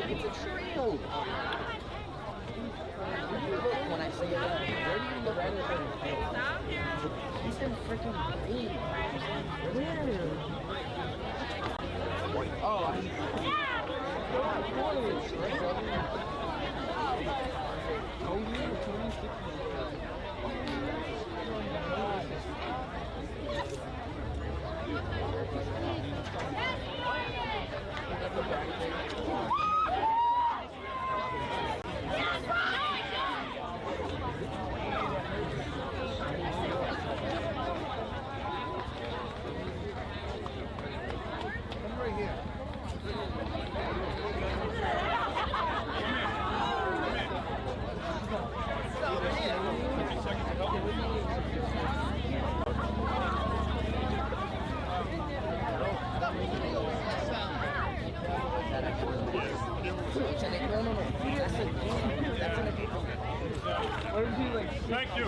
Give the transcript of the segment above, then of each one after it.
It's a Chariho! When I say that, where do you look at it? He's in freaking green. Where? Oh, come right here. Thank you.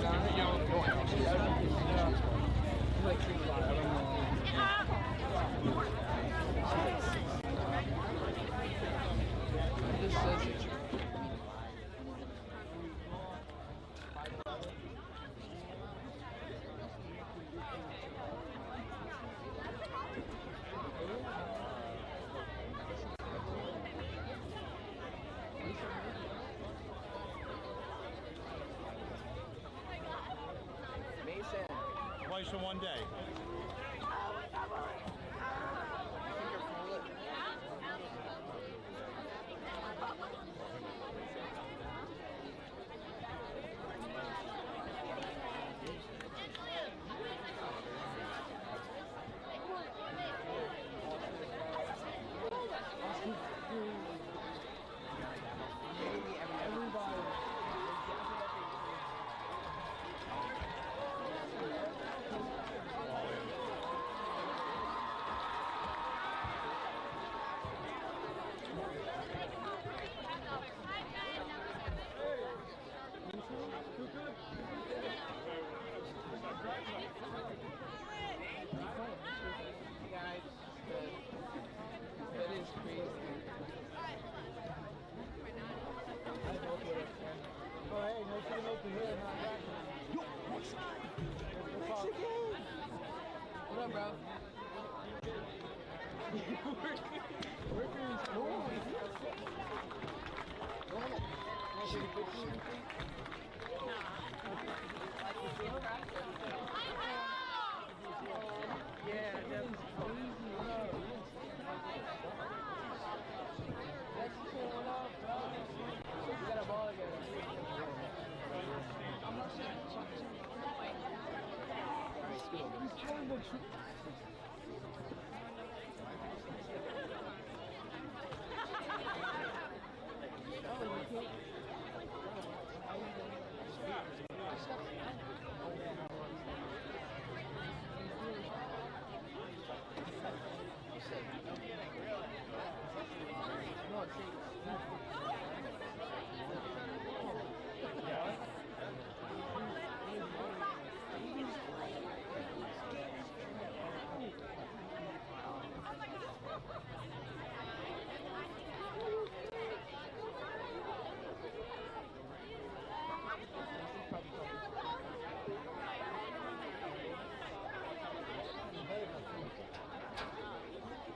Twice in one day. Guys, that is crazy. Oh, hey, no shit over here, not back. Yo, Mexican! What up, bro? Worker is cool. Go on. Want to take a picture with me? Yeah, that's crazy, bro. That's cool enough, bro. We got a ball together. I'm not sure. He's telling the truth.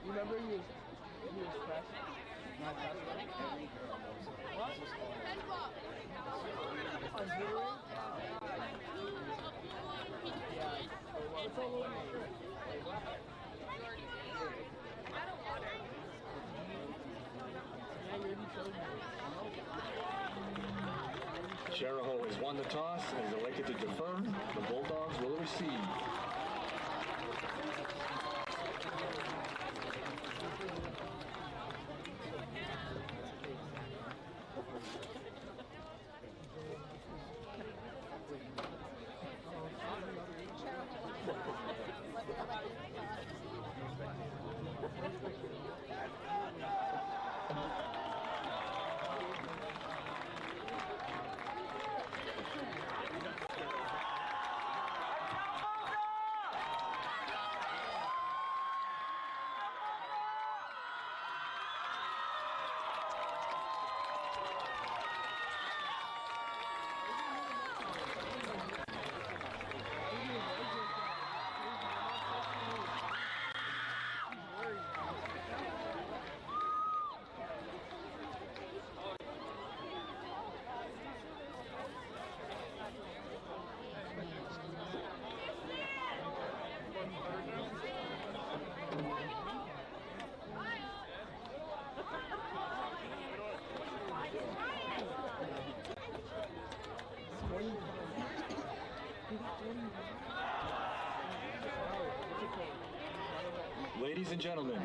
Remember he was fresh? Not fresh. What? On Gatorade? Yeah. What's all over your shirt? Yeah, you already showed me. Chariho has won the toss and is elected to defer. The Bulldogs will receive. Ladies and gentlemen,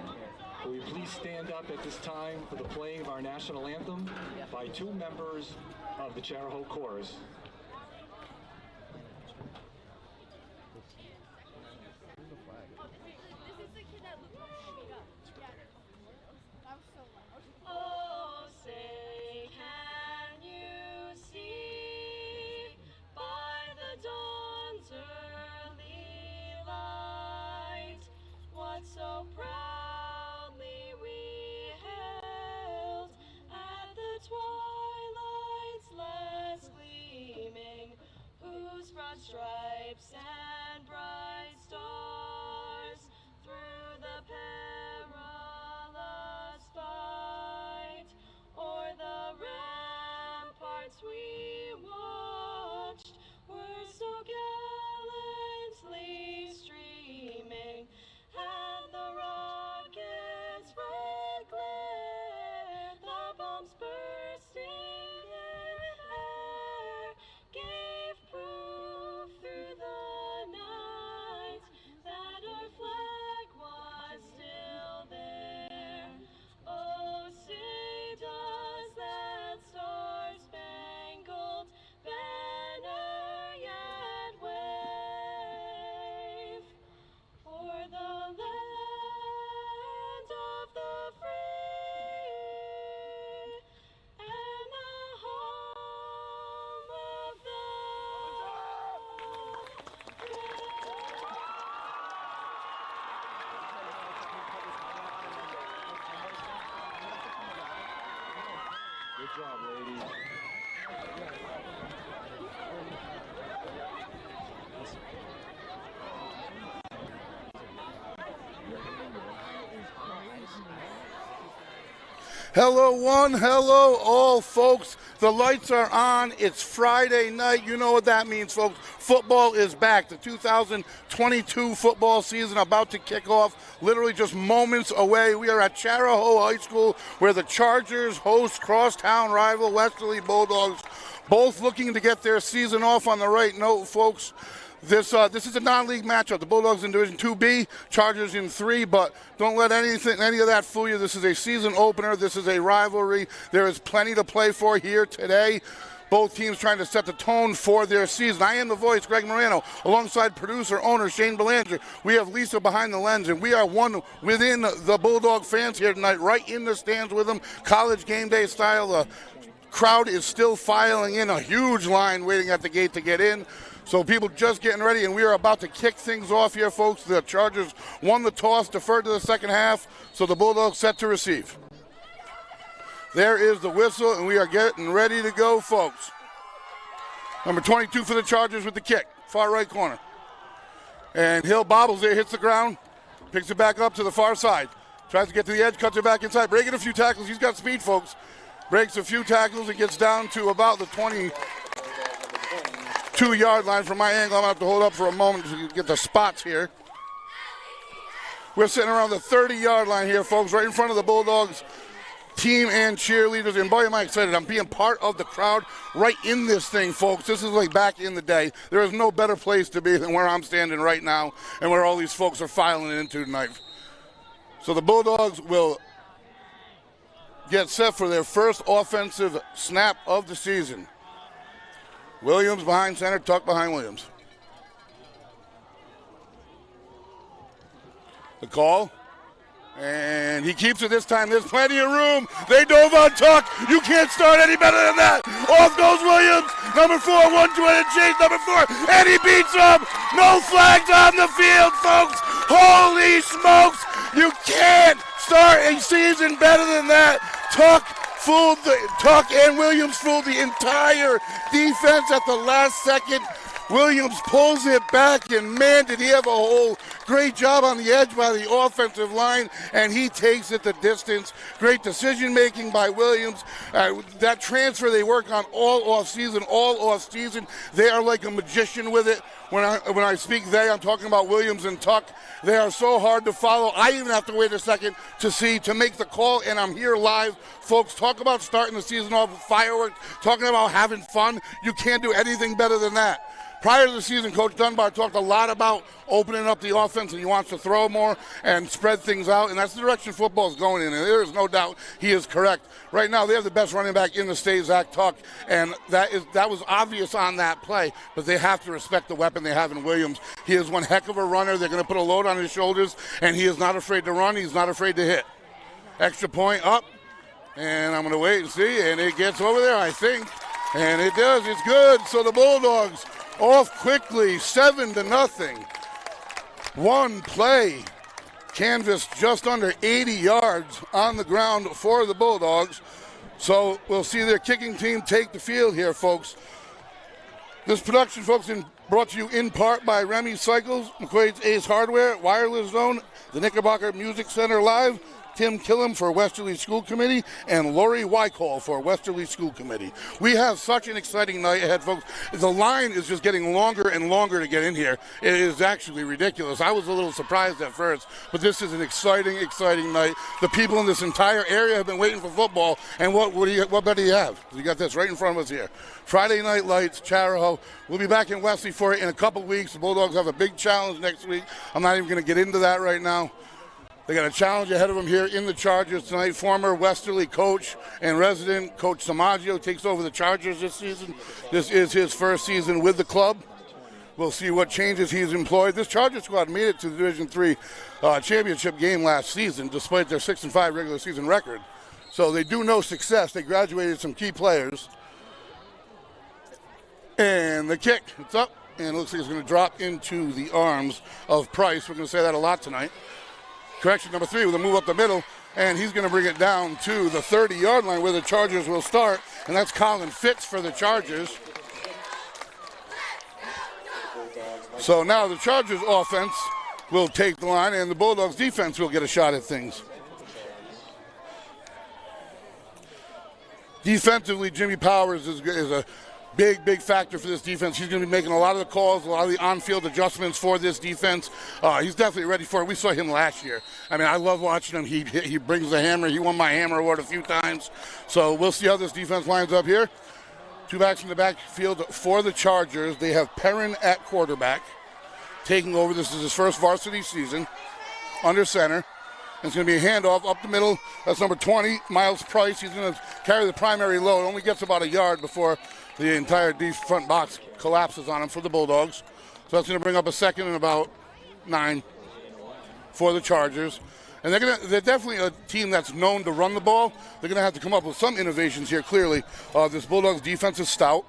will you please stand up at this time for the playing of our national anthem by two members of the Chariho Chorus. Oh, say, can you see by the dawn's early light what so proudly we held at the twilight's last gleaming, whose broad stripes and bright stars through the perilous fight o'er the ramparts we watched were so gallantly streaming, and the rocket's red glare, the bombs bursting in air, gave proof through the night that our flag was still there. Oh, say does that star-spangled banner yet wave o'er the land of the free and the home of the Good job, ladies. Hello one, hello all, folks. The lights are on. It's Friday night. You know what that means, folks. Football is back. The 2022 football season about to kick off, literally just moments away. We are at Chariho High School, where the Chargers host crosstown rival Westerly Bulldogs, both looking to get their season off on the right note, folks. This is a non-league matchup. The Bulldogs in Division 2B, Chargers in 3, but don't let any of that fool you. This is a season opener. This is a rivalry. There is plenty to play for here today. Both teams trying to set the tone for their season. I am the voice, Greg Moreno, alongside producer, owner Shane Belanger. We have Lisa behind the lens, and we are one within the Bulldog fans here tonight, right in the stands with them, college game day style. The crowd is still filing in, a huge line waiting at the gate to get in. So people just getting ready, and we are about to kick things off here, folks. The Chargers won the toss, deferred to the second half, so the Bulldogs set to receive. There is the whistle, and we are getting ready to go, folks. Number 22 for the Chargers with the kick, far right corner. And Hill bobbles there, hits the ground, picks it back up to the far side. Tries to get to the edge, cuts it back inside, breaking a few tackles. He's got speed, folks. Breaks a few tackles and gets down to about the 22-yard line. From my angle, I'm going to have to hold up for a moment to get the spots here. We're sitting around the 30-yard line here, folks, right in front of the Bulldogs team and cheerleaders. And boy, am I excited. I'm being part of the crowd right in this thing, folks. This is like back in the day. There is no better place to be than where I'm standing right now and where all these folks are filing into tonight. So the Bulldogs will get set for their first offensive snap of the season. Williams behind center, Tuck behind Williams. The call, and he keeps it this time. There's plenty of room. They dove on Tuck. You can't start any better than that. Off goes Williams. Number 4, 120 chase, number 4, and he beats him. No flags on the field, folks. Holy smokes. You can't start a season better than that. Tuck and Williams fooled the entire defense at the last second. Williams pulls it back, and man, did he have a hole. Great job on the edge by the offensive line, and he takes it the distance. Great decision-making by Williams. That transfer they work on all off-season. They are like a magician with it. When I speak they, I'm talking about Williams and Tuck. They are so hard to follow. I even have to wait a second to make the call, and I'm here live. Folks, talk about starting the season off with fireworks, talking about having fun. You can't do anything better than that. Prior to the season, Coach Dunbar talked a lot about opening up the offense, and he wants to throw more and spread things out, and that's the direction football is going in, and there is no doubt he is correct. Right now, they have the best running back in the state, Zach Tuck, and that was obvious on that play, but they have to respect the weapon they have in Williams. He is one heck of a runner. They're going to put a load on his shoulders, and he is not afraid to run. He's not afraid to hit. Extra point up, and I'm going to wait and see, and it gets over there, I think, and it does. It's good. So the Bulldogs off quickly, 7-0. One play, canvas just under 80 yards on the ground for the Bulldogs. So we'll see their kicking team take the field here, folks. This production, folks, brought to you in part by Remy Cycles, McQuaid's Ace Hardware, Wireless Zone, the Knickerbocker Music Center Live, Tim Killam for Westerly School Committee, and Lori Wycall for Westerly School Committee. We have such an exciting night ahead, folks. The line is just getting longer and longer to get in here. It is actually ridiculous. I was a little surprised at first, but this is an exciting, exciting night. The people in this entire area have been waiting for football, and what better do you have? You got this right in front of us here. Friday Night Lights, Chariho. We'll be back in Wesley for it in a couple weeks. The Bulldogs have a big challenge next week. I'm not even going to get into that right now. They got a challenge ahead of them here in the Chargers tonight. Former Westerly coach and resident Coach Samaggio takes over the Chargers this season. This is his first season with the club. We'll see what changes he's employed. This Charger squad made it to the Division III championship game last season, despite their 6-5 regular season record. So they do know success. They graduated some key players. And the kick, it's up, and it looks like it's going to drop into the arms of Price. We're going to say that a lot tonight. Correction number 3 with a move up the middle, and he's going to bring it down to the 30-yard line where the Chargers will start, and that's Colin Fitz for the Chargers. So now the Chargers offense will take the line, and the Bulldogs defense will get a shot at things. Defensively, Jimmy Powers is a big factor for this defense. He's going to be making a lot of the calls, a lot of the on-field adjustments for this defense. He's definitely ready for it. We saw him last year. I mean, I love watching him. He brings the hammer. He won my hammer award a few times. So we'll see how this defense lines up here. Two backs in the backfield for the Chargers. They have Perrin at quarterback, taking over. This is his first varsity season, under center. It's going to be a handoff up the middle. That's number 20, Miles Price. He's going to carry the primary load. Only gets about a yard before the entire deep front box collapses on him for the Bulldogs. So that's going to bring up a second and about 9 for the Chargers. And they're definitely a team that's known to run the ball. They're going to have to come up with some innovations here, clearly. This Bulldogs defense is stout.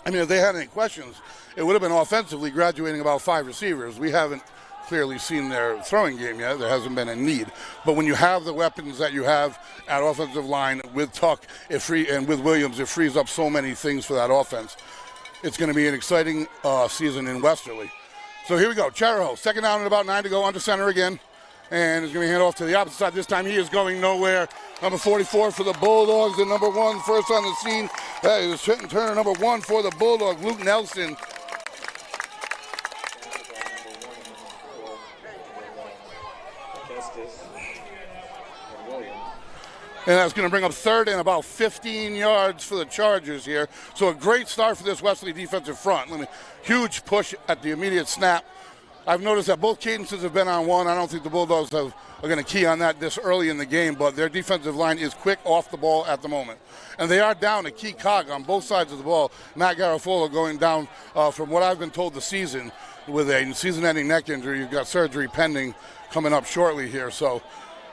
I mean, if they had any questions, it would have been offensively graduating about 5 receivers. We haven't clearly seen their throwing game yet. There hasn't been a need. But when you have the weapons that you have at offensive line with Tuck and with Williams, it frees up so many things for that offense. It's going to be an exciting season in Westerly. So here we go. Chariho, second down and about 9 to go, under center again. And it's going to be hand off to the opposite side. This time he is going nowhere. Number 44 for the Bulldogs, and number 1 first on the scene. That is Trenton Turner, number 1 for the Bulldogs, Luke Nelson. And that's going to bring up third and about 15 yards for the Chargers here. So a great start for this Wesley defensive front. Huge push at the immediate snap. I've noticed that both cadences have been on one. I don't think the Bulldogs are going to key on that this early in the game, but their defensive line is quick off the ball at the moment. And they are down a key cog on both sides of the ball. Matt Garofolo going down, from what I've been told, the season with a season-ending neck injury. You've got surgery pending coming up shortly here. So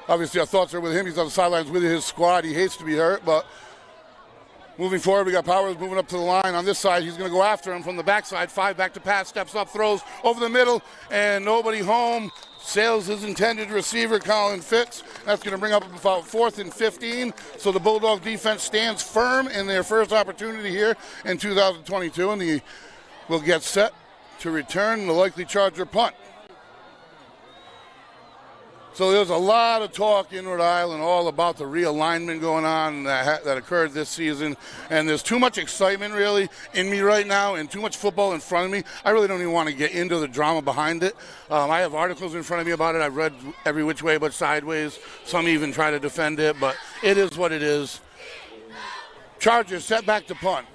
obviously our thoughts are with him. He's on the sidelines with his squad. He hates to be hurt, but moving forward, we got Powers moving up to the line on this side. He's going to go after him from the backside. 5 back to pass, steps up, throws over the middle, and nobody home. Sails his intended receiver, Colin Fitz. That's going to bring up about 4th and 15. So the Bulldog defense stands firm in their first opportunity here in 2022, and they will get set to return the likely Charger punt. So there's a lot of talk in Rhode Island all about the realignment going on that occurred this season. And there's too much excitement really in me right now and too much football in front of me. I really don't even want to get into the drama behind it. I have articles in front of me about it. I've read every which way but sideways. Some even try to defend it, but it is what it is. Chargers set back to punt.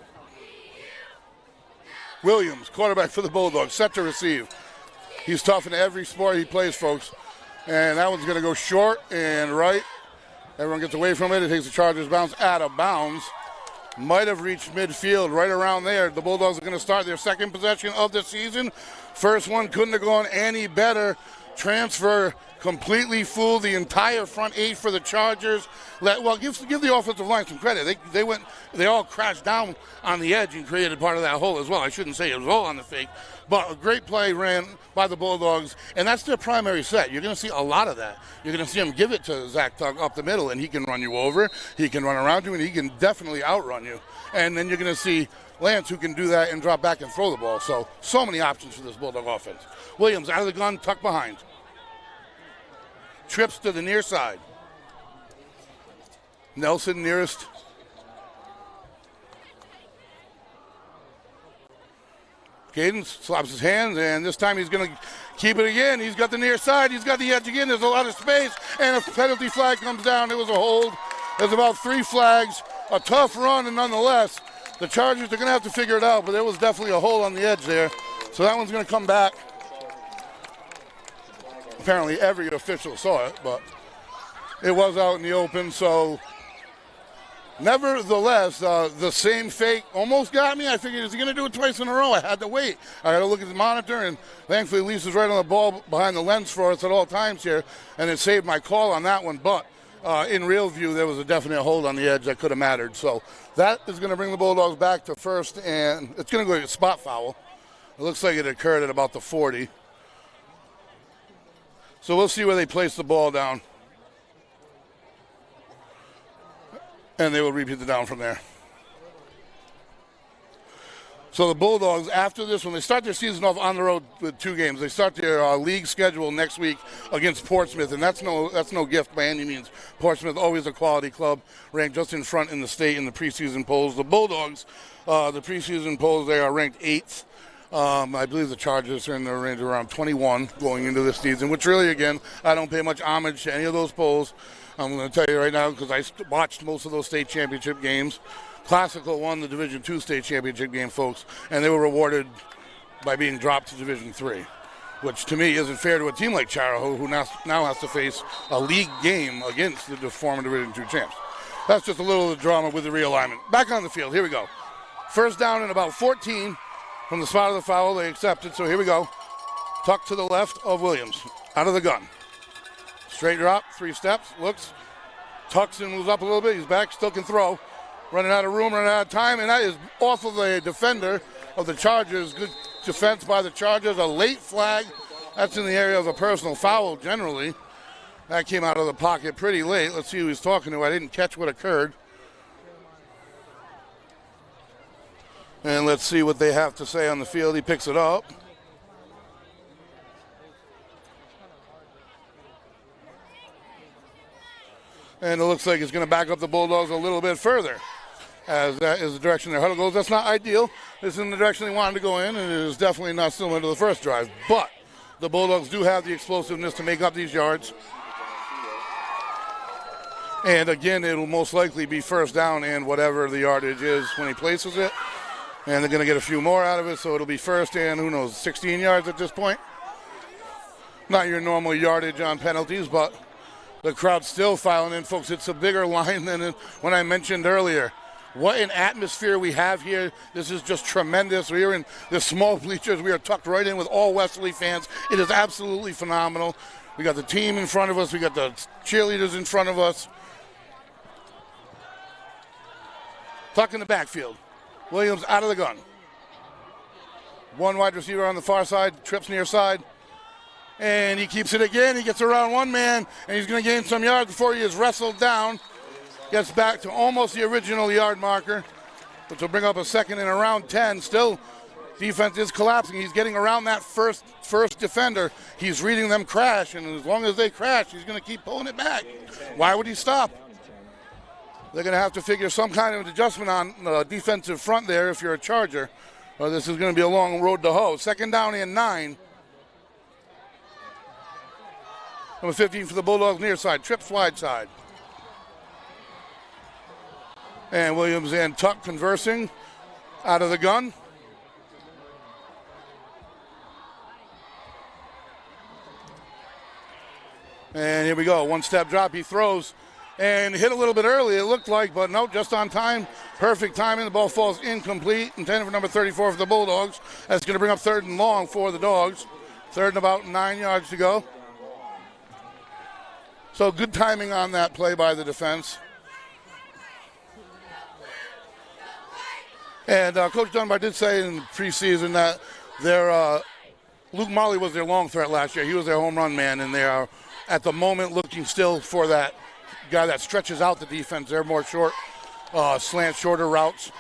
Williams, quarterback for the Bulldogs, set to receive. He's tough in every sport he plays, folks. And that one's going to go short and right. Everyone gets away from it. It takes the Chargers bounce out of bounds. Might have reached midfield right around there. The Bulldogs are going to start their second possession of the season. First one couldn't have gone any better. Transfer completely fooled the entire front eight for the Chargers. Give the offensive line some credit. They all crashed down on the edge and created part of that hole as well. I shouldn't say it was all on the fake, but a great play ran by the Bulldogs, and that's their primary set. You're going to see a lot of that. You're going to see him give it to Zach Tugg up the middle, and he can run you over, he can run around you, and he can definitely outrun you. And then you're going to see Lance, who can do that and drop back and throw the ball. So many options for this Bulldog offense. Williams out of the gun, tucked behind. Trips to the near side. Nelson nearest. Caden slaps his hands, and this time he's going to keep it again. He's got the near side. He's got the edge again. There's a lot of space, and a penalty flag comes down. It was a hold. There's about 3 flags. A tough run, and nonetheless, the Chargers are going to have to figure it out, but there was definitely a hole on the edge there. So that one's going to come back. Apparently every official saw it, but it was out in the open. So nevertheless, the same fake almost got me. I figured, is he going to do it twice in a row? I had to wait. I had to look at the monitor, and thankfully Lisa's right on the ball behind the lens for us at all times here, and it saved my call on that one. But in real view, there was a definite hold on the edge that could have mattered. So that is going to bring the Bulldogs back to first, and it's going to go to a spot foul. It looks like it occurred at about the 40. So we'll see where they place the ball down. And they will repeat the down from there. So the Bulldogs, after this one, they start their season off on the road with 2 games. They start their league schedule next week against Portsmouth, and that's no gift by any means. Portsmouth, always a quality club, ranked just in front in the state in the preseason polls. The Bulldogs, the preseason polls, they are ranked 8th. I believe the Chargers are in the range around 21 going into this season, which really, again, I don't pay much homage to any of those polls. I'm going to tell you right now because I watched most of those state championship games. Classical won the Division II state championship game, folks, and they were rewarded by being dropped to Division III, which to me isn't fair to a team like Chariho, who now has to face a league game against the former Division II champs. That's just a little of the drama with the realignment. Back on the field, here we go. First down and about 14. From the spot of the foul, they accepted, so here we go. Tuck to the left of Williams, out of the gun. Straight drop, 3 steps, looks, tucks and moves up a little bit. He's back, still can throw. Running out of room, running out of time, and that is off of the defender of the Chargers. Good defense by the Chargers. A late flag. That's in the area of a personal foul generally. That came out of the pocket pretty late. Let's see who he's talking to. I didn't catch what occurred. And let's see what they have to say on the field. He picks it up. And it looks like it's going to back up the Bulldogs a little bit further, as that is the direction their huddle goes. That's not ideal. This is in the direction they wanted to go in, and it is definitely not similar to the first drive. But the Bulldogs do have the explosiveness to make up these yards. And again, it'll most likely be first down and whatever the yardage is when he places it. And they're going to get a few more out of it, so it'll be first and, who knows, 16 yards at this point. Not your normal yardage on penalties, but the crowd's still filing in, folks. It's a bigger line than when I mentioned earlier. What an atmosphere we have here. This is just tremendous. We are in the small bleachers. We are tucked right in with all Westerly fans. It is absolutely phenomenal. We got the team in front of us. We got the cheerleaders in front of us. Tuck in the backfield. Williams out of the gun. 1 wide receiver on the far side, trips near side. And he keeps it again. He gets around 1 man, and he's going to gain some yards before he is wrestled down. Gets back to almost the original yard marker, which will bring up a second and around 10. Still, defense is collapsing. He's getting around that first defender. He's reading them crash, and as long as they crash, he's going to keep pulling it back. Why would he stop? They're going to have to figure some kind of adjustment on the defensive front there if you're a Charger. Or this is going to be a long road to hoe. Second down and 9. Number 15 for the Bulldogs near side. Trips wide side. And Williams and Tuck conversing out of the gun. And here we go. One-step drop. He throws and hit a little bit early, it looked like, but no, just on time. Perfect timing. The ball falls incomplete. Intended for number 34 for the Bulldogs. That's going to bring up 3rd and long for the Dogs. 3rd and about 9 yards to go. So good timing on that play by the defense. And Coach Dunbar did say in the preseason that Luke Marley was their long threat last year. He was their home run man, and they are at the moment looking still for that guy that stretches out the defense. They're more short, slant, shorter routes,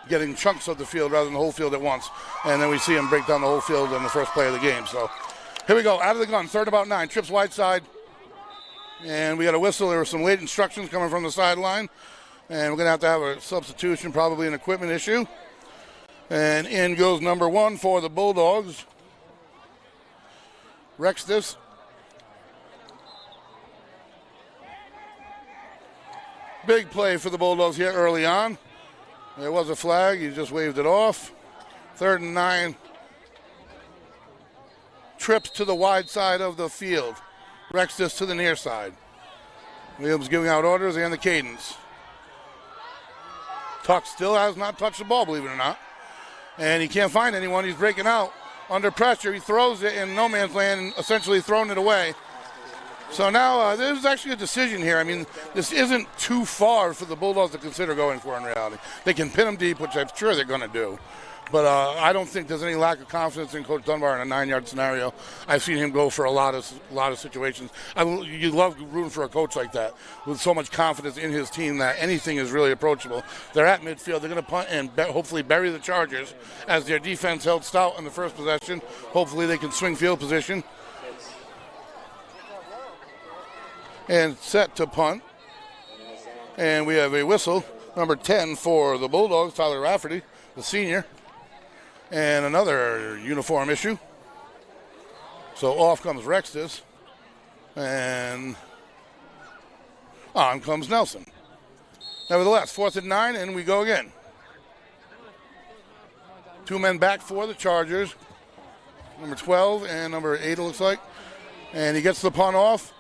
getting chunks of the field rather than the whole field at once. And then we see him break down the whole field in the first play of the game. So here we go, out of the gun, 3rd about 9, trips wide side. And we got a whistle. There were some late instructions coming from the sideline. And we're going to have a substitution, probably an equipment issue. And in goes number 1 for the Bulldogs. Rextis. Big play for the Bulldogs here early on. There was a flag. He just waved it off. 3rd and 9. Trips to the wide side of the field. Rextis to the near side. Williams giving out orders and the cadence. Tuck still has not touched the ball, believe it or not. And he can't find anyone. He's breaking out under pressure. He throws it in no man's land and essentially thrown it away. So now there's actually a decision here. I mean, this isn't too far for the Bulldogs to consider going for in reality. They can pin them deep, which I'm sure they're going to do. But I don't think there's any lack of confidence in Coach Dunbar in a 9-yard scenario. I've seen him go for a lot of situations. You love rooting for a coach like that with so much confidence in his team that anything is really approachable. They're at midfield. They're going to punt and hopefully bury the Chargers as their defense held stout in the first possession. Hopefully they can swing field position. And set to punt. And we have a whistle, number 10 for the Bulldogs, Tyler Rafferty, the senior. And another uniform issue. So off comes Rextis. And on comes Nelson. Nevertheless, 4th and 9, and we go again. 2 men back for the Chargers. Number 12 and number 8, it looks like. And he gets the punt off.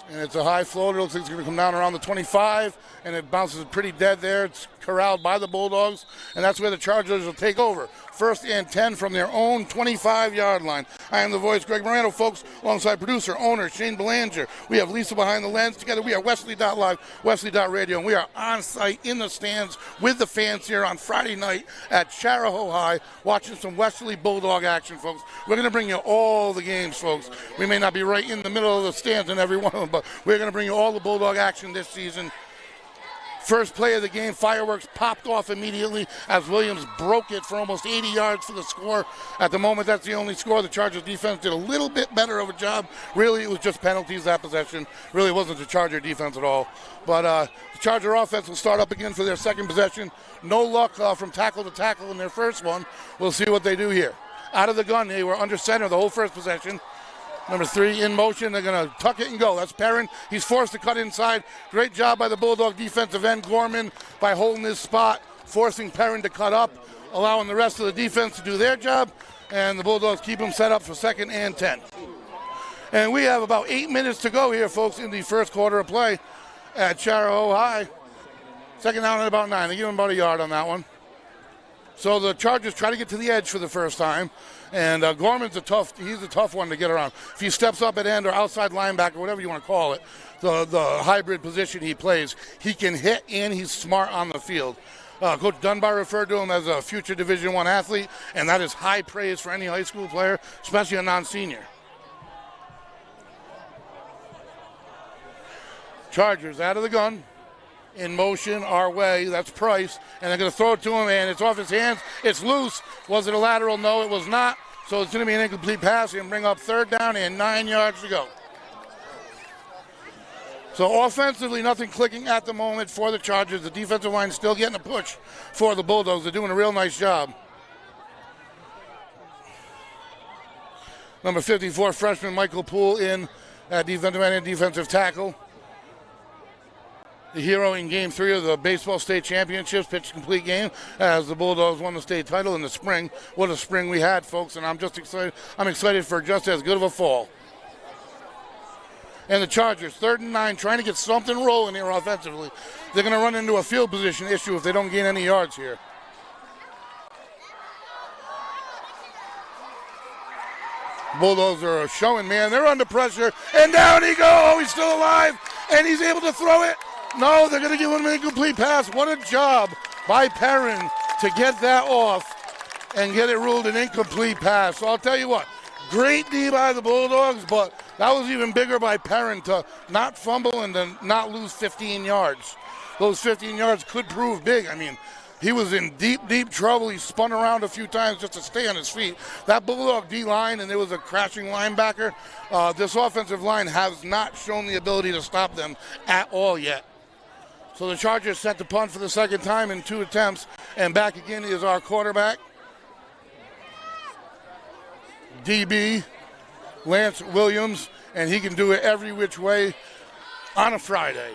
And it's a high floater. It looks like it's going to come down around the 25, and it bounces pretty dead there. It's corralled by the Bulldogs, and that's where the Chargers will take over. 1st and 10 from their own 25-yard line. I am the voice, Greg Morano, folks, alongside producer, owner, Shane Belanger. We have Lisa behind the lens. Together we are Westerly.live, Westerly.radio, and we are on site in the stands with the fans here on Friday night at Chariho High, watching some Westerly Bulldog action, folks. We're going to bring you all the games, folks. We may not be right in the middle of the stands in every one of them, but we're going to bring you all the Bulldog action this season. First play of the game, fireworks popped off immediately as Williams broke it for almost 80 yards for the score. At the moment, that's the only score. The Chargers defense did a little bit better of a job. Really, it was just penalties that possession. Really wasn't the Charger defense at all. But the Charger offense will start up again for their second possession. No luck from tackle to tackle in their first one. We'll see what they do here. Out of the gun, they were under center the whole first possession. Number 3 in motion. They're going to tuck it and go. That's Perrin. He's forced to cut inside. Great job by the Bulldog defensive end, Gorman, by holding his spot, forcing Perrin to cut up, allowing the rest of the defense to do their job, and the Bulldogs keep them set up for 2nd and 10. And we have about 8 minutes to go here, folks, in the first quarter of play at Chariho High. 2nd down at about 9. They give him about a yard on that one. So the Chargers try to get to the edge for the first time. And Gorman's he's a tough one to get around. If he steps up at end or outside linebacker, whatever you want to call it, the hybrid position he plays, he can hit and he's smart on the field. Coach Dunbar referred to him as a future Division I athlete, and that is high praise for any high school player, especially a non-senior. Chargers out of the gun. In motion, our way, that's Price, and they're going to throw it to him, and it's off his hands. It's loose. Was it a lateral? No, it was not. So it's going to be an incomplete pass and bring up 3rd down and 9 yards to go. So offensively, nothing clicking at the moment for the Chargers. The defensive line is still getting a push for the Bulldogs. They're doing a real nice job. Number 54, freshman Michael Poole in at defensive end and defensive tackle. The hero in Game 3 of the Baseball State Championships, pitched complete game as the Bulldogs won the state title in the spring. What a spring we had, folks, and I'm just excited. I'm excited for just as good of a fall. And the Chargers, 3rd and 9, trying to get something rolling here offensively. They're going to run into a field position issue if they don't gain any yards here. Bulldogs are showing, man. They're under pressure. And down he goes. Oh, he's still alive. And he's able to throw it. No, they're going to give him an incomplete pass. What a job by Perrin to get that off and get it ruled an incomplete pass. So I'll tell you what, great D by the Bulldogs, but that was even bigger by Perrin to not fumble and to not lose 15 yards. Those 15 yards could prove big. I mean, he was in deep, deep trouble. He spun around a few times just to stay on his feet. That Bulldog D-line, and there was a crashing linebacker. This offensive line has not shown the ability to stop them at all yet. So the Chargers set the punt for the second time in 2 attempts. And back again is our quarterback, DB, Lance Williams. And he can do it every which way on a Friday.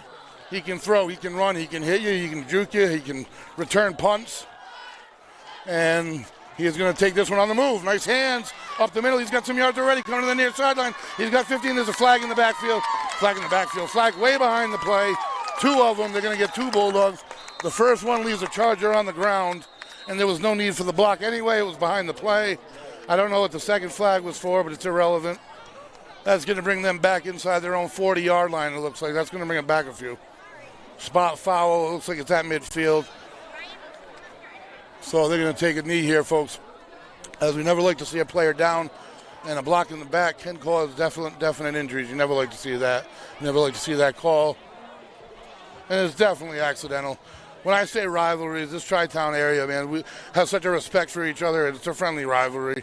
He can throw, he can run, he can hit you, he can juke you, he can return punts. And he is going to take this one on the move. Nice hands up the middle. He's got some yards already coming to the near sideline. He's got 15. There's a flag in the backfield. Flag in the backfield. Flag way behind the play. 2 of them. They're going to get 2 Bulldogs. The first one leaves a Charger on the ground, and there was no need for the block anyway. It was behind the play. I don't know what the second flag was for, but it's irrelevant. That's going to bring them back inside their own 40-yard line, it looks like. That's going to bring them back a few. Spot foul. It looks like it's at midfield. So they're going to take a knee here, folks. As we never like to see a player down, and a block in the back can cause definite injuries. You never like to see that. You never like to see that call. And it's definitely accidental. When I say rivalries, this Tri-Town area, man, we have such a respect for each other, and it's a friendly rivalry.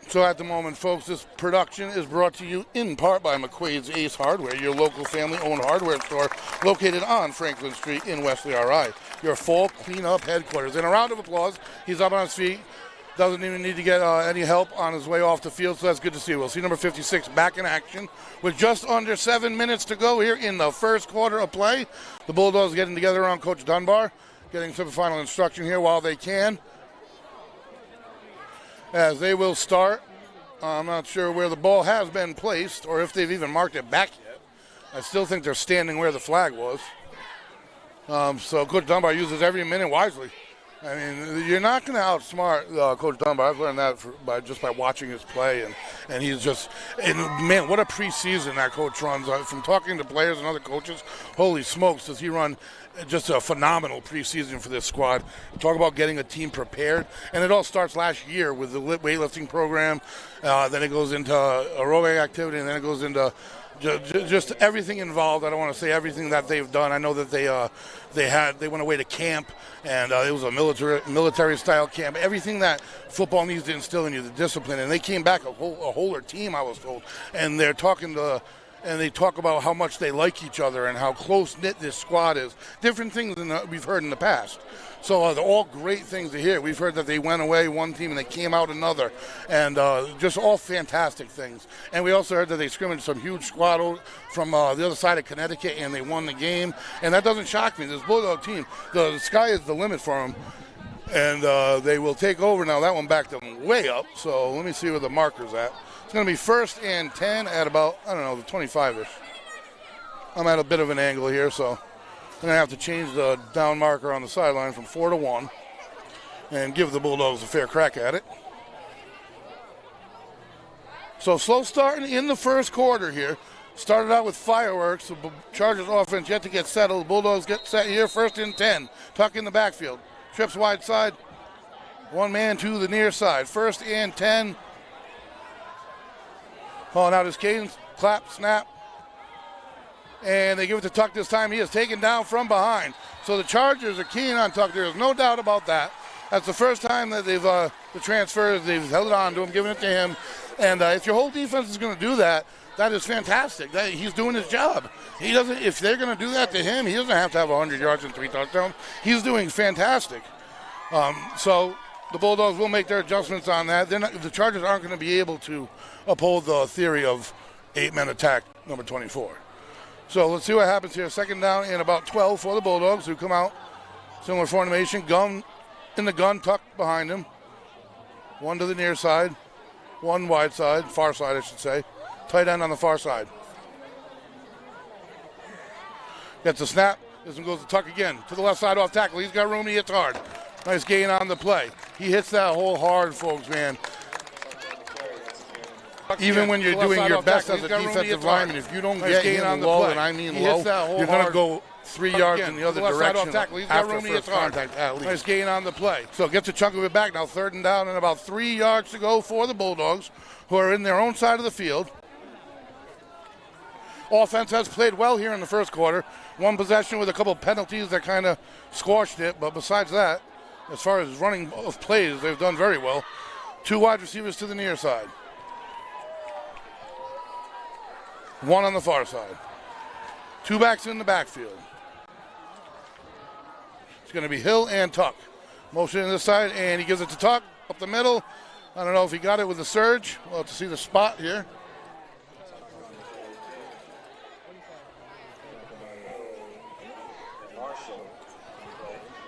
So at the moment, folks, this production is brought to you in part by McQuaid's Ace Hardware, your local family-owned hardware store located on Franklin Street in Westerly RI, your fall cleanup headquarters. And a round of applause. He's up on his feet. Doesn't even need to get any help on his way off the field, so that's good to see. We'll see number 56 back in action with just under 7 minutes to go here in the first quarter of play. The Bulldogs getting together around Coach Dunbar, getting some final instruction here while they can. As they will start. I'm not sure where the ball has been placed or if they've even marked it back yet. I still think they're standing where the flag was. So Coach Dunbar uses every minute wisely. I mean, you're not going to outsmart Coach Dunbar. I've learned that by watching his play, and he's just, and man, what a preseason that coach runs. From talking to players and other coaches, holy smokes, does he run just a phenomenal preseason for this squad. Talk about getting a team prepared, and it all starts last year with the weightlifting program. Then it goes into aerobic activity, and then it goes into just everything involved. I don't want to say everything that they've done. I know that they went away to camp, and it was a military style camp. Everything that football needs to instill in you, the discipline, and they came back a wholer team, I was told. And they're talking to. And they talk about how much they like each other and how close-knit this squad is. Different things than we've heard in the past. So they're all great things to hear. We've heard that they went away one team and they came out another. And just all fantastic things. And we also heard that they scrimmaged some huge squad from the other side of Connecticut, and they won the game. And that doesn't shock me. This Bulldog team, the sky is the limit for them. And they will take over now. That one backed them way up. So let me see where the marker's at. It's going to be 1st and 10 at about, I don't know, the 25-ish. I'm at a bit of an angle here, so I'm going to have to change the down marker on the sideline from 4 to 1 and give the Bulldogs a fair crack at it. So slow starting in the first quarter here. Started out with fireworks. The Chargers offense yet to get settled. The Bulldogs get set here, 1st and 10. Tuck in the backfield. Trips wide side. One man to the near side. 1st and 10. Calling out his cadence, clap, snap. And they give it to Tuck this time. He is taken down from behind. So the Chargers are keen on Tuck. There is no doubt about that. That's the first time that they've, the transfers, they've held it on to him, given it to him. And if your whole defense is going to do that, that is fantastic. He's doing his job. He doesn't. If they're going to do that to him, he doesn't have to have 100 yards and 3 touchdowns. He's doing fantastic. So the Bulldogs will make their adjustments on that. The Chargers aren't going to be able to uphold the theory of 8-man attack, number 24. So let's see what happens here. 2nd down and about 12 for the Bulldogs, who come out. Similar formation. Gun in the gun, tucked behind him. One to the near side. One wide side, far side, I should say. tight end on the far side. Gets a snap. This one goes to Tuck again. To the left side off tackle. He's got room. He hits hard. Nice gain on the play. He hits that hole hard, folks, man. Even when you're doing your best as a defensive lineman, if you don't get him low, and I mean low, you're going to go 3 yards in the other direction after first contact at least. Nice gain on the play. So gets a chunk of it back now. 3rd and down and about 3 yards to go for the Bulldogs, who are in their own side of the field. Offense has played well here in the first quarter. One possession with a couple penalties that kind of squashed it. But besides that, as far as running of plays, they've done very well. 2 wide receivers to the near side. 1 on the far side. 2 backs in the backfield. It's going to be Hill and Tuck. Motion in this side, and he gives it to Tuck up the middle. I don't know if he got it with the surge. We'll have to see the spot here.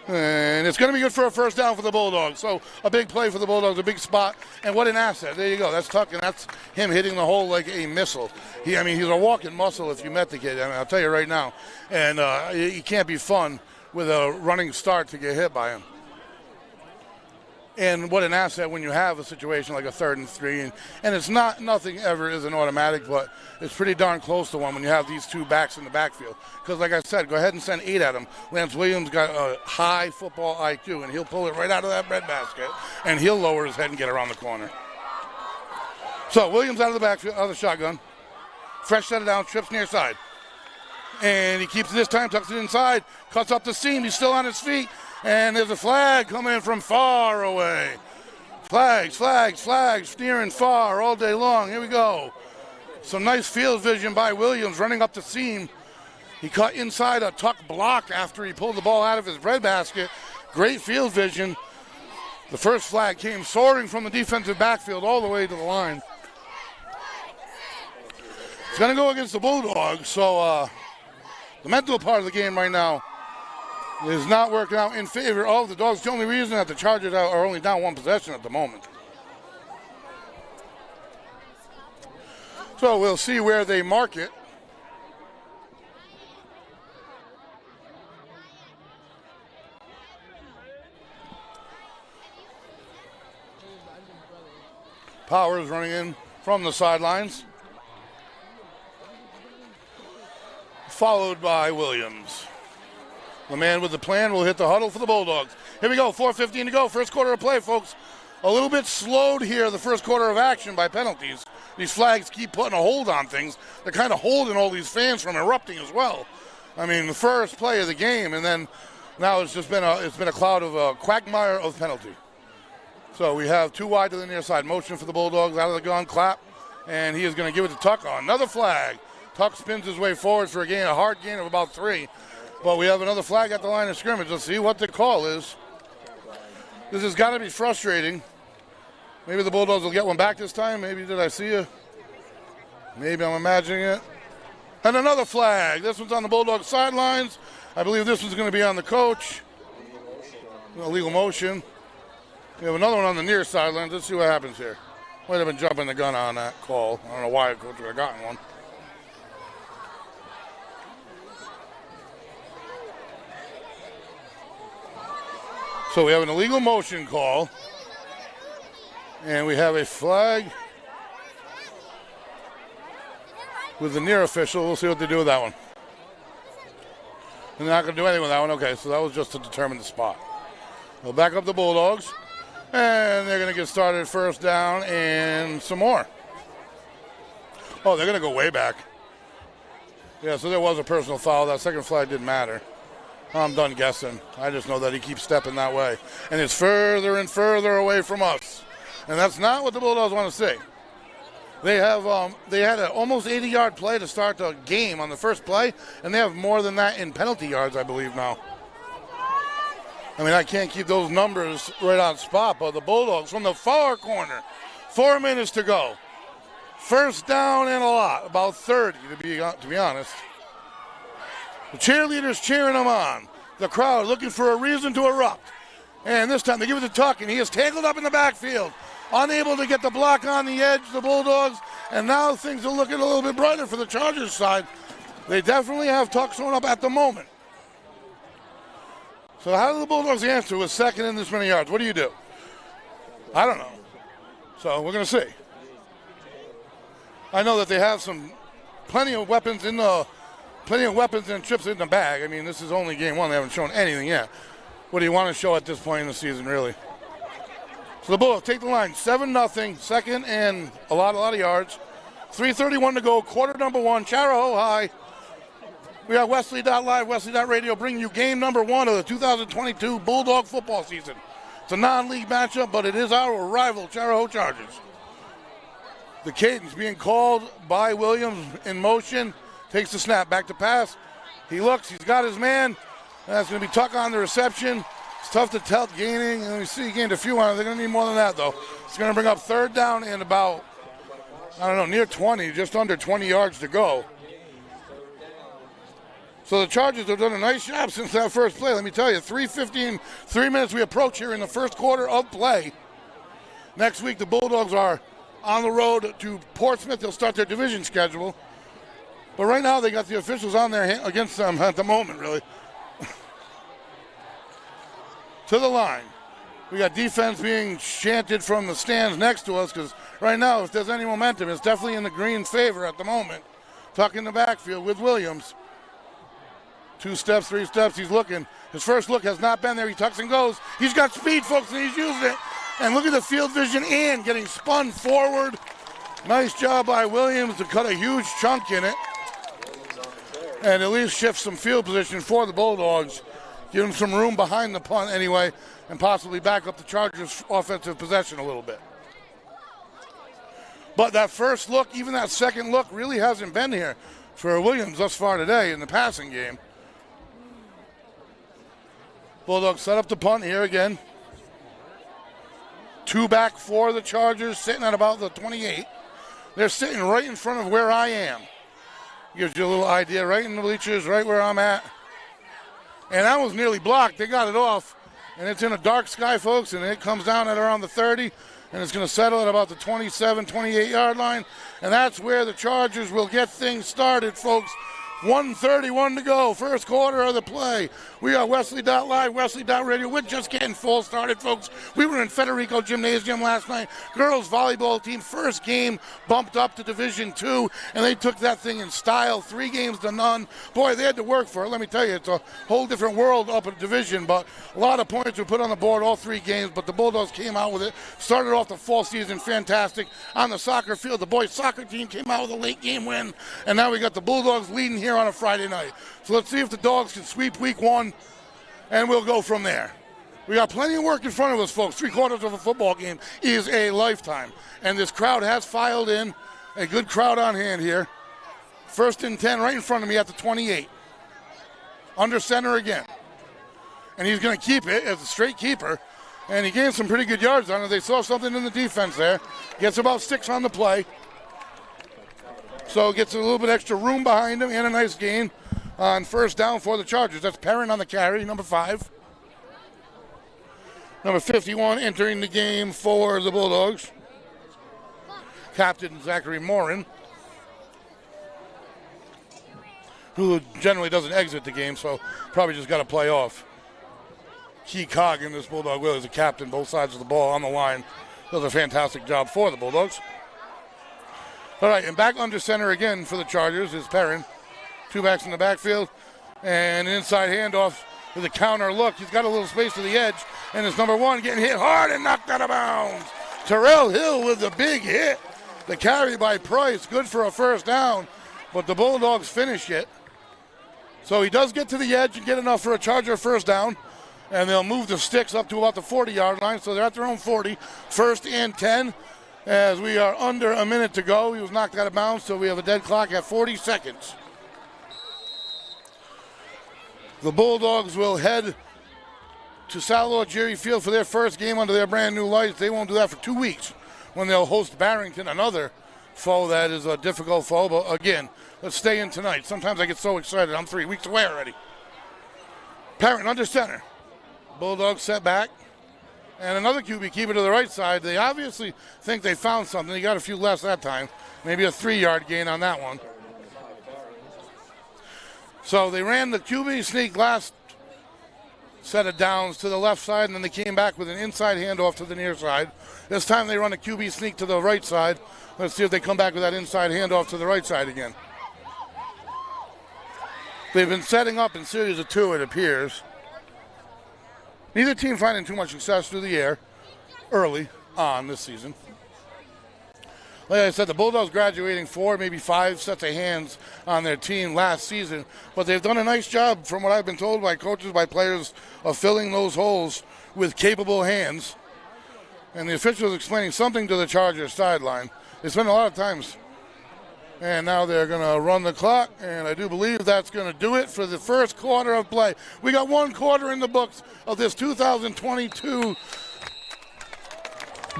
And it's going to be good for a first down for the Bulldogs. So a big play for the Bulldogs, a big spot. And what an asset. There you go. That's Tuck, and that's him hitting the hole like a missile. He's a walking muscle if you met the kid. I mean, I'll tell you right now. And he can't be fun with a running start to get hit by him. And what an asset when you have a situation like a 3rd and 3. And it's nothing ever is an automatic, but it's pretty darn close to one when you have these 2 backs in the backfield. Because like I said, go ahead and send 8 at him. Lance Williams got a high football IQ, and he'll pull it right out of that breadbasket, and he'll lower his head and get around the corner. So Williams out of the backfield, out of the shotgun. Fresh set it down, trips near side. And he keeps it this time, tucks it inside, cuts up the seam. He's still on his feet. And there's a flag coming from far away. Flags, steering far all day long. Here we go. Some nice field vision by Williams running up the seam. He cut inside a Tuck block after he pulled the ball out of his breadbasket. Great field vision. The first flag came soaring from the defensive backfield all the way to the line. It's going to go against the Bulldogs, so the mental part of the game right now is not working out in favor of the Dogs. The only reason that the Chargers are only down 1 possession at the moment. So we'll see where they mark it. Powers running in from the sidelines, followed by Williams. The man with the plan will hit the huddle for the Bulldogs. Here we go, 4:15 to go. First quarter of play, folks. A little bit slowed here, the first quarter of action by penalties. These flags keep putting a hold on things. They're kind of holding all these fans from erupting as well. I mean, the first play of the game, and then now it's just been a cloud of a quagmire of penalty. So we have 2 wide to the near side. Motion for the Bulldogs, out of the gun, clap, and he is going to give it to Tuck on another flag. Tuck spins his way forward for a hard gain of about 3. But we have another flag at the line of scrimmage. Let's see what the call is. This has got to be frustrating. Maybe the Bulldogs will get one back this time. Maybe did I see you? Maybe I'm imagining it. And another flag. This one's on the Bulldogs sidelines. I believe this one's going to be on the coach. Illegal motion. We have another one on the near sidelines. Let's see what happens here. Might have been jumping the gun on that call. I don't know why the coach would have gotten one. So we have an illegal motion call, and we have a flag with the near official. We'll see what they do with that one. They're not going to do anything with that one. Okay, so that was just to determine the spot. We'll back up the Bulldogs, and they're going to get started first down and some more. Oh, they're going to go way back. Yeah, so there was a personal foul. That second flag didn't matter. I'm done guessing. I just know that he keeps stepping that way. And it's further and further away from us. And that's not what the Bulldogs want to see. They had an almost 80-yard play to start the game on the first play, and they have more than that in penalty yards, I believe, now. I mean, I can't keep those numbers right on spot, but the Bulldogs from the far corner, 4 minutes to go. First down and a lot, about 30 to be honest. The cheerleaders cheering them on. The crowd looking for a reason to erupt. And this time they give it to Tuck, and he is tangled up in the backfield. Unable to get the block on the edge, the Bulldogs, And now things are looking a little bit brighter for the Chargers side. They definitely have Tuck sewn up at the moment. So how do the Bulldogs answer with second in this many yards? What do you do? I don't know. So we're going to see. I know that they have plenty of weapons and trips in the bag. I mean, this is only game one. They haven't shown anything yet. What do you want to show at this point in the season, really? So the Bulldogs take the line, 7-0, second and a lot of yards. 3:31 to go, quarter number one, Chariho High. We got Westerly.live, Westerly.radio, bringing you game number one of the 2022 Bulldog football season. It's a non-league matchup, but it is our rival, Chariho Chargers. The cadence being called by Williams in motion, takes the snap, back to pass. He looks, he's got his man. That's going to be Tuck on the reception. It's tough to tell gaining, and we see he gained a few on it. They're going to need more than that, though. It's going to bring up third down and about, near 20, just under 20 yards to go. So the Chargers have done a nice job since that first play. Let me tell you, 3:15, 3 minutes we approach here in the first quarter of play. Next week, the Bulldogs are on the road to Portsmouth. They'll start their division schedule. But right now, they got the officials on there against them at the moment, really. To the line. We got defense being chanted from the stands next to us because right now, if there's any momentum, it's definitely in the Green's favor at the moment. Tuck in the backfield with Williams. 2 steps, 3 steps, he's looking. His first look has not been there. He tucks and goes. He's got speed, folks, and he's using it. And look at the field vision and getting spun forward. Nice job by Williams to cut a huge chunk in it. And at least shift some field position for the Bulldogs. Give them some room behind the punt anyway, and possibly back up the Chargers' offensive possession a little bit. But that first look, even that second look, really hasn't been here for Williams thus far today in the passing game. Bulldogs set up the punt here again. 2 back for the Chargers, sitting at about the 28. They're sitting right in front of where I am. Gives you a little idea, right in the bleachers, right where I'm at. And that was nearly blocked. They got it off. And it's in a dark sky, folks, and it comes down at around the 30. And it's going to settle at about the 27, 28-yard line. And that's where the Chargers will get things started, folks. 1:31 to go, first quarter of the play. We are Westerly.live, Westerly.radio. We're just getting full started, folks. We were in Federico Gymnasium last night. Girls volleyball team, first game bumped up to Division II, and they took that thing in style, 3 games to none. Boy, they had to work for it. Let me tell you, it's a whole different world up in Division, but a lot of points were put on the board all 3 games, but the Bulldogs came out with it. Started off the fall season fantastic. On the soccer field, the boys soccer team came out with a late game win, and now we got the Bulldogs leading here on a Friday night. So let's see if the Dogs can sweep week 1, and we'll go from there. We got plenty of work in front of us, folks. 3 quarters of a football game is a lifetime. And this crowd has filed in. A good crowd on hand here. 1st and 10 right in front of me at the 28. Under center again. And he's going to keep it as a straight keeper. And he gained some pretty good yards on it. They saw something in the defense there. Gets about 6 on the play. So gets a little bit extra room behind him and a nice gain on first down for the Chargers. That's Perrin on the carry, number 5. Number 51 entering the game for the Bulldogs. Captain Zachary Morin, who generally doesn't exit the game, so probably just got to play off. Key cog in this Bulldog will is a captain, both sides of the ball on the line. Does a fantastic job for the Bulldogs. All right, and back under center again for the Chargers is Perrin. 2 backs in the backfield, and an inside handoff with a counter look. He's got a little space to the edge, and it's number 1 getting hit hard and knocked out of bounds. Terrell Hill with the big hit. The carry by Price, good for a first down, but the Bulldogs finish it. So he does get to the edge and get enough for a Charger first down, and they'll move the sticks up to about the 40-yard line, so they're at their own 40. 1st and 10. As we are under a minute to go. He was knocked out of bounds, so we have a dead clock at 40 seconds. The Bulldogs will head to Salvador Jerry Field for their first game under their brand new lights. They won't do that for 2 weeks when they'll host Barrington, another foe that is a difficult foe. But again, let's stay in tonight. Sometimes I get so excited. I'm 3 weeks away already. Perrin under center. Bulldogs set back. And another QB keep it to the right side. They obviously think they found something. He got a few less that time. Maybe a 3-yard gain on that one. So they ran the QB sneak last set of downs to the left side, and then they came back with an inside handoff to the near side. This time they run a QB sneak to the right side. Let's see if they come back with that inside handoff to the right side again. They've been setting up in series of 2, it appears. Neither team finding too much success through the air early on this season. Like I said, the Bulldogs graduating 4, maybe 5 sets of hands on their team last season, but they've done a nice job, from what I've been told by coaches, by players, of filling those holes with capable hands. And the officials explaining something to the Chargers sideline. They spend a lot of times. And now they're going to run the clock, and I do believe that's going to do it for the first quarter of play. We got 1 quarter in the books of this 2022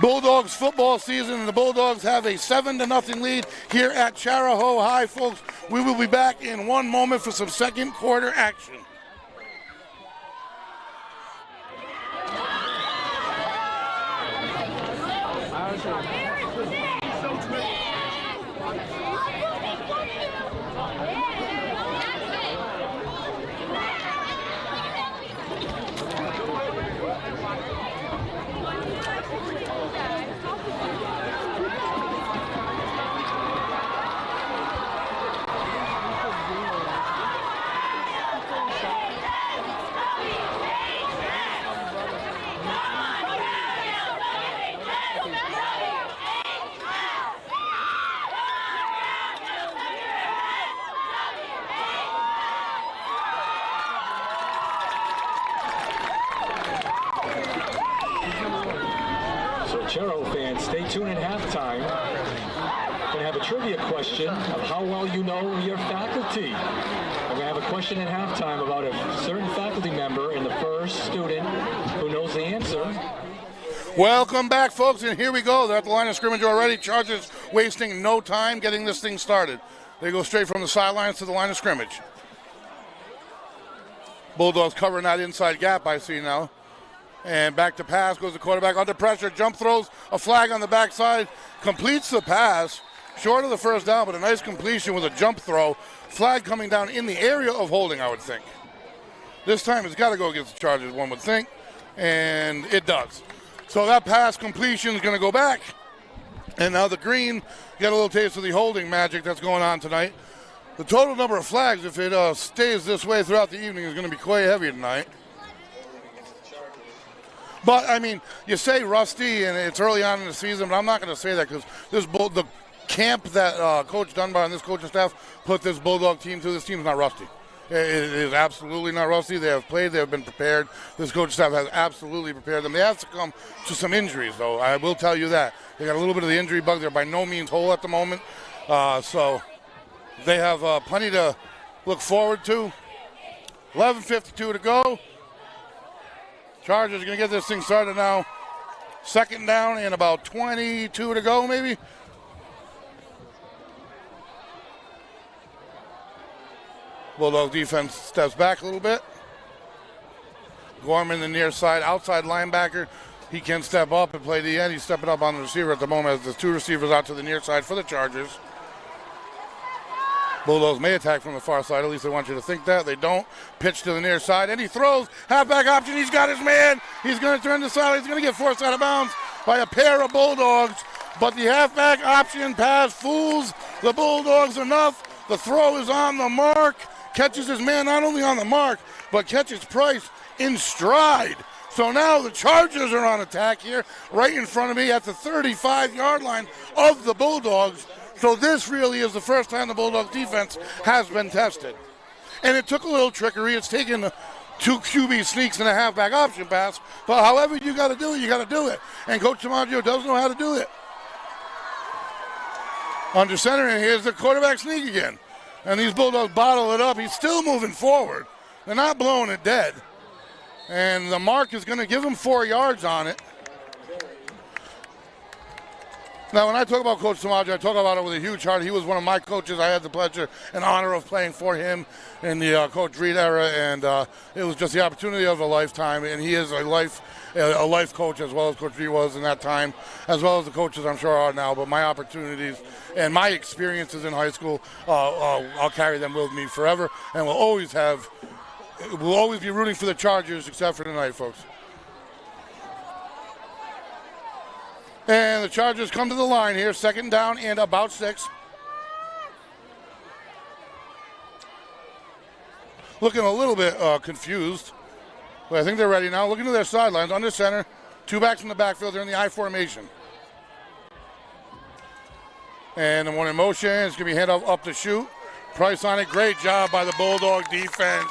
Bulldogs football season, and the Bulldogs have a 7-0 lead here at Chariho High, folks. We will be back in 1 moment for some second quarter action. Chariho fans, stay tuned at halftime. We're going to have a trivia question of how well you know your faculty. We're going to have a question at halftime about a certain faculty member and the first student who knows the answer. Welcome back, folks, and here we go. They're at the line of scrimmage already. Chargers wasting no time getting this thing started. They go straight from the sidelines to the line of scrimmage. Bulldogs covering that inside gap, I see now. And back to pass goes the quarterback under pressure. Jump throws, a flag on the backside. Completes the pass. Short of the first down, but a nice completion with a jump throw. Flag coming down in the area of holding, I would think. This time it's got to go against the Chargers, one would think. And it does. So that pass completion is going to go back. And now the green got a little taste of the holding magic that's going on tonight. The total number of flags, if it stays this way throughout the evening, is going to be quite heavy tonight. But, I mean, you say rusty, and it's early on in the season, but I'm not going to say that because the camp that Coach Dunbar and this coaching staff put this Bulldog team to, this team is not rusty. It is absolutely not rusty. They have played. They have been prepared. This coaching staff has absolutely prepared them. They have succumbed to some injuries, though. I will tell you that. They got a little bit of the injury bug. They're by no means whole at the moment. So they have plenty to look forward to. 11:52 to go. Chargers are going to get this thing started now. Second down and about 22 to go, maybe. Bulldog defense steps back a little bit. Gorman, the near side, outside linebacker. He can step up and play the end. He's stepping up on the receiver at the moment as the 2 receivers out to the near side for the Chargers. Bulldogs may attack from the far side. At least they want you to think that. They don't. Pitch to the near side, and he throws. Halfback option. He's got his man. He's going to turn the side. He's going to get forced out of bounds by a pair of Bulldogs. But the halfback option pass fools the Bulldogs enough. The throw is on the mark. Catches his man not only on the mark, but catches Price in stride. So now the Chargers are on attack here, right in front of me at the 35-yard line of the Bulldogs. So this really is the first time the Bulldog defense has been tested. And it took a little trickery. It's taken 2 QB sneaks and a halfback option pass. But however you got to do it, you got to do it. And Coach DiMaggio does know how to do it. Under center, and here's the quarterback sneak again. And these Bulldogs bottle it up. He's still moving forward. They're not blowing it dead. And the mark is going to give him 4 yards on it. Now, when I talk about Coach Samaji, I talk about it with a huge heart. He was one of my coaches. I had the pleasure and honor of playing for him in the Coach Reed era, and it was just the opportunity of a lifetime. And he is a life coach as well as Coach Reed was in that time, as well as the coaches I'm sure are now. But my opportunities and my experiences in high school, I'll carry them with me forever, and we'll always be rooting for the Chargers, except for tonight, folks. And the Chargers come to the line here, 2nd down and about 6. Looking a little bit confused, but I think they're ready now. Looking to their sidelines, under center, 2 backs in the backfield. They're in the I formation. And the one in motion is going to be hand up to shoot. Price on it. Great job by the Bulldog defense.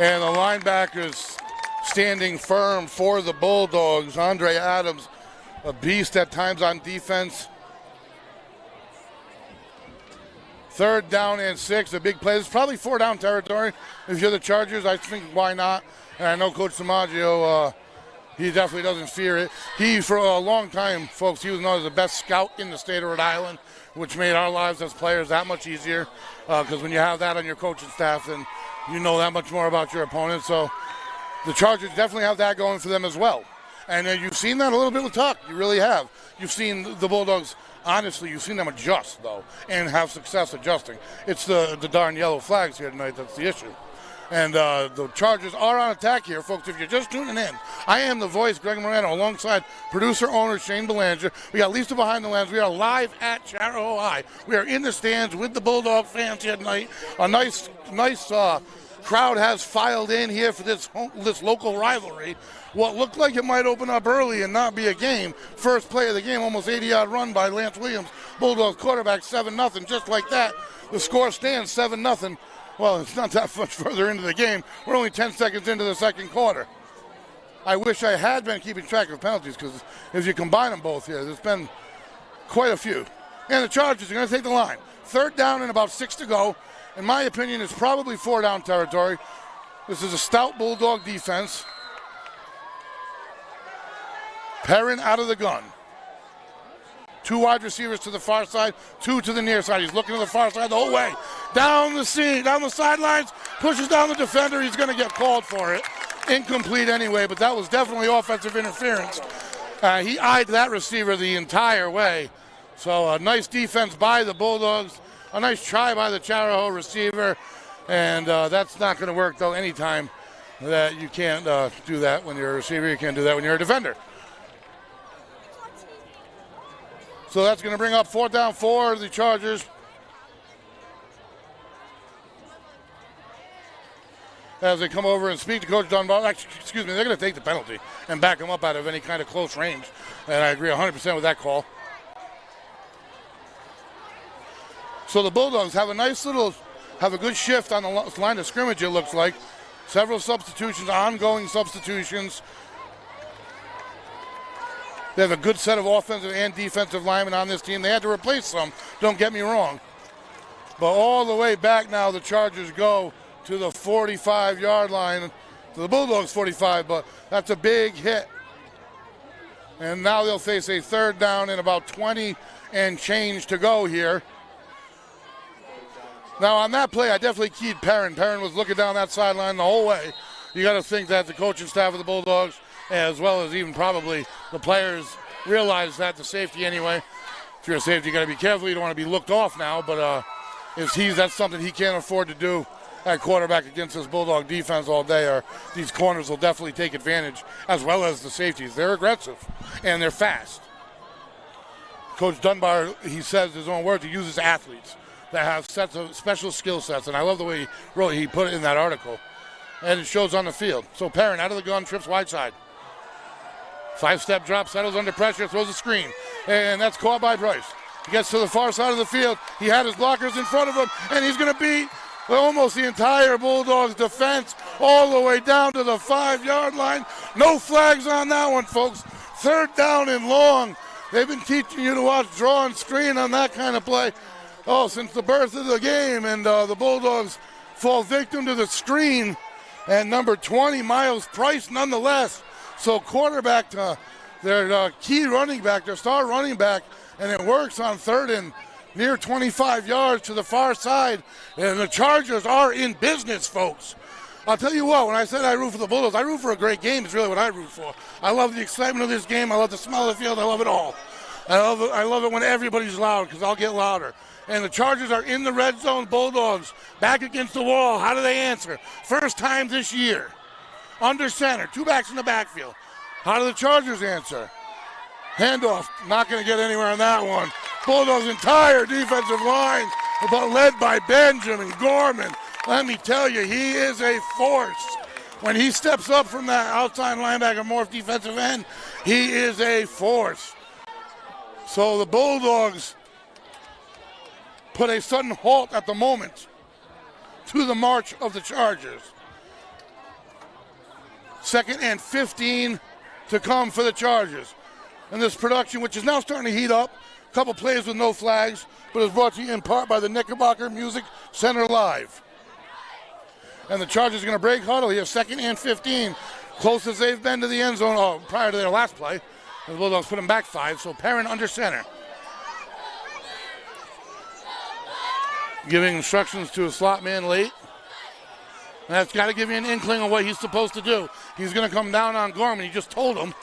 And the linebackers standing firm for the Bulldogs. Andre Adams, a beast at times on defense. 3rd down and 6, a big play. It's probably 4-down territory. If you're the Chargers, I think why not? And I know Coach Samaggio, he definitely doesn't fear it. He, for a long time, folks, he was known as the best scout in the state of Rhode Island, which made our lives as players that much easier. Because when you have that on your coaching staff, then you know that much more about your opponent. So the Chargers definitely have that going for them as well. And you've seen that a little bit with Tuck. You really have. You've seen the Bulldogs, honestly, you've seen them adjust, though, and have success adjusting. It's the darn yellow flags here tonight that's the issue. And the Chargers are on attack here, folks. If you're just tuning in, I am the voice, Greg Moreno, alongside producer-owner Shane Belanger. We got Lisa behind the lens. We are live at Chariho High. We are in the stands with the Bulldog fans here tonight. A nice crowd has filed in here for this local rivalry. What looked like it might open up early and not be a game. First play of the game, almost 80-yard run by Lance Williams. Bulldogs quarterback, 7-0. Just like that, the score stands 7-0. Well, it's not that much further into the game. We're only 10 seconds into the second quarter. I wish I had been keeping track of penalties, because if you combine them both here, there's been quite a few. And the Chargers are going to take the line. 3rd down and about 6 to go. In my opinion, it's probably 4-down territory. This is a stout Bulldog defense. Perrin out of the gun. 2 wide receivers to the far side, 2 to the near side. He's looking to the far side the whole way. Down the sidelines, pushes down the defender. He's going to get called for it. Incomplete anyway, but that was definitely offensive interference. He eyed that receiver the entire way. So a nice defense by the Bulldogs. A nice try by the Chariho receiver. And that's not going to work, though, anytime that you can't do that when you're a receiver. You can't do that when you're a defender. So that's going to bring up 4th down for the Chargers. As they come over and speak to Coach Dunbar. Actually, excuse me, they're going to take the penalty and back him up out of any kind of close range. And I agree 100% with that call. So the Bulldogs have a good shift on the line of scrimmage, it looks like. Several substitutions, ongoing substitutions. They have a good set of offensive and defensive linemen on this team. They had to replace some, don't get me wrong. But all the way back now, the Chargers go to the 45-yard line. To the Bulldogs 45, but that's a big hit. And now they'll face a 3rd down and about 20 and change to go here. Now on that play, I definitely keyed Perrin. Perrin was looking down that sideline the whole way. You got to think that the coaching staff of the Bulldogs, as well as even probably the players, realize that the safety anyway. If you're a safety, you got to be careful. You don't want to be looked off now, but that's something he can't afford to do at quarterback against this Bulldog defense all day, or these corners will definitely take advantage, as well as the safeties. They're aggressive, and they're fast. Coach Dunbar, he says his own words, he uses athletes that have sets of special skill sets, and I love the way he put it in that article. And it shows on the field. So Perrin out of the gun, trips wide side. 5-step drop, settles under pressure, throws a screen. And that's caught by Bryce. He gets to the far side of the field. He had his blockers in front of him, and he's going to beat almost the entire Bulldogs defense all the way down to the 5-yard line. No flags on that one, folks. 3rd down and long. They've been teaching you to watch draw and screen on that kind of play since the birth of the game, and the Bulldogs fall victim to the screen. And number 20, Miles Price, nonetheless. So quarterback their key running back, their star running back, and it works on 3rd and near 25 yards to the far side, and the Chargers are in business, folks. I'll tell you what, when I said I root for the Bulldogs, I root for a great game. It's really what I root for. I love the excitement of this game. I love the smell of the field. I love it all. I love it when everybody's loud, because I'll get louder. And the Chargers are in the red zone. Bulldogs back against the wall. How do they answer? First time this year. Under center. 2 backs in the backfield. How do the Chargers answer? Handoff. Not going to get anywhere on that one. Bulldogs' entire defensive line, but led by Benjamin Gorman. Let me tell you, he is a force. When he steps up from that outside linebacker morph defensive end, he is a force. So the Bulldogs put a sudden halt at the moment to the march of the Chargers. 2nd and 15 to come for the Chargers. And this production, which is now starting to heat up, a couple plays with no flags, but is brought to you in part by the Knickerbocker Music Center Live. And the Chargers are going to break huddle here, 2nd and 15. Closest they've been to the end zone prior to their last play. The Bulldogs put them back 5, so Perrin under center. Giving instructions to a slot man late. That's got to give you an inkling of what he's supposed to do. He's going to come down on Gorman. He just told him.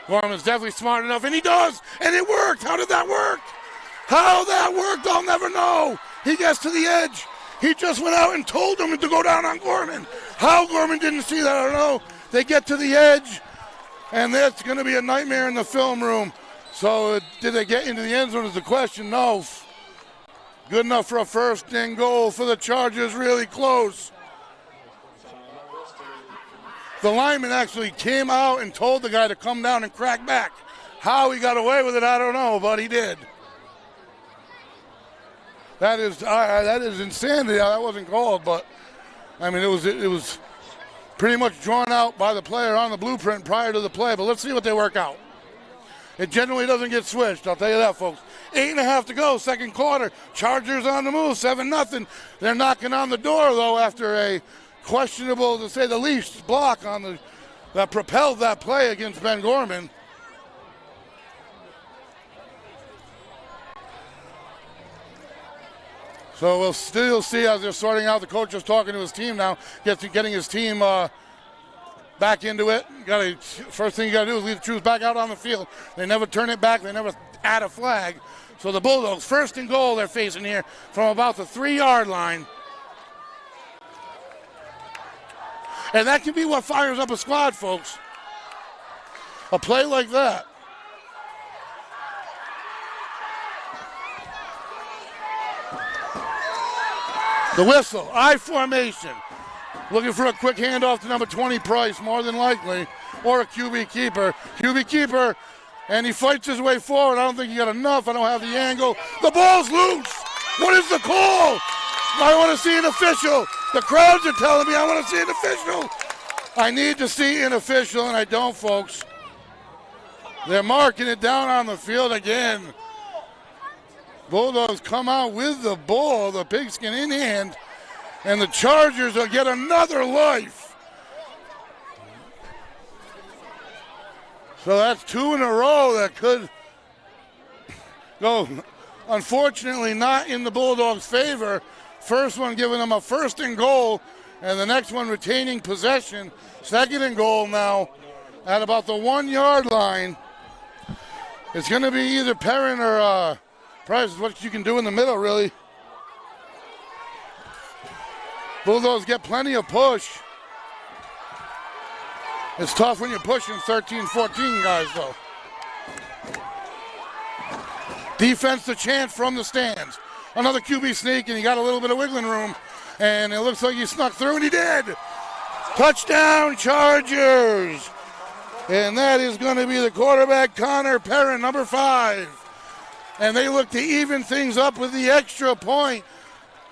Gorman's definitely smart enough, and he does, and it worked. How did that work? How that worked, I'll never know. He gets to the edge. He just went out and told him to go down on Gorman. How Gorman didn't see that, I don't know. They get to the edge, and that's going to be a nightmare in the film room. So did they get into the end zone is the question. No. Good enough for a 1st and goal for the Chargers, really close. The lineman actually came out and told the guy to come down and crack back. How he got away with it, I don't know, but he did. That is insanity. That wasn't called, but I mean it was pretty much drawn out by the player on the blueprint prior to the play. But let's see what they work out. It generally doesn't get switched. I'll tell you that, folks. 8.5 to go, 2nd quarter. Chargers on the move, 7-0. They're knocking on the door though after a questionable, to say the least, block on that propelled that play against Ben Gorman. So we'll still see as they're sorting out. The coach is talking to his team now, getting his team back into it. First thing you got to do is leave the troops back out on the field. They never turn it back. They never add a flag. So the Bulldogs, 1st and goal they're facing here from about the 3-yard line. And that can be what fires up a squad, folks. A play like that. The whistle, I formation. Looking for a quick handoff to number 20, Price, more than likely, or a QB keeper. QB keeper, and he fights his way forward. I don't think he got enough. I don't have the angle. The ball's loose. What is the call? I want to see an official. The crowds are telling me I want to see an official. I need to see an official, and I don't, folks. They're marking it down on the field again. Bulldogs come out with the ball, the pigskin in hand, and the Chargers will get another life. So that's 2 in a row that could go, unfortunately, not in the Bulldogs' favor. First one giving them a 1st and goal, and the next one retaining possession. 2nd and goal now at about the 1-yard line. It's going to be either Perrin or Price is what you can do in the middle, really. Bulldogs get plenty of push. It's tough when you're pushing 13, 14 guys, though. Defense the chant from the stands. Another QB sneak, and he got a little bit of wiggling room. And it looks like he snuck through, and he did. Touchdown, Chargers. And that is going to be the quarterback, Connor Perrin, number 5. And they look to even things up with the extra point.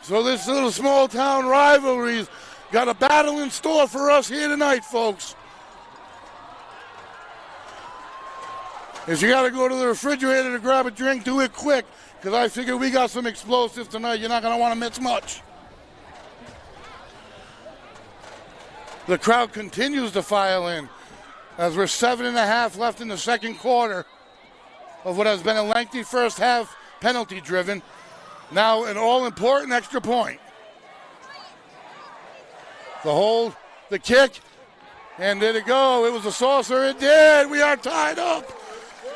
So this little small-town rivalry's got a battle in store for us here tonight, folks. If you got to go to the refrigerator to grab a drink, do it quick, because I figure we got some explosives tonight. You're not going to want to miss much. The crowd continues to file in. As we're 7.5 left in the second quarter of what has been a lengthy first half, penalty driven. Now an all-important extra point. The hold, the kick, and did it go? It was a saucer. It did. We are tied up.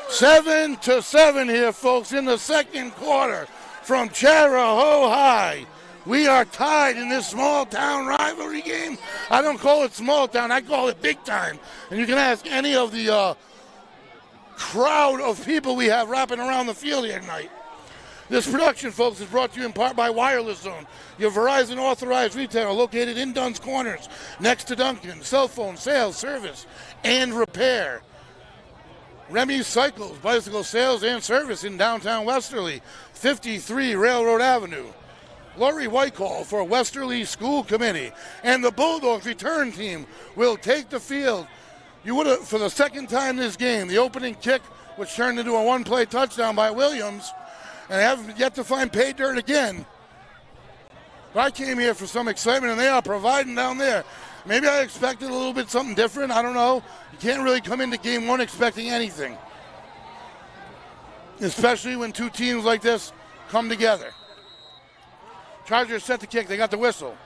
7-7 here, folks, in the second quarter from Chariho High. We are tied in this small-town rivalry game. I don't call it small-town. I call it big-time. And you can ask any of the crowd of people we have wrapping around the field here tonight. This production, folks, is brought to you in part by Wireless Zone, your Verizon authorized retailer located in Dunn's Corners, next to Duncan. Cell phone sales, service, and repair. Remy's Cycles, bicycle sales and service in downtown Westerly, 53 Railroad Avenue. Lori Whitecall for Westerly School Committee. And the Bulldogs return team will take the field. You would have, for the second time this game, the opening kick, which turned into a one-play touchdown by Williams, and I haven't yet to find pay dirt again. But I came here for some excitement, and they are providing down there. Maybe I expected a little bit something different. I don't know. You can't really come into game one expecting anything, especially when two teams like this come together. Chargers set the kick. They got the whistle.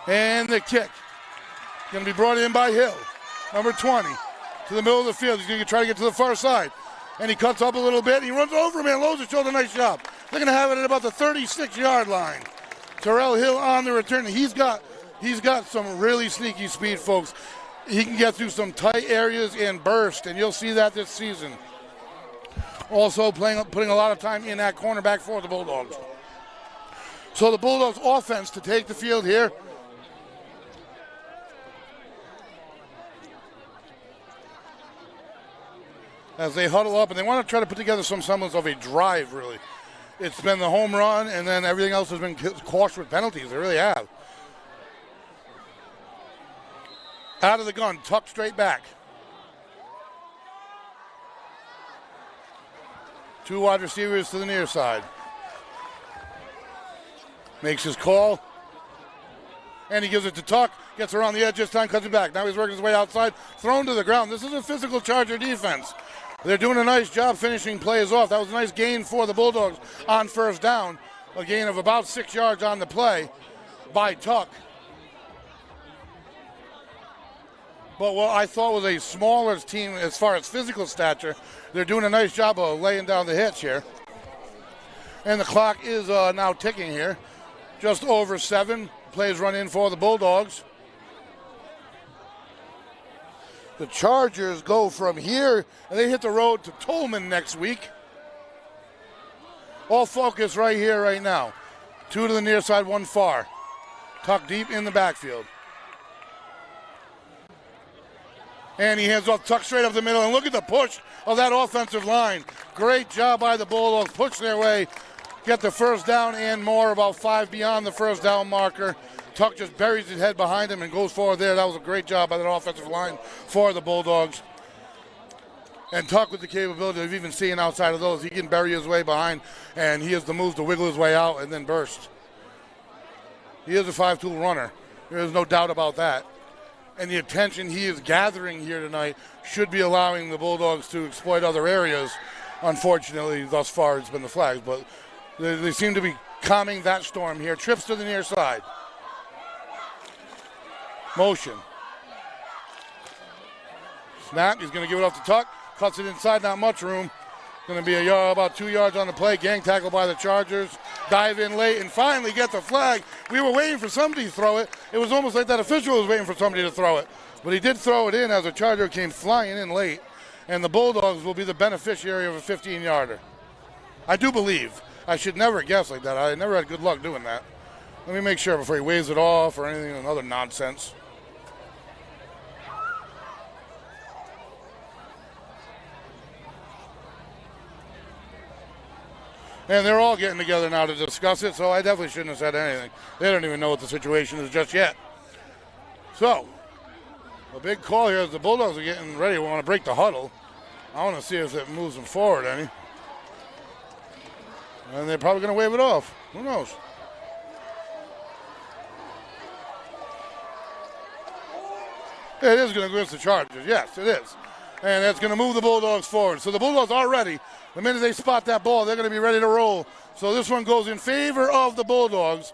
And the kick. Going to be brought in by Hill, number 20. To the middle of the field. He's going to try to get to the far side. And he cuts up a little bit. He runs over him and Loza showed a nice job. They're going to have it at about the 36-yard line. Terrell Hill on the return. He's got some really sneaky speed, folks. He can get through some tight areas and burst, and you'll see that this season. Also putting a lot of time in that cornerback for the Bulldogs. So the Bulldogs offense to take the field here. As they huddle up, and they want to try to put together some semblance of a drive, really. It's been the home run, and then everything else has been quashed with penalties. They really have. Out of the gun, tucked straight back. Two wide receivers to the near side. Makes his call. And he gives it to Tuck. Gets around the edge this time, cuts it back. Now he's working his way outside. Thrown to the ground. This is a physical Charger defense. They're doing a nice job finishing plays off. That was a nice gain for the Bulldogs on first down. A gain of about 6 yards on the play by Tuck. But what I thought was a smaller team as far as physical stature, they're doing a nice job of laying down the hits here. And the clock is now ticking here. Just over 7. Plays run in for the Bulldogs. The Chargers go from here, and they hit the road to Tolman next week. All focus right here, right now. 2 to the near side, 1 far. Tuck deep in the backfield. And he hands off Tuck straight up the middle, and look at the push of that offensive line. Great job by the Bulldogs. Push their way, get the first down and more, about 5 beyond the first down marker. Tuck just buries his head behind him and goes forward there. That was a great job by that offensive line for the Bulldogs. And Tuck with the capability of even seeing outside of those. He can bury his way behind, and he has the move to wiggle his way out and then burst. He is a 5-tool runner. There is no doubt about that. And the attention he is gathering here tonight should be allowing the Bulldogs to exploit other areas. Unfortunately, thus far, it's been the Flags, but they seem to be calming that storm here. Trips to the near side. Motion. Snap, he's going to give it off to Tuck. Cuts it inside, not much room. Going to be about 2 yards on the play. Gang tackle by the Chargers. Dive in late and finally get the flag. We were waiting for somebody to throw it. It was almost like that official was waiting for somebody to throw it. But he did throw it in as a Charger came flying in late. And the Bulldogs will be the beneficiary of a 15-yarder. I do believe. I should never guess like that. I never had good luck doing that. Let me make sure before he waves it off or anything, other nonsense. And they're all getting together now to discuss it, so I definitely shouldn't have said anything. They don't even know what the situation is just yet. So, a big call here as the Bulldogs are getting ready. We want to break the huddle. I want to see if it moves them forward any. And they're probably going to wave it off. Who knows? It is going to go against the Chargers. Yes, it is. And that's going to move the Bulldogs forward. So the Bulldogs are ready. The minute they spot that ball, they're going to be ready to roll. So this one goes in favor of the Bulldogs.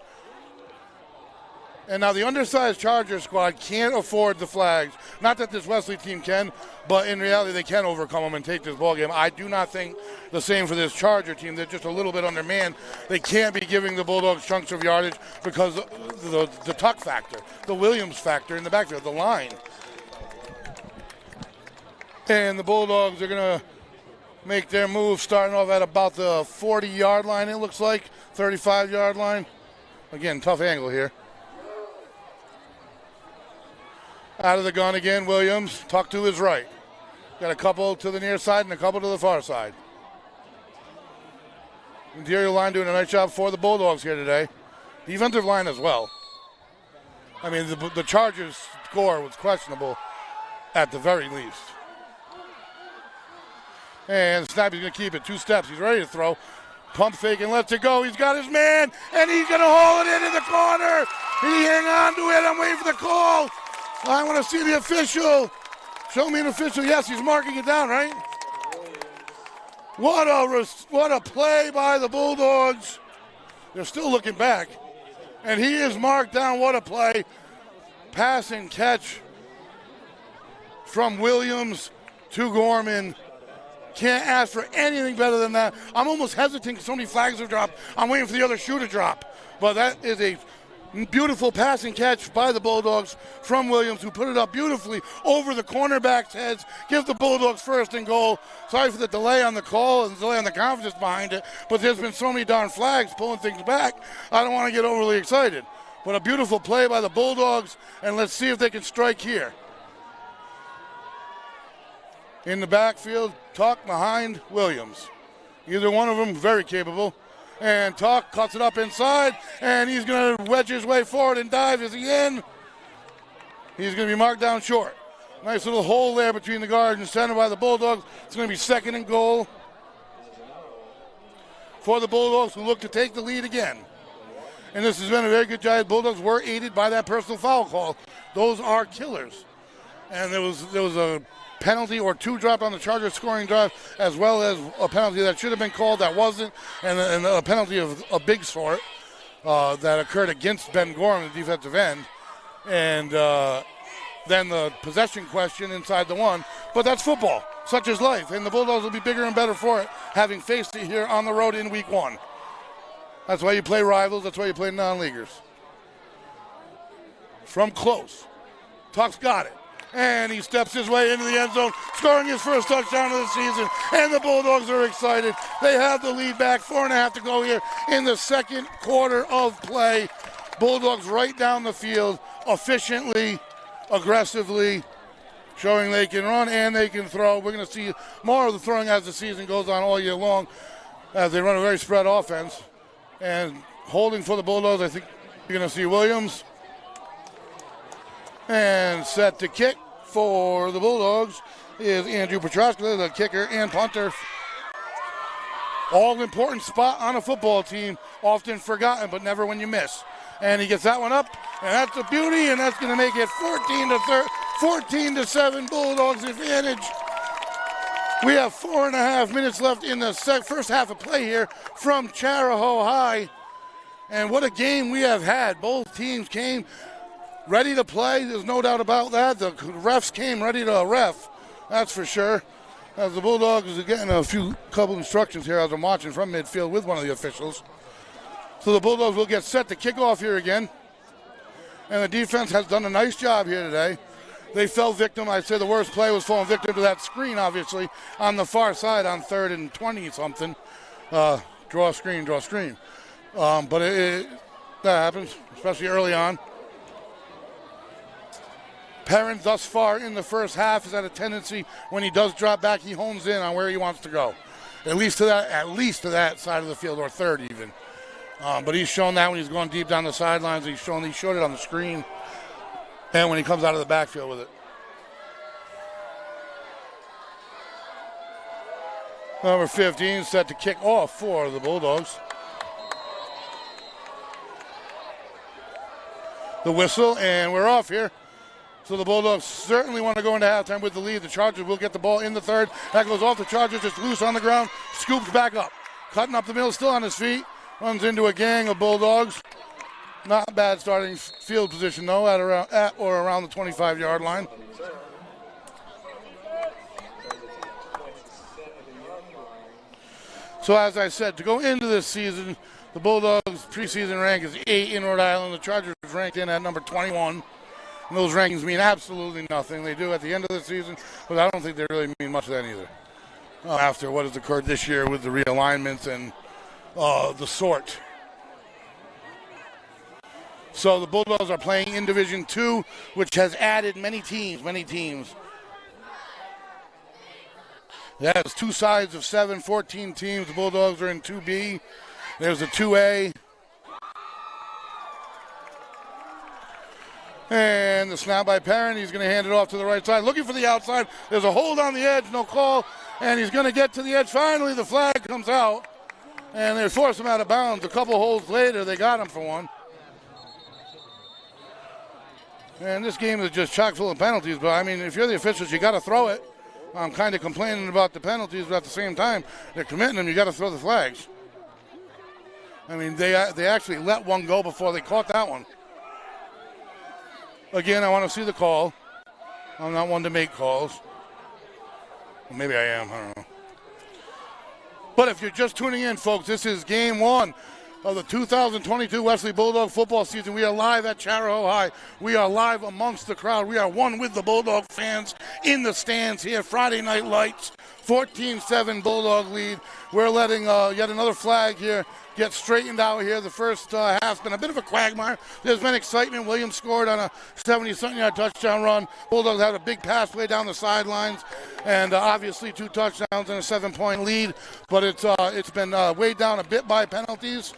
And now the undersized Charger squad can't afford the flags. Not that this Westerly team can, but in reality they can overcome them and take this ball game. I do not think the same for this Charger team. They're just a little bit undermanned. They can't be giving the Bulldogs chunks of yardage because the tuck factor, the Williams factor in the backfield, the line. And the Bulldogs are going to make their move starting off at about the 40-yard line, it looks like, 35-yard line. Again, tough angle here. Out of the gun again, Williams, tucked to his right. Got a couple to the near side and a couple to the far side. Interior line doing a nice job for the Bulldogs here today. Defensive line as well. I mean, the Chargers' score was questionable at the very least. And Snappy's going to keep it 2 steps. He's ready to throw. Pump fake and lets it go. He's got his man, and he's going to haul it in the corner. He hang on to it. I'm waiting for the call. I want to see the official. Show me an official. Yes, he's marking it down, right? What a play by the Bulldogs. They're still looking back. And he is marked down. What a play. Pass and catch from Williams to Gorman. Can't ask for anything better than that. I'm almost hesitant because so many flags have dropped. I'm waiting for the other shoe to drop. But that is a beautiful pass and catch by the Bulldogs from Williams, who put it up beautifully over the cornerbacks' heads. Give the Bulldogs first and goal. Sorry for the delay on the call and the delay on the confidence behind it, but there's been so many darn flags pulling things back. I don't want to get overly excited. But a beautiful play by the Bulldogs, and let's see if they can strike here. In the backfield, Tuck behind Williams. Either one of them very capable. And Tuck cuts it up inside, and he's going to wedge his way forward and dive. Is he in? He's going to be marked down short. Nice little hole there between the guard and center by the Bulldogs. It's going to be 2nd and goal for the Bulldogs, who look to take the lead again. And this has been a very good job. Bulldogs were aided by that personal foul call. Those are killers. And there was a penalty or 2 dropped on the Chargers scoring drive, as well as a penalty that should have been called that wasn't, and a penalty of a big sort that occurred against Ben Gorman, the defensive end. And then the possession question inside the 1. But that's football. Such is life. And the Bulldogs will be bigger and better for it, having faced it here on the road in week 1. That's why you play rivals. That's why you play non-leaguers. From close. Tuck's got it. And he steps his way into the end zone, scoring his first touchdown of the season. And the Bulldogs are excited. They have the lead back. 4.5 to go here in the 2nd quarter of play. Bulldogs right down the field, efficiently, aggressively, showing they can run and they can throw. We're going to see more of the throwing as the season goes on all year long, as they run a very spread offense. And holding for the Bulldogs, I think you're going to see Williams. And set to kick for the Bulldogs is Andrew Petroska, the kicker and punter. All important spot on a football team, often forgotten, but never when you miss. And he gets that one up, and that's a beauty, and that's going to make it 14-7 Bulldogs advantage. We have 4.5 minutes left in the first half of play here from Chariho High. And what a game we have had. Both teams came ready to play, there's no doubt about that. The refs came ready to ref, that's for sure. As the Bulldogs are getting couple instructions here as I'm watching from midfield with one of the officials. So the Bulldogs will get set to kick off here again. And the defense has done a nice job here today. They fell victim. I'd say the worst play was falling victim to that screen, obviously, on the far side on 3rd and 20-something. Draw screen. But that happens, especially early on. Perrin thus far in the first half has had a tendency, when he does drop back, he hones in on where he wants to go. At least to that side of the field, or 3rd even. But he's shown that when he's going deep down the sidelines. He showed it on the screen. And when he comes out of the backfield with it. Number 15 set to kick off for the Bulldogs. The whistle, and we're off here. So the Bulldogs certainly want to go into halftime with the lead. The Chargers will get the ball in the third. That goes off the Chargers. It's loose on the ground. Scoops back up. Cutting up the middle, still on his feet. Runs into a gang of Bulldogs. Not bad starting field position, though, at or around the 25-yard line. So as I said, to go into this season, the Bulldogs' preseason rank is 8 in Rhode Island. The Chargers ranked in at number 21. And those rankings mean absolutely nothing. They do at the end of the season, but I don't think they really mean much then either. After what has occurred this year with the realignments and the sort. So the Bulldogs are playing in Division II, which has added many teams. It has two sides of 7, 14 teams. The Bulldogs are in 2B. There's a 2A. And the snap by Perrin. He's going to hand it off to the right side. Looking for the outside. There's a hold on the edge. No call. And he's going to get to the edge. Finally, the flag comes out. And they force him out of bounds. A couple holds later, they got him for one. And this game is just chock full of penalties. But, I mean, if you're the officials, you got to throw it. I'm kind of complaining about the penalties, but at the same time, they're committing them. You got to throw the flags. I mean, they actually let one go before they caught that one. Again, I want to see the call. I'm not one to make calls. Well, maybe I am. I don't know. But if you're just tuning in, folks, this is game one of the 2022 Westerly Bulldog football season. We are live at Chariho High. We are live amongst the crowd. We are one with the Bulldog fans in the stands here. Friday Night Lights, 14-7 Bulldog lead. We're letting yet another flag here get straightened out here. The first half's been a bit of a quagmire. There's been excitement. Williams scored on a 70-something yard touchdown run. Bulldogs had a big pass way down the sidelines, and obviously 2 touchdowns and a 7-point lead. But it's been weighed down a bit by penalties,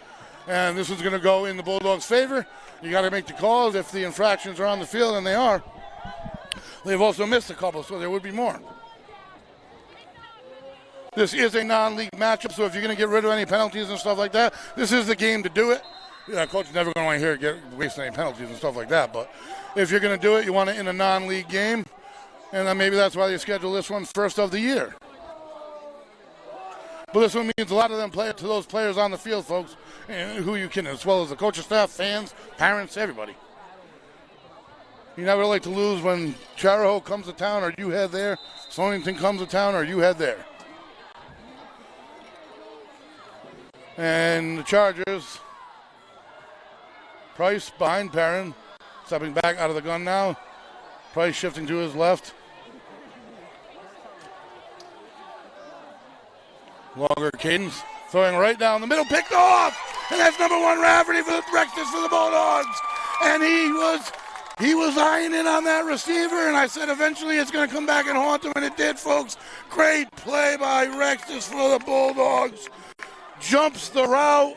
and this is going to go in the Bulldogs' favor. You got to make the calls if the infractions are on the field, and they are. They've also missed a couple, so there would be more. This is a non-league matchup, so if you're going to get rid of any penalties and stuff like that, this is the game to do it. Yeah, coach is never going to want to hear it get waste any penalties and stuff like that, but if you're going to do it, you want it in a non-league game, and then maybe that's why they schedule this one first of the year. But this one means a lot of them play to those players on the field, folks, and who you can, as well as the coaching staff, fans, parents, everybody. You never like to lose when Chariho comes to town or you head there. Stonington comes to town or you head there. And the Chargers, Price behind Perrin, stepping back out of the gun now. Price shifting to his left. Longer cadence, throwing right down the middle, picked off! And that's number 1 Rafferty for the breakfast for the Bulldogs. And he was eyeing in on that receiver, and I said eventually it's going to come back and haunt him, and it did, folks. Great play by Rextus for the Bulldogs. Jumps the route.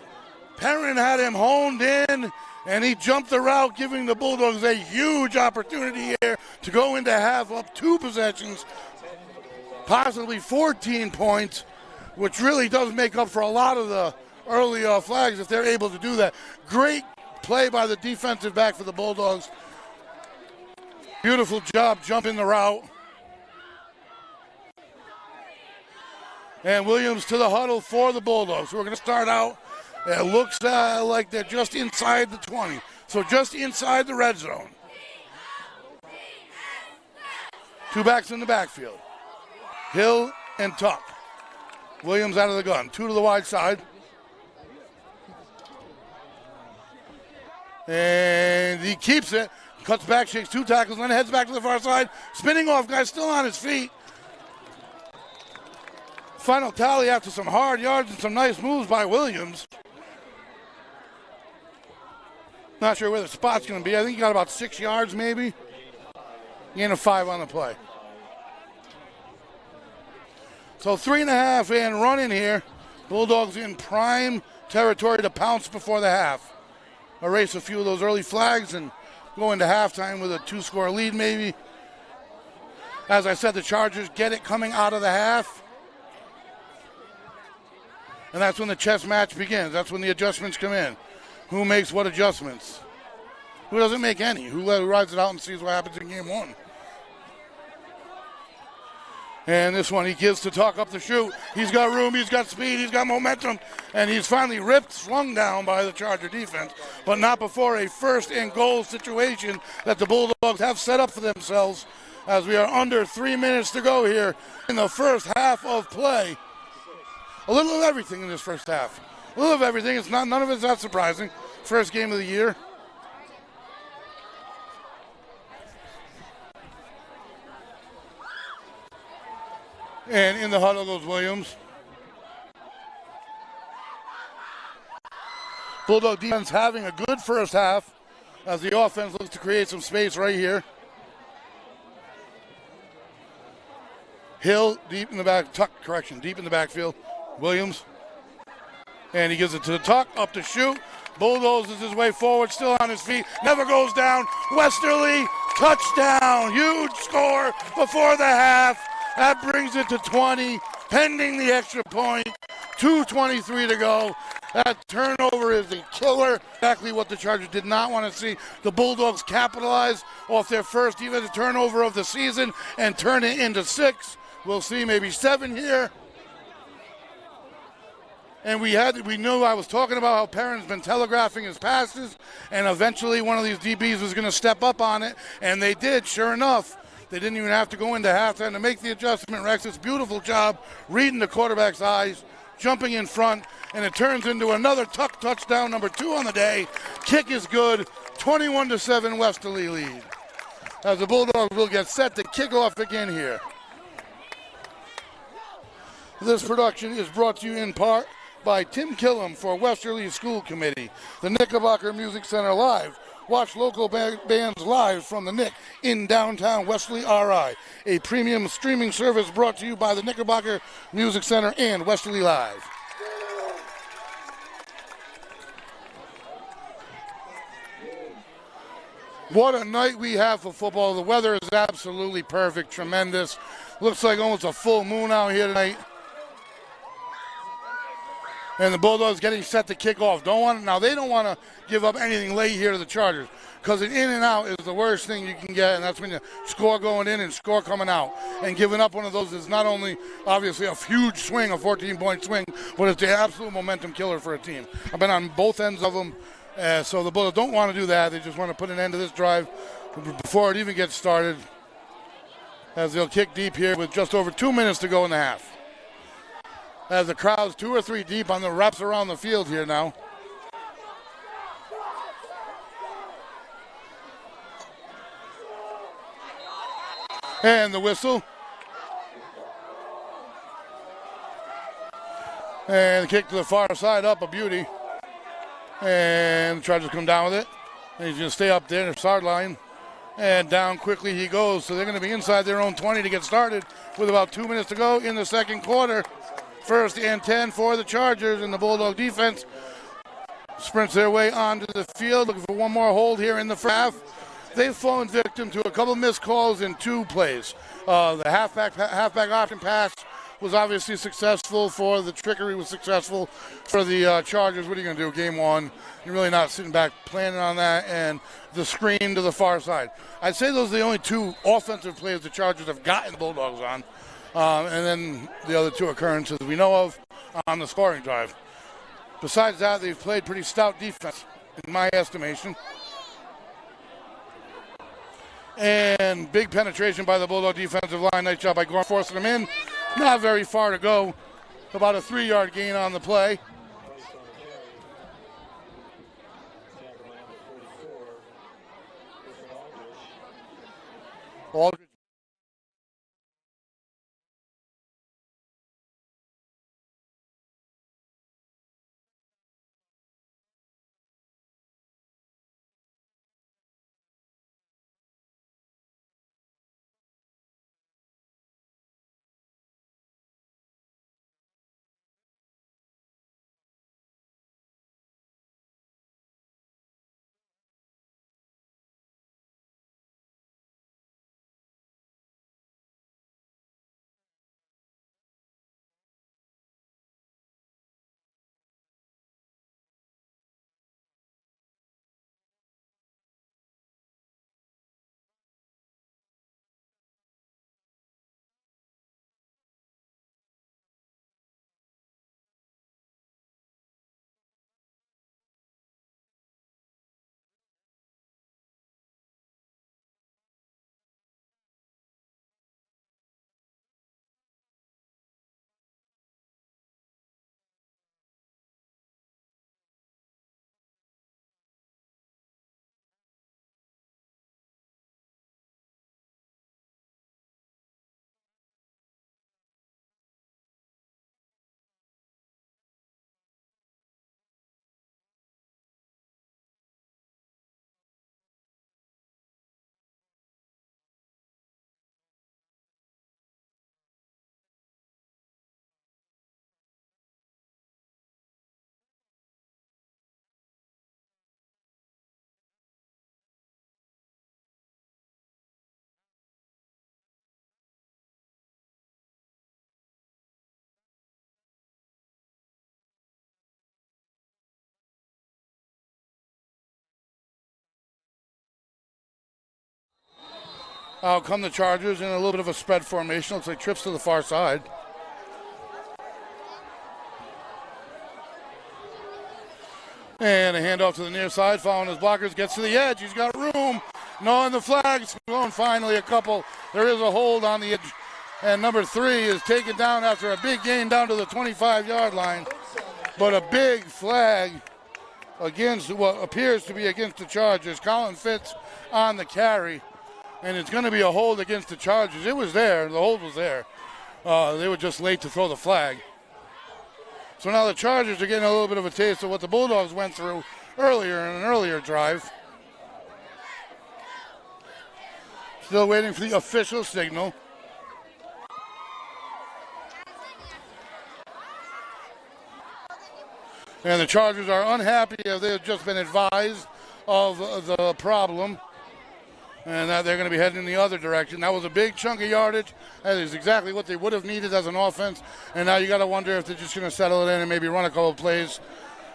Perrin had him honed in, and he jumped the route, giving the Bulldogs a huge opportunity here to go into half up 2 possessions, possibly 14 points, which really does make up for a lot of the early flags if they're able to do that. Great play by the defensive back for the Bulldogs. Beautiful job jumping the route. And Williams to the huddle for the Bulldogs. So we're going to start out. It looks like they're just inside the 20. So just inside the red zone. 2 backs in the backfield. Hill and Tuck. Williams out of the gun. 2 to the wide side. And he keeps it. Cuts back, shakes 2 tackles, and then heads back to the far side. Spinning off, guy still on his feet. Final tally after some hard yards and some nice moves by Williams. Not sure where the spot's going to be. I think he got about 6 yards maybe. Gain of 5 on the play. So 3.5 and running here. Bulldogs in prime territory to pounce before the half. Erase a few of those early flags and go into halftime with a 2-score lead maybe. As I said, the Chargers get it coming out of the half. And that's when the chess match begins. That's when the adjustments come in. Who makes what adjustments? Who doesn't make any? Who rides it out and sees what happens in game one? And this one he gives to Tuck up the shoot. He's got room, he's got speed, he's got momentum, and he's finally ripped, slung down by the Charger defense, but not before a first and goal situation that the Bulldogs have set up for themselves as we are under 3 minutes to go here in the first half of play. A little of everything in this first half. A little of everything. It's not, none of it's that surprising. First game of the year. And in the huddle goes Williams. Bulldog defense having a good first half as the offense looks to create some space right here. Hill deep in the back, Tuck, correction, deep in the backfield. Williams. And he gives it to the Tuck, up to shoot. Bulldozes his way forward, still on his feet, never goes down. Westerly, touchdown, huge score before the half. That brings it to 20, pending the extra point. 2:23 to go. That turnover is a killer. Exactly what the Chargers did not want to see. The Bulldogs capitalize off their first defensive turnover of the season and turn it into 6. We'll see maybe 7 here. And we knew I was talking about how Perrin's been telegraphing his passes, and eventually one of these DBs was going to step up on it, and they did, sure enough. They didn't even have to go into halftime to make the adjustment. Rex, it's a beautiful job reading the quarterback's eyes, jumping in front, and it turns into another Tuck touchdown, number 2 on the day. Kick is good, 21-7 Westerly lead. As the Bulldogs will get set to kick off again here. This production is brought to you in part by Tim Killam for Westerly School Committee, the Knickerbocker Music Center Live. Watch local bands live from the Nick in downtown Westerly, RI. A premium streaming service brought to you by the Knickerbocker Music Center and Westerly Live. What a night we have for football. The weather is absolutely perfect, tremendous. Looks like almost a full moon out here tonight. And the Bulldogs getting set to kick off. Now they don't want to give up anything late here to the Chargers, because an in and out is the worst thing you can get, and that's when you score going in and score coming out. And giving up one of those is not only obviously a huge swing, a 14-point swing, but it's the absolute momentum killer for a team. I've been on both ends of them, so the Bulldogs don't want to do that. They just want to put an end to this drive before it even gets started, as they'll kick deep here with just over 2 minutes to go in the half. As the crowd's 2 or 3 deep on the wraps around the field here now. And the whistle. And the kick to the far side, up a beauty. And the Chargers come down with it. And he's going to stay up there in the sideline. And down quickly he goes. So they're going to be inside their own 20 to get started with about 2 minutes to go in the second quarter. 1st and 10 for the Chargers, and the Bulldog defense sprints their way onto the field, looking for one more hold here in the first half. They've fallen victim to a couple missed calls in 2 plays. The halfback option pass was obviously successful for the trickery, was successful for the Chargers. What are you going to do? Game 1, you're really not sitting back planning on that, and the screen to the far side. I'd say those are the only 2 offensive plays the Chargers have gotten the Bulldogs on. And then the other 2 occurrences we know of on the scoring drive. Besides that, they've played pretty stout defense, in my estimation. And big penetration by the Bulldog defensive line. Nice job by Gorn forcing them in. Not very far to go. About a 3-yard gain on the play. Aldridge Out come the Chargers in a little bit of a spread formation. Looks like trips to the far side. And a handoff to the near side, following his blockers, gets to the edge. He's got room. No on the flags. Going finally a couple. There is a hold on the edge. And number 3 is taken down after a big gain down to the 25-yard line. But a big flag against what appears to be against the Chargers. Colin Fitz on the carry. And it's going to be a hold against the Chargers. It was there. The hold was there. They were just late to throw the flag. So now the Chargers are getting a little bit of a taste of what the Bulldogs went through earlier in an earlier drive. Still waiting for the official signal. And the Chargers are unhappy as they have just been advised of the problem. And that they're going to be heading in the other direction. That was a big chunk of yardage. That is exactly what they would have needed as an offense. And now you got to wonder if they're just going to settle it in and maybe run a couple of plays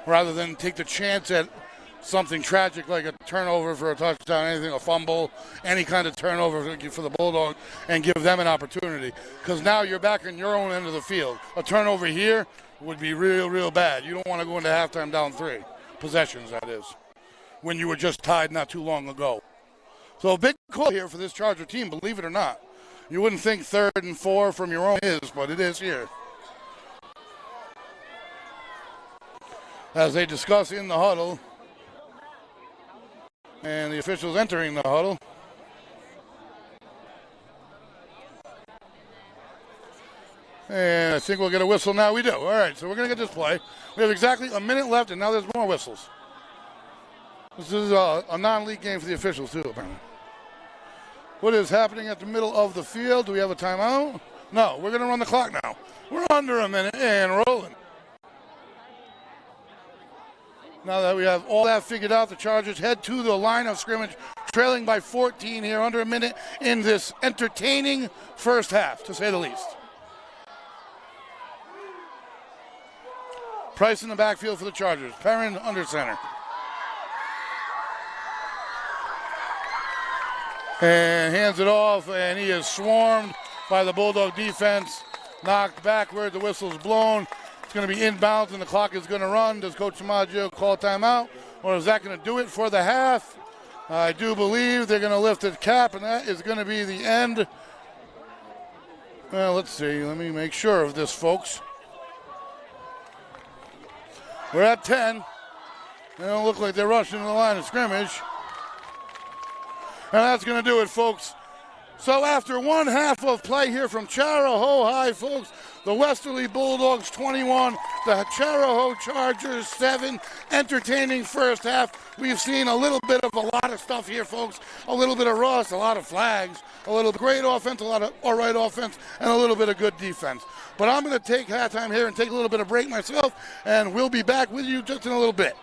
rather than take the chance at something tragic like a turnover for a touchdown, anything, a fumble, any kind of turnover for the Bulldogs, and give them an opportunity. Because now you're back in your own end of the field. A turnover here would be real, real bad. You don't want to go into halftime down 3 possessions, that is, when you were just tied not too long ago. So a big call here for this Charger team, believe it or not. You wouldn't think 3rd and 4 from your own is, but it is here. As they discuss in the huddle, and the officials entering the huddle. And I think we'll get a whistle now. We do. All right, so we're going to get this play. We have exactly a minute left, and now there's more whistles. This is a non-league game for the officials, too, apparently. What is happening at the middle of the field? Do we have a timeout? No, we're going to run the clock now. We're under a minute and rolling. Now that we have all that figured out, the Chargers head to the line of scrimmage, trailing by 14 here, under a minute in this entertaining first half, to say the least. Price in the backfield for the Chargers. Perrin under center. And hands it off, and he is swarmed by the Bulldog defense. Knocked backward, the whistle's blown. It's going to be inbounds, and the clock is going to run. Does Coach DiMaggio call timeout, or is that going to do it for the half? I do believe they're going to lift the cap, and that is going to be the end. Well, let's see. Let me make sure of this, folks. We're at 10. They don't look like they're rushing to the line of scrimmage. And that's going to do it, folks. So after one half of play here from Chariho High, folks, the Westerly Bulldogs 21, the Chariho Chargers 7. Entertaining first half. We've seen a little bit of a lot of stuff here, folks. A little bit of rust, a lot of flags, a little great offense, a lot of all right offense, and a little bit of good defense. But I'm going to take halftime here and take a little bit of break myself, and we'll be back with you just in a little bit.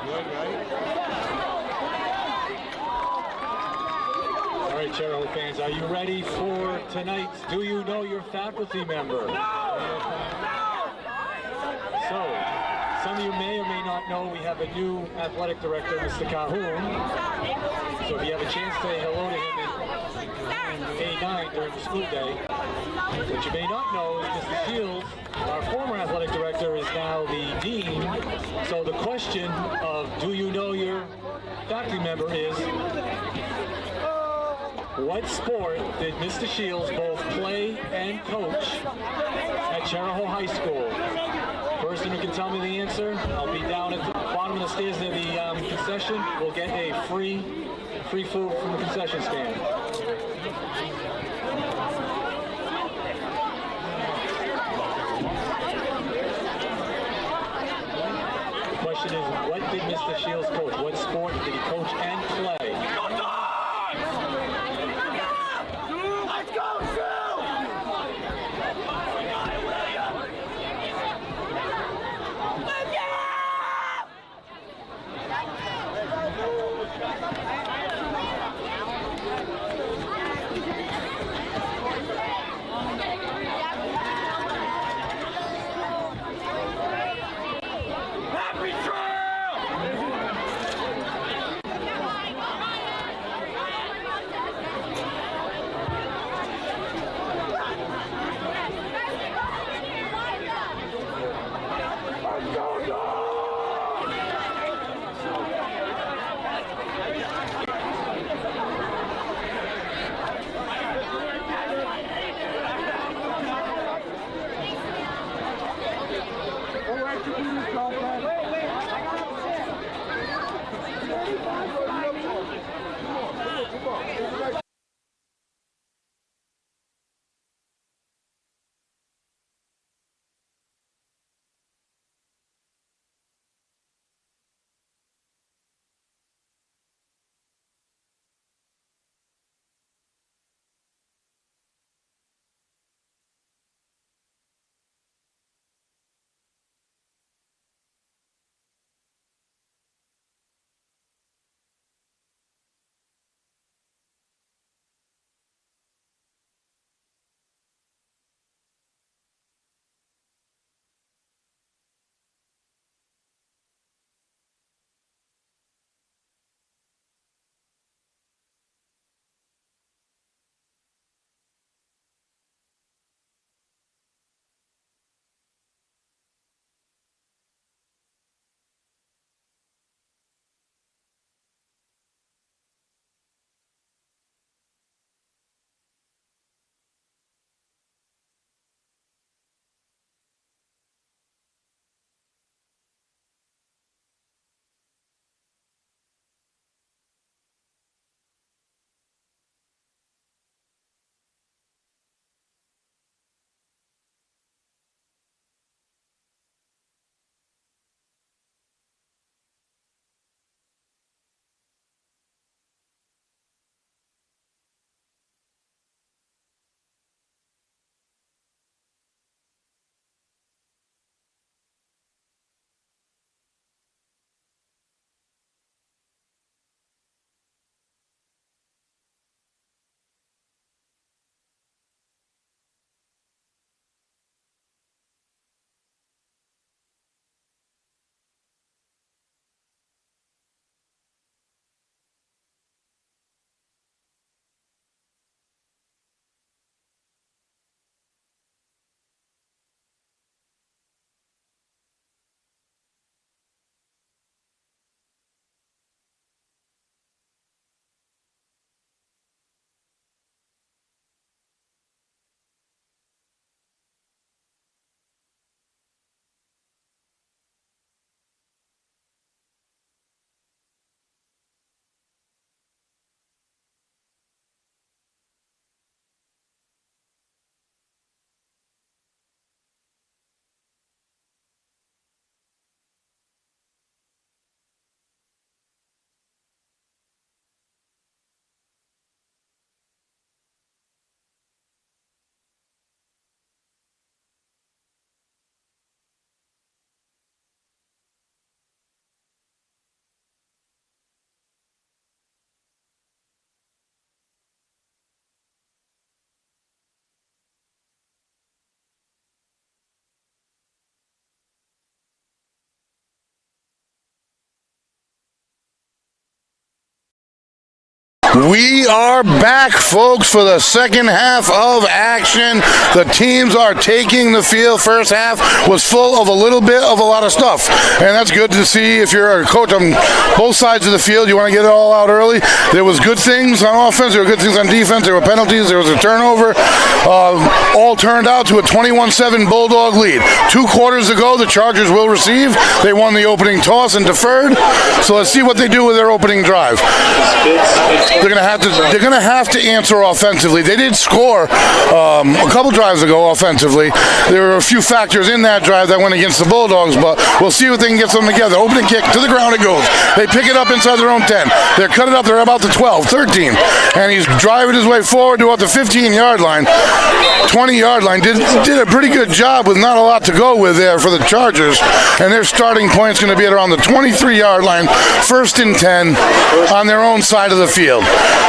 Good, right? All right, Chariho fans, are you ready for tonight's Do You Know Your Faculty Member? So, some of you may or may not know we have a new athletic director, Mr. Calhoun. So if you have a chance to say hello to him in A9 during the school day. What you may not know is Mr. Shields, our former athletic director, is now the dean. So the question of do you know your faculty member is, what sport did Mr. Shields both play and coach at Chariho High School? Person who can tell me the answer, I'll be down at the bottom of the stairs near the concession. We'll get a free food from the concession stand. The question is, what did Mr. Shields coach? What sport did he coach and play? Let's go, Phil! Happy trail! We are back, folks, for the second half of action. The teams are taking the field. First half was full of a little bit of a lot of stuff, and that's good to see. If you're a coach on both sides of the field, you want to get it all out early. There was good things on offense, there were good things on defense, there were penalties, there was a turnover. All turned out to a 21-7 Bulldog lead. 2 quarters ago, the Chargers will receive. They won the opening toss and deferred. So let's see what they do with their opening drive. They're going to have to answer offensively. They did score a couple drives ago offensively. There were a few factors in that drive that went against the Bulldogs, but we'll see what they can get them together. Opening kick to the ground it goes. They pick it up inside their own 10. They're cut it up. They're about the 12, 13, and he's driving his way forward to about the 15-yard line, 20-yard line. Did a pretty good job with not a lot to go with there for the Chargers, and their starting point's going to be at around the 23-yard line, 1st and 10 on their own side of the field.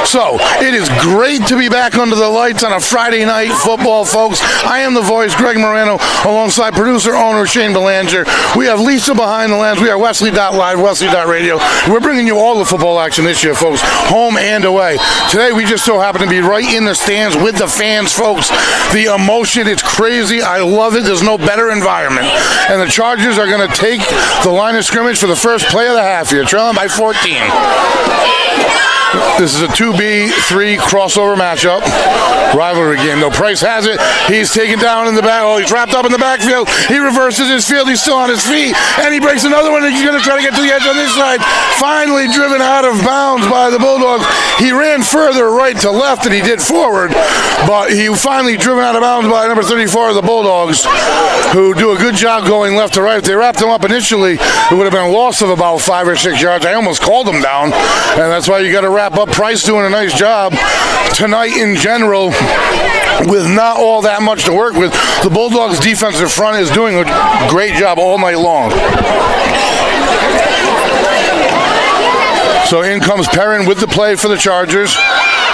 So it is great to be back under the lights on a Friday night football, folks. I am the voice, Greg Moreno, alongside producer owner Shane Belanger. We have Lisa behind the lens. We are Westerly.live, Westerly.radio. We're bringing you all the football action this year, folks, home and away. Today we just so happen to be right in the stands with the fans, folks. The emotion, it's crazy. I love it. There's no better environment. And the Chargers are going to take the line of scrimmage for the first play of the half here, trailing by 14. This is a 2B3 crossover matchup. Rivalry game, though. Price has it. He's taken down in the back. Oh, he's wrapped up in the backfield. He reverses his field. He's still on his feet. And he breaks another one. And he's going to try to get to the edge on this side. Finally driven out of bounds by the Bulldogs. He ran further right to left than he did forward. But he finally driven out of bounds by number 34 of the Bulldogs, who do a good job going left to right. If they wrapped him up initially, it would have been a loss of about 5 or 6 yards. I almost called him down. And that's why you got to wrap up. Price doing a nice job tonight in general with not all that much to work with. The Bulldogs defensive front is doing a great job all night long. So in comes Perrin with the play for the Chargers.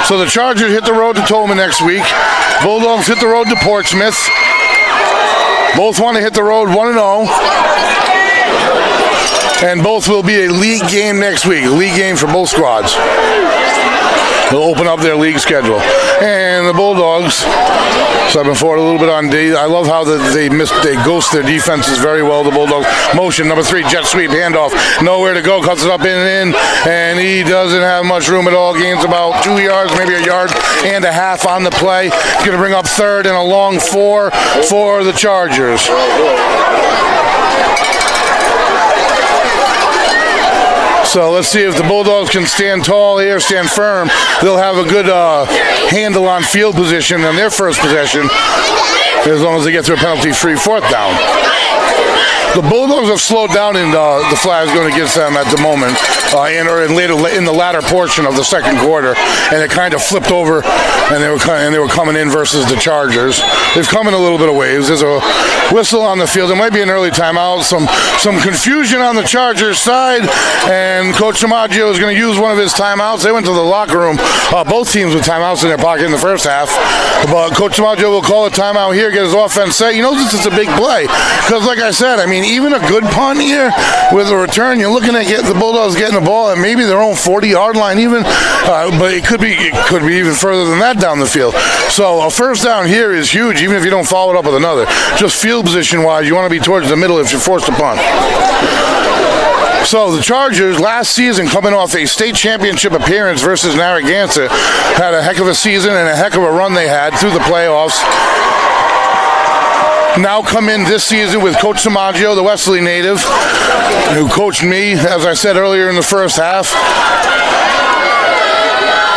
So the Chargers hit the road to Tolman next week. Bulldogs hit the road to Portsmouth. Both want to hit the road 1-0. And both will be a league game next week. A league game for both squads. They'll open up their league schedule. And the Bulldogs, so I've been forward a little bit on D. I love how they ghost their defenses very well, the Bulldogs. Motion, number 3, jet sweep, handoff. Nowhere to go, cuts it up in, and he doesn't have much room at all. Gains about 2 yards, maybe a yard and a half on the play. He's going to bring up 3rd and a long 4 for the Chargers. So let's see if the Bulldogs can stand tall here, stand firm. They'll have a good handle on field position on their first possession, as long as they get to a penalty-free 4th down. The Bulldogs have slowed down in the flags going against them at the moment, in the latter portion of the second quarter, and it kind of flipped over, and they were coming in versus the Chargers. They've come in a little bit of waves. There's a whistle on the field. There might be an early timeout. Some confusion on the Chargers side, and Coach DiMaggio is going to use one of his timeouts. They went to the locker room, both teams with timeouts in their pocket in the first half, but Coach DiMaggio will call a timeout here, get his offense set. You know this is a big play, because like I said, I mean, even a good punt here with a return, you're looking at the Bulldogs getting the ball at maybe their own 40-yard line even, but it could be even further than that down the field. So a first down here is huge, even if you don't follow it up with another. Just field position-wise, you want to be towards the middle if you're forced to punt. So the Chargers, last season, coming off a state championship appearance versus Narragansett, had a heck of a season and a heck of a run they had through the playoffs. Now come in this season with Coach DiMaggio, the Westerly native, who coached me, as I said earlier, in the first half.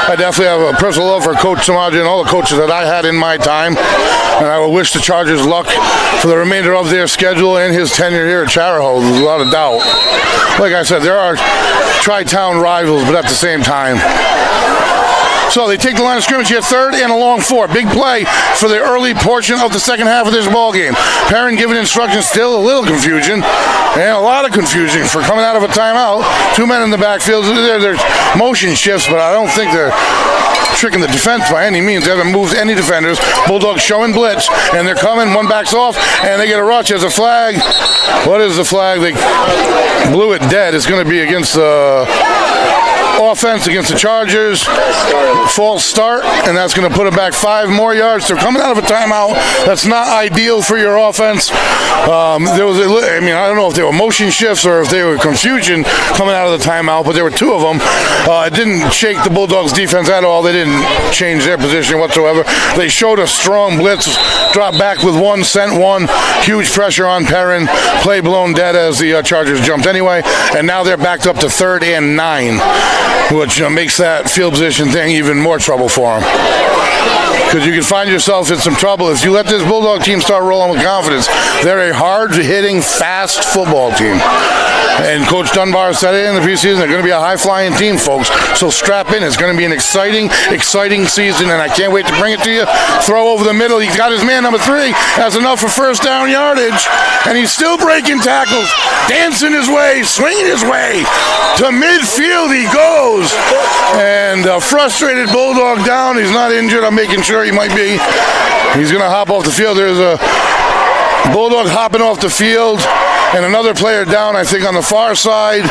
I definitely have a personal love for Coach DiMaggio and all the coaches that I had in my time, and I will wish the Chargers luck for the remainder of their schedule and his tenure here at Chariho. There's a lot of doubt. Like I said, there are tri-town rivals, but at the same time. So they take the line of scrimmage here, 3rd and a long 4. Big play for the early portion of the second half of this ball game. Perrin giving instructions, still a little confusion, and a lot of confusion for coming out of a timeout. 2 men in the backfield. There's motion shifts, but I don't think they're tricking the defense by any means. They haven't moved any defenders. Bulldogs showing blitz, and they're coming. One backs off, and they get a rush. There's a flag. What is the flag? They blew it dead. It's going to be against offense against the Chargers. False start, and that's going to put it back 5 more yards. They're coming out of a timeout. That's not ideal for your offense. There was, I don't know if they were motion shifts or if they were confusion coming out of the timeout, but there were 2 of them. It didn't shake the Bulldogs defense at all. They didn't change their position whatsoever. They showed a strong blitz, dropped back with 1, sent 1, huge pressure on Perrin, play blown dead as the Chargers jumped anyway, and now they're backed up to 3rd and 9, which makes that field position thing even more trouble for them. Because you can find yourself in some trouble if you let this Bulldog team start rolling with confidence. They're a hard-hitting, fast football team. And Coach Dunbar said it in the preseason, they're going to be a high-flying team, folks. So strap in. It's going to be an exciting season, and I can't wait to bring it to you. Throw over the middle. He's got his man, number 3. That's enough for first down yardage. And he's still breaking tackles, dancing his way, swinging his way. To midfield he goes. And a frustrated Bulldog down. He's not injured. I'm making sure he might be. He's going to hop off the field. There's a Bulldog hopping off the field. And another player down, I think, on the far side.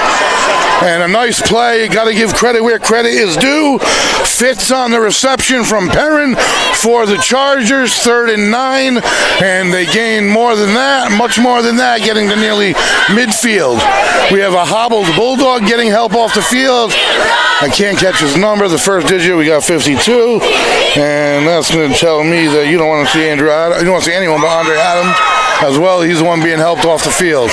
And a nice play. Got to give credit where credit is due. Fits on the reception from Perrin for the Chargers, 3rd and 9. And they gain more than that, much more than that, getting to nearly midfield. We have a hobbled Bulldog getting help off the field. I can't catch his number. The first digit, we got 52. And that's going to tell me that you don't want to see Andrew Adams. You don't want to see anyone but Andre Adams as well. He's the one being helped off the field.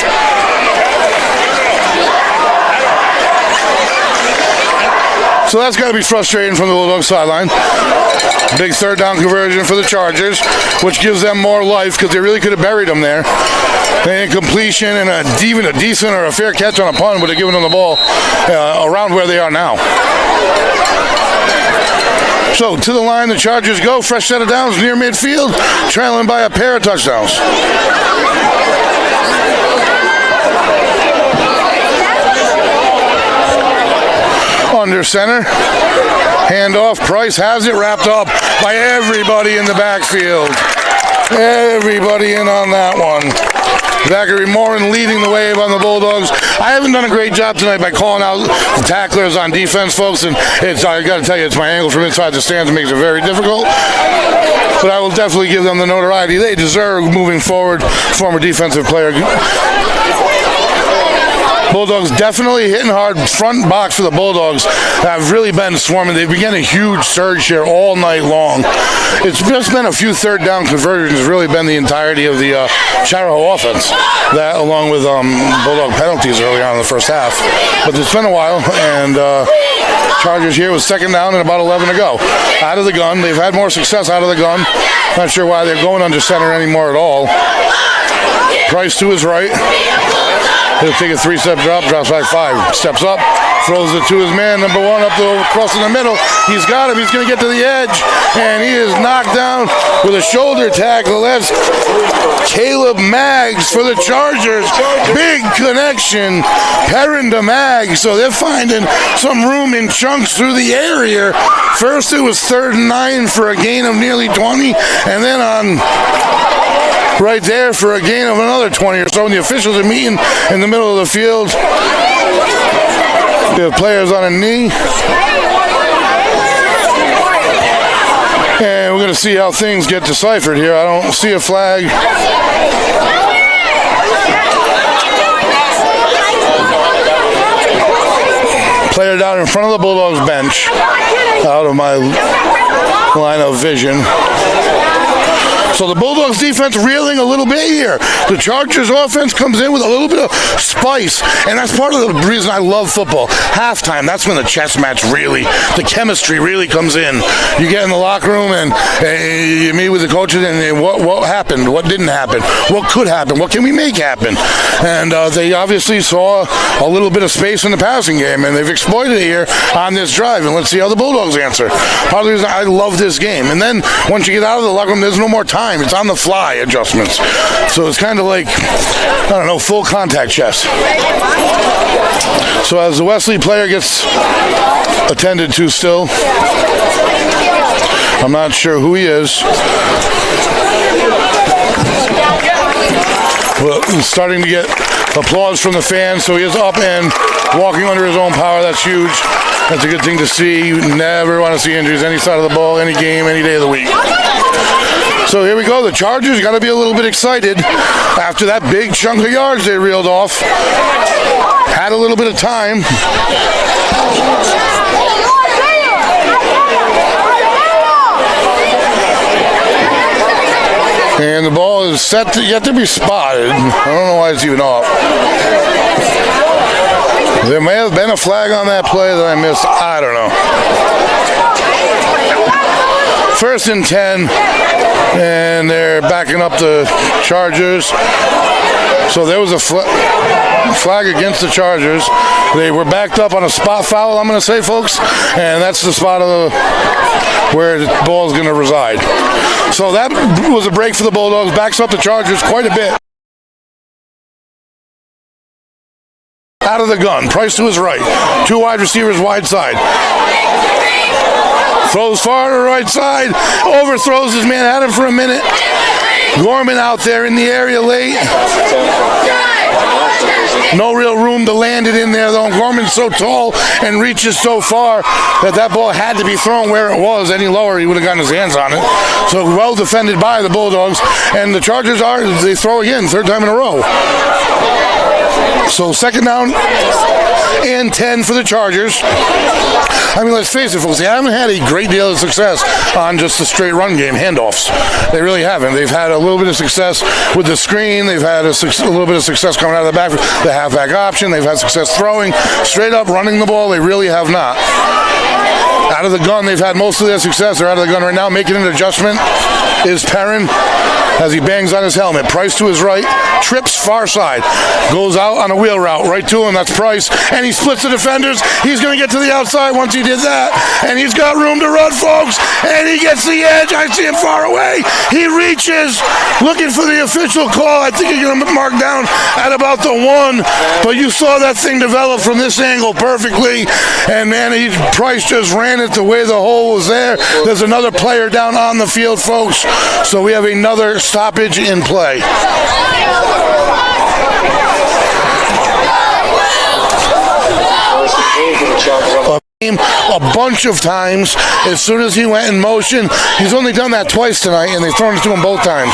So that's got to be frustrating from the Bulldogs sideline. Big 3rd down conversion for the Chargers, which gives them more life because they really could have buried them there. And completion and even a decent or a fair catch on a punt would have given them the ball around where they are now. So to the line the Chargers go. Fresh set of downs near midfield, trailing by a pair of touchdowns. Under center, handoff. Price has it wrapped up by everybody in the backfield. Everybody in on that one. Zachary Morin leading the wave on the Bulldogs. I haven't done a great job tonight by calling out the tacklers on defense, folks, and I got to tell you, it's my angle from inside the stands that makes it very difficult. But I will definitely give them the notoriety they deserve moving forward. Former defensive player. Bulldogs definitely hitting hard. Front box for the Bulldogs have really been swarming. They've been getting a huge surge here all night long. It's just been a few 3rd down conversions. Has really been the entirety of the Chariho offense. That along with Bulldog penalties early on in the first half. But it's been a while, and Chargers here with 2nd down and about 11 to go. Out of the gun. They've had more success out of the gun. Not sure why they're going under center anymore at all. Price to his right. He'll take a 3-step drop, drops back 5. Steps up, throws it to his man, number 1 up across in the middle. He's got him. He's going to get to the edge, and he is knocked down with a shoulder tackle. That's Caleb Maggs for the Chargers. Big connection. Perrin to Maggs, so they're finding some room in chunks through the air here. First it was 3rd and 9 for a gain of nearly 20, and then on right there for a gain of another 20 or so. And the officials are meeting in the middle of the field. The players on a knee. And we're going to see how things get deciphered here. I don't see a flag. Player down in front of the Bulldogs bench. Out of my line of vision. So the Bulldogs defense reeling a little bit here. The Chargers offense comes in with a little bit of spice, and that's part of the reason I love football. Halftime, that's when the chess match really, the chemistry really comes in. You get in the locker room and you meet with the coaches, and what happened, what didn't happen, what could happen, what can we make happen? And they obviously saw a little bit of space in the passing game, and they've exploited it here on this drive, and let's see how the Bulldogs answer. Part of the reason I love this game. And then once you get out of the locker room, there's no more time. It's on the fly adjustments. So it's kind of like, I don't know, full contact chess. So as the Westerly player gets attended to still, I'm not sure who he is. Well, starting to get applause from the fans, so he is up and walking under his own power. That's huge. That's a good thing to see. You never want to see injuries any side of the ball, any game, any day of the week. So here we go. The Chargers got to be a little bit excited after that big chunk of yards they reeled off. Had a little bit of time. And the ball is set to yet to be spotted. I don't know why it's even off. There may have been a flag on that play that I missed. I don't know. 1st and 10, and they're backing up the Chargers. So there was a flag against the Chargers. They were backed up on a spot foul, I'm going to say, folks, and that's the spot of where the ball is going to reside. So that was a break for the Bulldogs. Backs up the Chargers quite a bit. Out of the gun. Price to his right. 2 wide receivers wide side. Throws far to the right side. Overthrows his man. Had him for a minute. Gorman out there in the area late. No real room to land it in there, though. Gorman's so tall and reaches so far that ball had to be thrown where it was. Any lower, he would have gotten his hands on it. So well defended by the Bulldogs. And the Chargers they throw again, 3rd time in a row. So 2nd down and 10 for the Chargers. I mean, let's face it, folks, they haven't had a great deal of success on just the straight run game, handoffs. They really haven't. They've had a little bit of success with the screen. They've had a little bit of success coming out of the back, the halfback option. They've had success throwing. Straight up running the ball, they really have not. Out of the gun, they've had most of their success. They're out of the gun right now. Making an adjustment is Perrin as he bangs on his helmet. Price to his right, trips far side, goes out on a wheel route right to him. That's Price, and he splits the defenders. He's going to get to the outside once he did that, and he's got room to run, folks, and he gets the edge. I see him far away. He reaches, looking for the official call. I think he's going to mark down at about the 1, but you saw that thing develop from this angle perfectly, and man, Price just ran it the way the hole was there. There's another player down on the field, folks, so we have another stoppage in play. A bunch of times as soon as he went in motion. He's only done that twice tonight, and they've thrown it to him both times.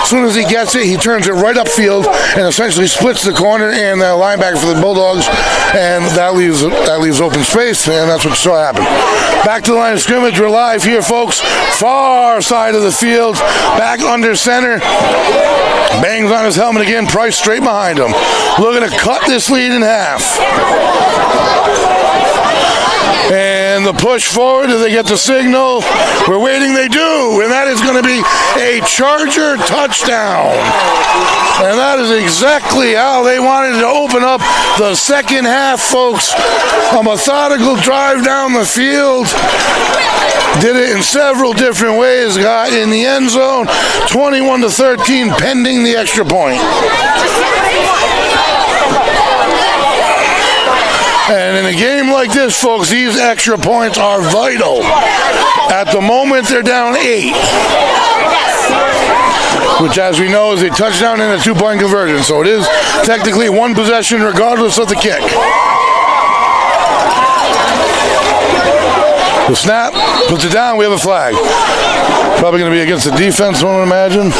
As soon as he gets it, he turns it right upfield and essentially splits the corner and the linebacker for the Bulldogs, and that leaves open space, and that's what you saw happen. Back to the line of scrimmage. We're live here, folks. Far side of the field, back under center. Bangs on his helmet again. Price straight behind him. Looking to cut this lead in half. And the push forward, do they get the signal? We're waiting, they do, and that is going to be a Charger touchdown. And that is exactly how they wanted to open up the second half, folks. A methodical drive down the field. Did it in several different ways, got in the end zone, 21-13, pending the extra point. And in a game like this, folks, these extra points are vital. At the moment, they're down 8. Which, as we know, is a touchdown and a 2-point conversion. So it is technically 1 possession regardless of the kick. The snap puts it down. We have a flag. Probably going to be against the defense, one would imagine.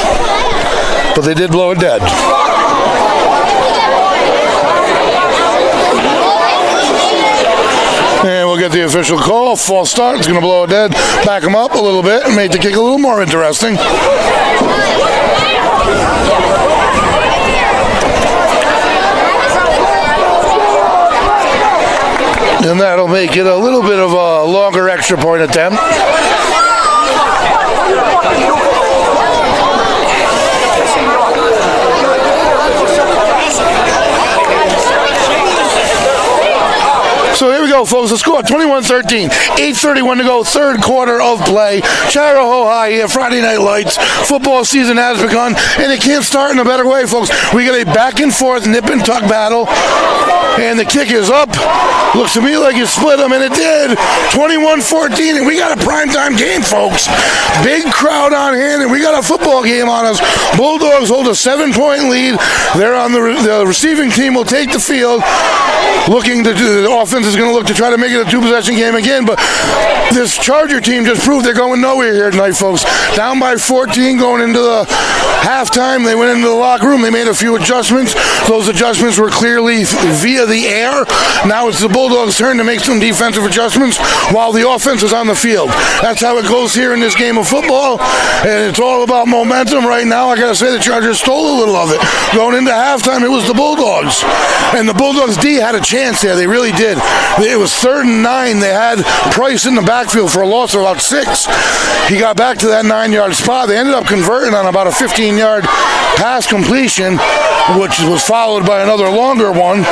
But they did blow it dead. And we'll get the official call. False start. It's going to blow it dead. Back them up a little bit and make the kick a little more interesting. And that'll make it a little bit of a longer extra point attempt. So here we go, folks. The score, 21-13. 8:31 to go, 3rd quarter of play. Chariho High here, Friday Night Lights. Football season has begun, and it can't start in a better way, folks. We got a back-and-forth nip-and-tuck battle. And the kick is up. Looks to me like it split them, and it did. 21-14, and we got a primetime game, folks. Big crowd on hand, and we got a football game on us. Bulldogs hold a 7-point lead. They're on the receiving team will take the field. The offense is going to look to try to make it a 2-possession game again, but this Charger team just proved they're going nowhere here tonight, folks. Down by 14 going into the halftime. They went into the locker room. They made a few adjustments. Those adjustments were clearly via the air. Now it's the Bulldogs' turn to make some defensive adjustments while the offense is on the field. That's how it goes here in this game of football, and it's all about momentum right now. I got to say the Chargers stole a little of it. Going into halftime, it was the Bulldogs, and the Bulldogs' D had a chance there. They really did. It was 3rd and 9. They had Price in the backfield for a loss of about 6. He got back to that 9-yard spot. They ended up converting on about a 15-yard pass completion, which was followed by another longer one.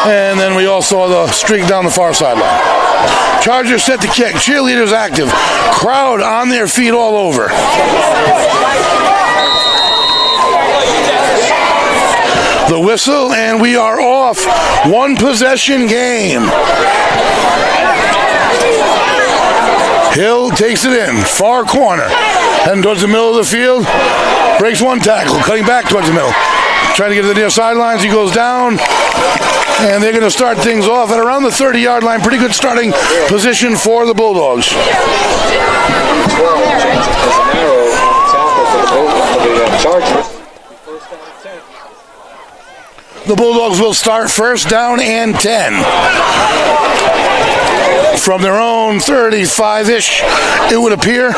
And then we all saw the streak down the far sideline. Chargers set to kick. Cheerleaders active. Crowd on their feet all over. The whistle, and we are off. 1-possession game. Hill takes it in. Far corner. Heading towards the middle of the field. Breaks one tackle. Cutting back towards the middle. Trying to get to the near sidelines. He goes down. And they're going to start things off at around the 30-yard line. Pretty good starting position for the Bulldogs. The Bulldogs will start 1st down and 10. From their own 35-ish, it would appear.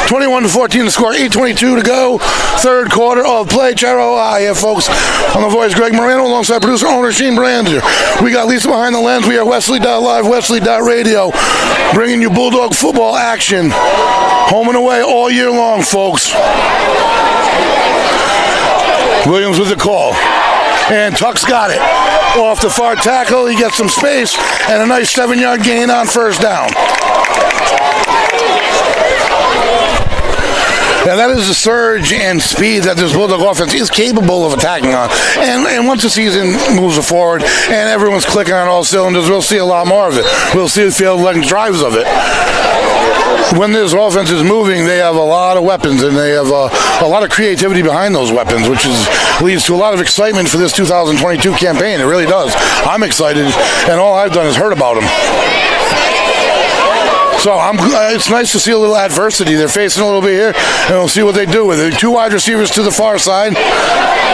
21-14 to score, 8:22 to go. 3rd quarter of play. Chariho, folks. On the voice, Greg Moreno, alongside producer, owner, Shane Brander. We got Lisa behind the lens. We are Westerly.live, Westerly.radio, bringing you Bulldog football action. Home and away all year long, folks. Williams with the call. And Tuck's got it. Off the far tackle, he gets some space, and a nice 7-yard gain on 1st down. Now that is the surge and speed that this Bulldog offense is capable of attacking on. And once the season moves forward and everyone's clicking on all cylinders, we'll see a lot more of it. We'll see the field-length drives of it. When this offense is moving, they have a lot of weapons, and they have a lot of creativity behind those weapons, which leads to a lot of excitement for this 2022 campaign. It really does. I'm excited, and all I've done is heard about them. So it's nice to see a little adversity. They're facing a little bit here, and we'll see what they do with it. 2 wide receivers to the far side,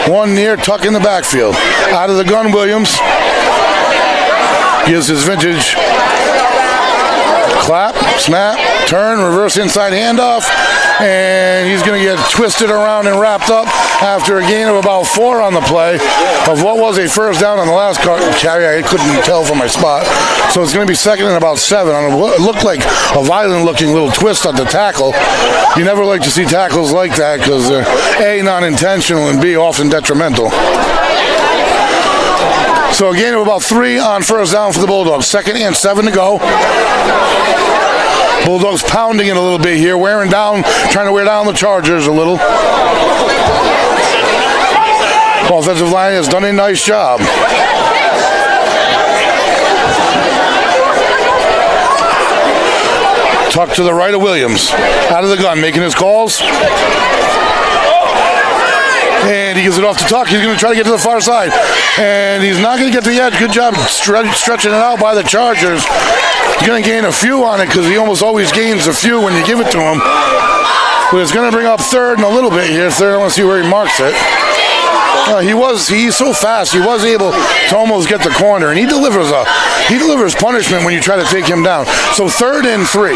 1 near, Tuck in the backfield. Out of the gun, Williams gives his vintage clap, snap, turn, reverse inside handoff, and he's going to get twisted around and wrapped up after a gain of about 4 on the play of what was a 1st down on the last carry. I couldn't tell from my spot. So it's going to be 2nd and about 7 on what looked like a violent-looking little twist on the tackle. You never like to see tackles like that because they're A, non-intentional, and B, often detrimental. So a gain of about 3 on 1st down for the Bulldogs. 2nd and 7 to go. Bulldogs pounding it a little bit here, trying to wear down the Chargers a little. Offensive line has done a nice job. Tuck to the right of Williams. Out of the gun, making his calls. And he gives it off to Tuck. He's going to try to get to the far side. And he's not going to get to the edge. Good job stretching it out by the Chargers. He's going to gain a few on it because he almost always gains a few when you give it to him. But it's going to bring up 3rd and a little bit here. 3rd, I want to see where he marks it. He's so fast. He was able to almost get the corner. And he delivers punishment when you try to take him down. So 3rd and 3.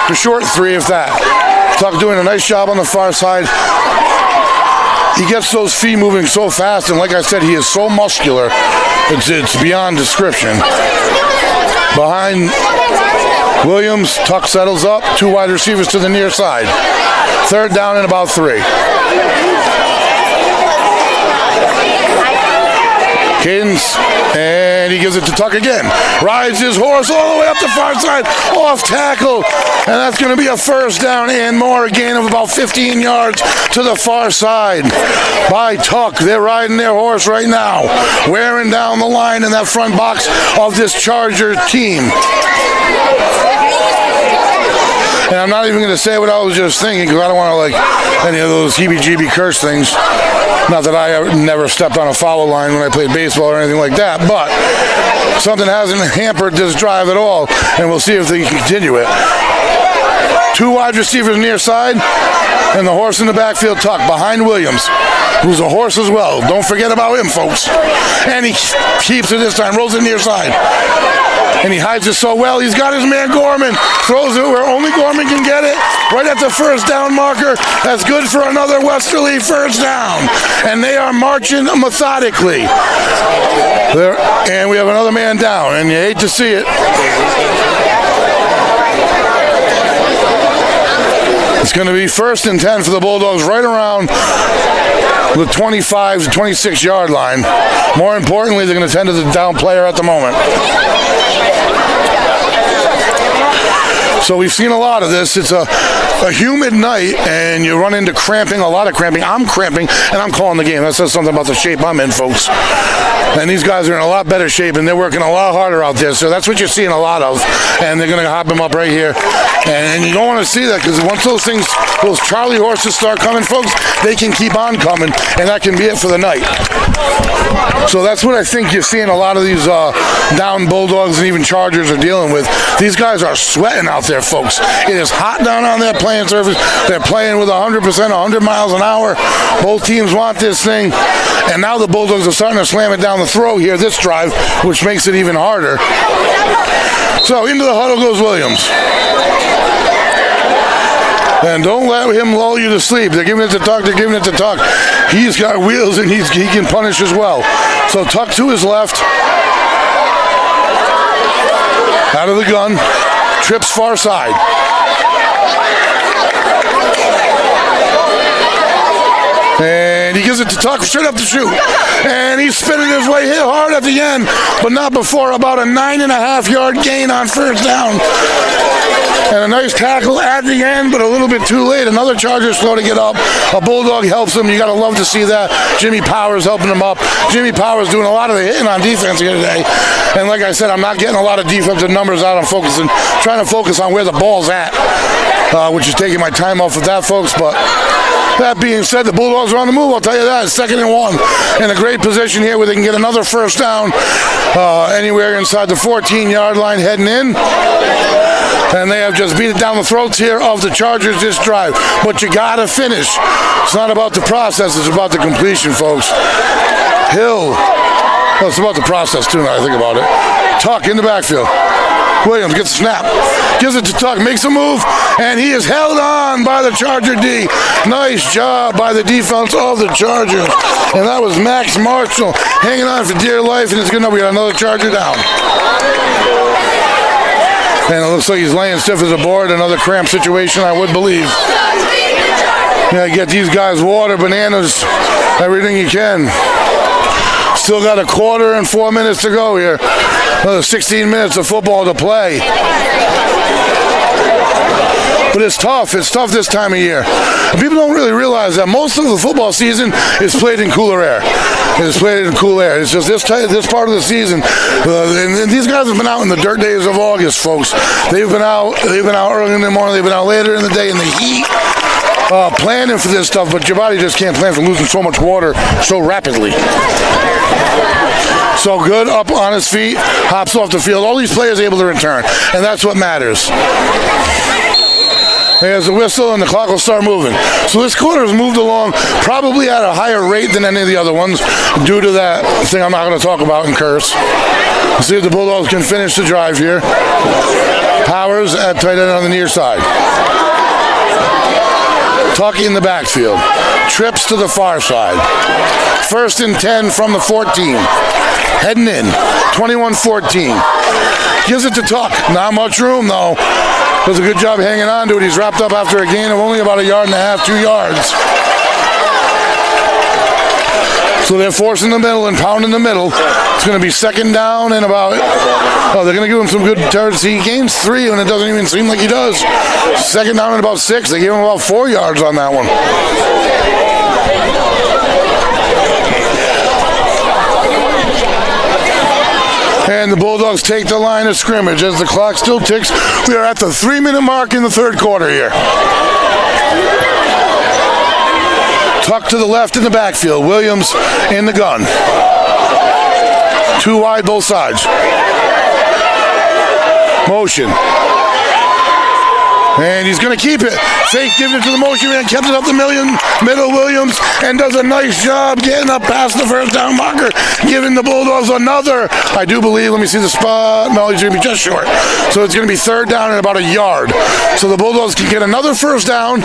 The short 3 if that. Tuck doing a nice job on the far side. He gets those feet moving so fast, and like I said, he is so muscular, it's beyond description. Behind Williams, Tuck settles up, 2 wide receivers to the near side. 3rd down and about 3. Cadence, and he gives it to Tuck again. Rides his horse all the way up the far side, off tackle, and that's going to be a first down and more, a gain of about 15 yards to the far side by Tuck. They're riding their horse right now, wearing down the line in that front box of this Charger team. And I'm not even going to say what I was just thinking because I don't want to like any of those heebie-jeebie curse things. Not that I never stepped on a foul line when I played baseball or anything like that, but something hasn't hampered this drive at all, and we'll see if they can continue it. Two wide receivers near side, and the horse in the backfield, Tuck, behind Williams, who's a horse as well. Don't forget about him, folks. And he keeps it this time, rolls it near side. And he hides it so well. He's got his man Gorman. Throws it where only Gorman can get it. Right at the first down marker. That's good for another Westerly first down. And they are marching methodically. And we have another man down. And you hate to see it. It's going to be 1st and 10 for the Bulldogs right around the 25 to 26 yard line. More importantly, they're going to tend to the down player at the moment. So we've seen a lot of this. It's a humid night, and you run into cramping, a lot of cramping. I'm cramping, and I'm calling the game. That says something about the shape I'm in, folks. And these guys are in a lot better shape, and they're working a lot harder out there. So that's what you're seeing a lot of. And they're going to hop him up right here. And you don't want to see that because once those Charlie horses start coming, folks, they can keep on coming, and that can be it for the night. So that's what I think you're seeing a lot of these down Bulldogs and even Chargers are dealing with. These guys are sweating out there, folks. It is hot down on their playing surface. They're playing with 100%, 100 miles an hour. Both teams want this thing. And now the Bulldogs are starting to slam it down the throat here this drive, which makes it even harder. So into the huddle goes Williams. And don't let him lull you to sleep. They're giving it to Tuck. They're giving it to Tuck. He's got wheels, and he can punish as well. So Tuck to his left. Out of the gun. Trips far side. And he gives it to Tuck straight up to shoot. And he's spinning his way hit hard at the end, but not before about a 9.5 yard gain on first down. And a nice tackle at the end, but a little bit too late. Another Charger slow to get up. A Bulldog helps him. You got to love to see that. Jimmy Powers helping him up. Jimmy Powers doing a lot of the hitting on defense here today. And like I said, I'm not getting a lot of defensive numbers out. I'm trying to focus on where the ball's at, which is taking my time off with that, folks. But that being said, the Bulldogs are on the move, I'll tell you that. 2nd and 1. In a great position here where they can get another first down anywhere inside the 14-yard line heading in. And they have just beat it down the throats here of the Chargers this drive. But you got to finish. It's not about the process, it's about the completion, folks. Hill. Well, it's about the process, too, now I think about it. Tuck in the backfield. Williams gets a snap, gives it to Tuck, makes a move, and he is held on by the Charger D. Nice job by the defense of the Chargers. And that was Max Marshall hanging on for dear life, and it's good enough. We got another Charger down. And it looks like he's laying stiff as a board. Another cramp situation, I would believe. Yeah, get these guys water, bananas, everything you can. Still got a quarter and 4 minutes to go here. Another 16 minutes of football to play. But it's tough. It's tough this time of year. And people don't really realize that most of the football season is played in cooler air. It's played in cool air. It's just this part of the season. And these guys have been out in the dirt days of August, folks. They've been out early in the morning. They've been out later in the day in the heat. Planning for this stuff, but your body just can't plan for losing so much water so rapidly. So good, up on his feet, hops off the field. All these players able to return, and that's what matters. There's a whistle, and the clock will start moving. So this quarter has moved along probably at a higher rate than any of the other ones due to that thing I'm not going to talk about and curse. Let's see if the Bulldogs can finish the drive here. Powers at tight end on the near side. Tuck in the backfield. Trips to the far side. 1st and 10 from the 14. Heading in. 21-14. Gives it to Tuck. Not much room, though. Does a good job hanging on to it. He's wrapped up after a gain of only about 1.5 yards, 2 yards. So they're forcing the middle and pounding the middle. It's going to be second down and about, they're going to give him some good turns. He gains 3 and it doesn't even seem like he does. Second down and about 6. They gave him about 4 yards on that one. And the Bulldogs take the line of scrimmage as the clock still ticks. We are at the 3-minute mark in the third quarter here. Tucked to the left in the backfield. Williams in the gun. 2 wide both sides. Motion. And he's going to keep it. Fake giving it to the motion man, kept it up the middle. Williams, and does a nice job getting up past the first down marker, giving the Bulldogs another, I do believe, let me see the spot. No, he's going to be just short. So it's going to be third down and about a yard. So the Bulldogs can get another first down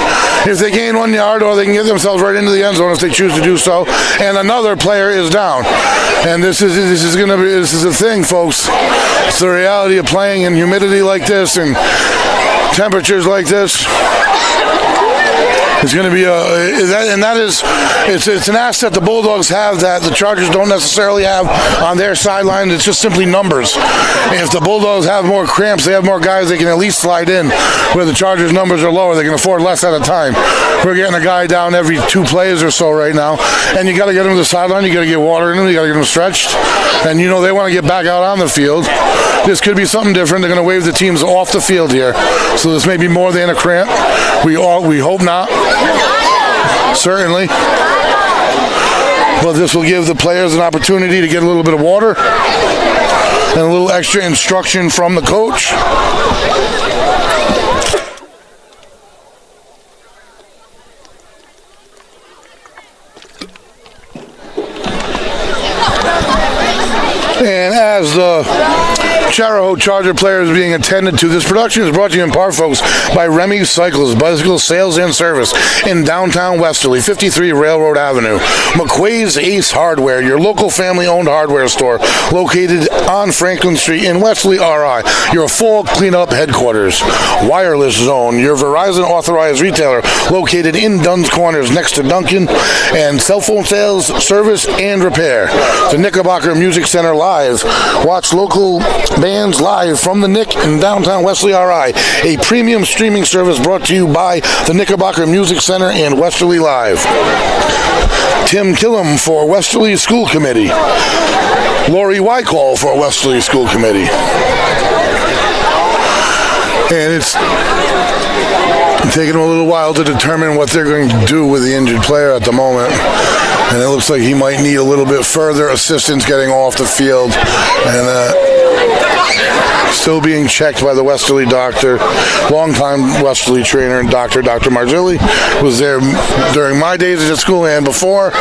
if they gain 1 yard, or they can get themselves right into the end zone if they choose to do so. And another player is down. And this is the thing, folks. It's the reality of playing in humidity like this and temperatures like this. It's going to be it's an asset the Bulldogs have that the Chargers don't necessarily have on their sideline. It's just simply numbers. If the Bulldogs have more cramps, they have more guys they can at least slide in. Where the Chargers' numbers are lower, they can afford less at a time. We're getting a guy down every 2 plays or so right now, and you got to get him to the sideline. You got to get water in him. You got to get him stretched, and they want to get back out on the field. This could be something different. They're going to wave the teams off the field here, so this may be more than a cramp. We hope not. Certainly. But this will give the players an opportunity to get a little bit of water and a little extra instruction from the coach. And as the Chariho Charger player is being attended to, this production is brought to you in part, folks, by Remy Cycles, bicycle sales and service in downtown Westerly, 53 Railroad Avenue. McQuay's Ace Hardware, your local family-owned hardware store located on Franklin Street in Westerly, RI, your fall cleanup headquarters. Wireless Zone, your Verizon authorized retailer located in Dunn's Corners next to Duncan, and cell phone sales, service, and repair. The Knickerbocker Music Center Live. Watch local bands live from the Nick in downtown Westerly, RI. A premium streaming service brought to you by the Knickerbocker Music Center and Westerly Live. Tim Killam for Westerly School Committee. Lori Wycall for Westerly School Committee. And it's taking them a little while to determine what they're going to do with the injured player at the moment. And it looks like he might need a little bit further assistance getting off the field. And still being checked by the Westerly doctor, longtime Westerly trainer and Dr. Marzilli, was there during my days at school and before.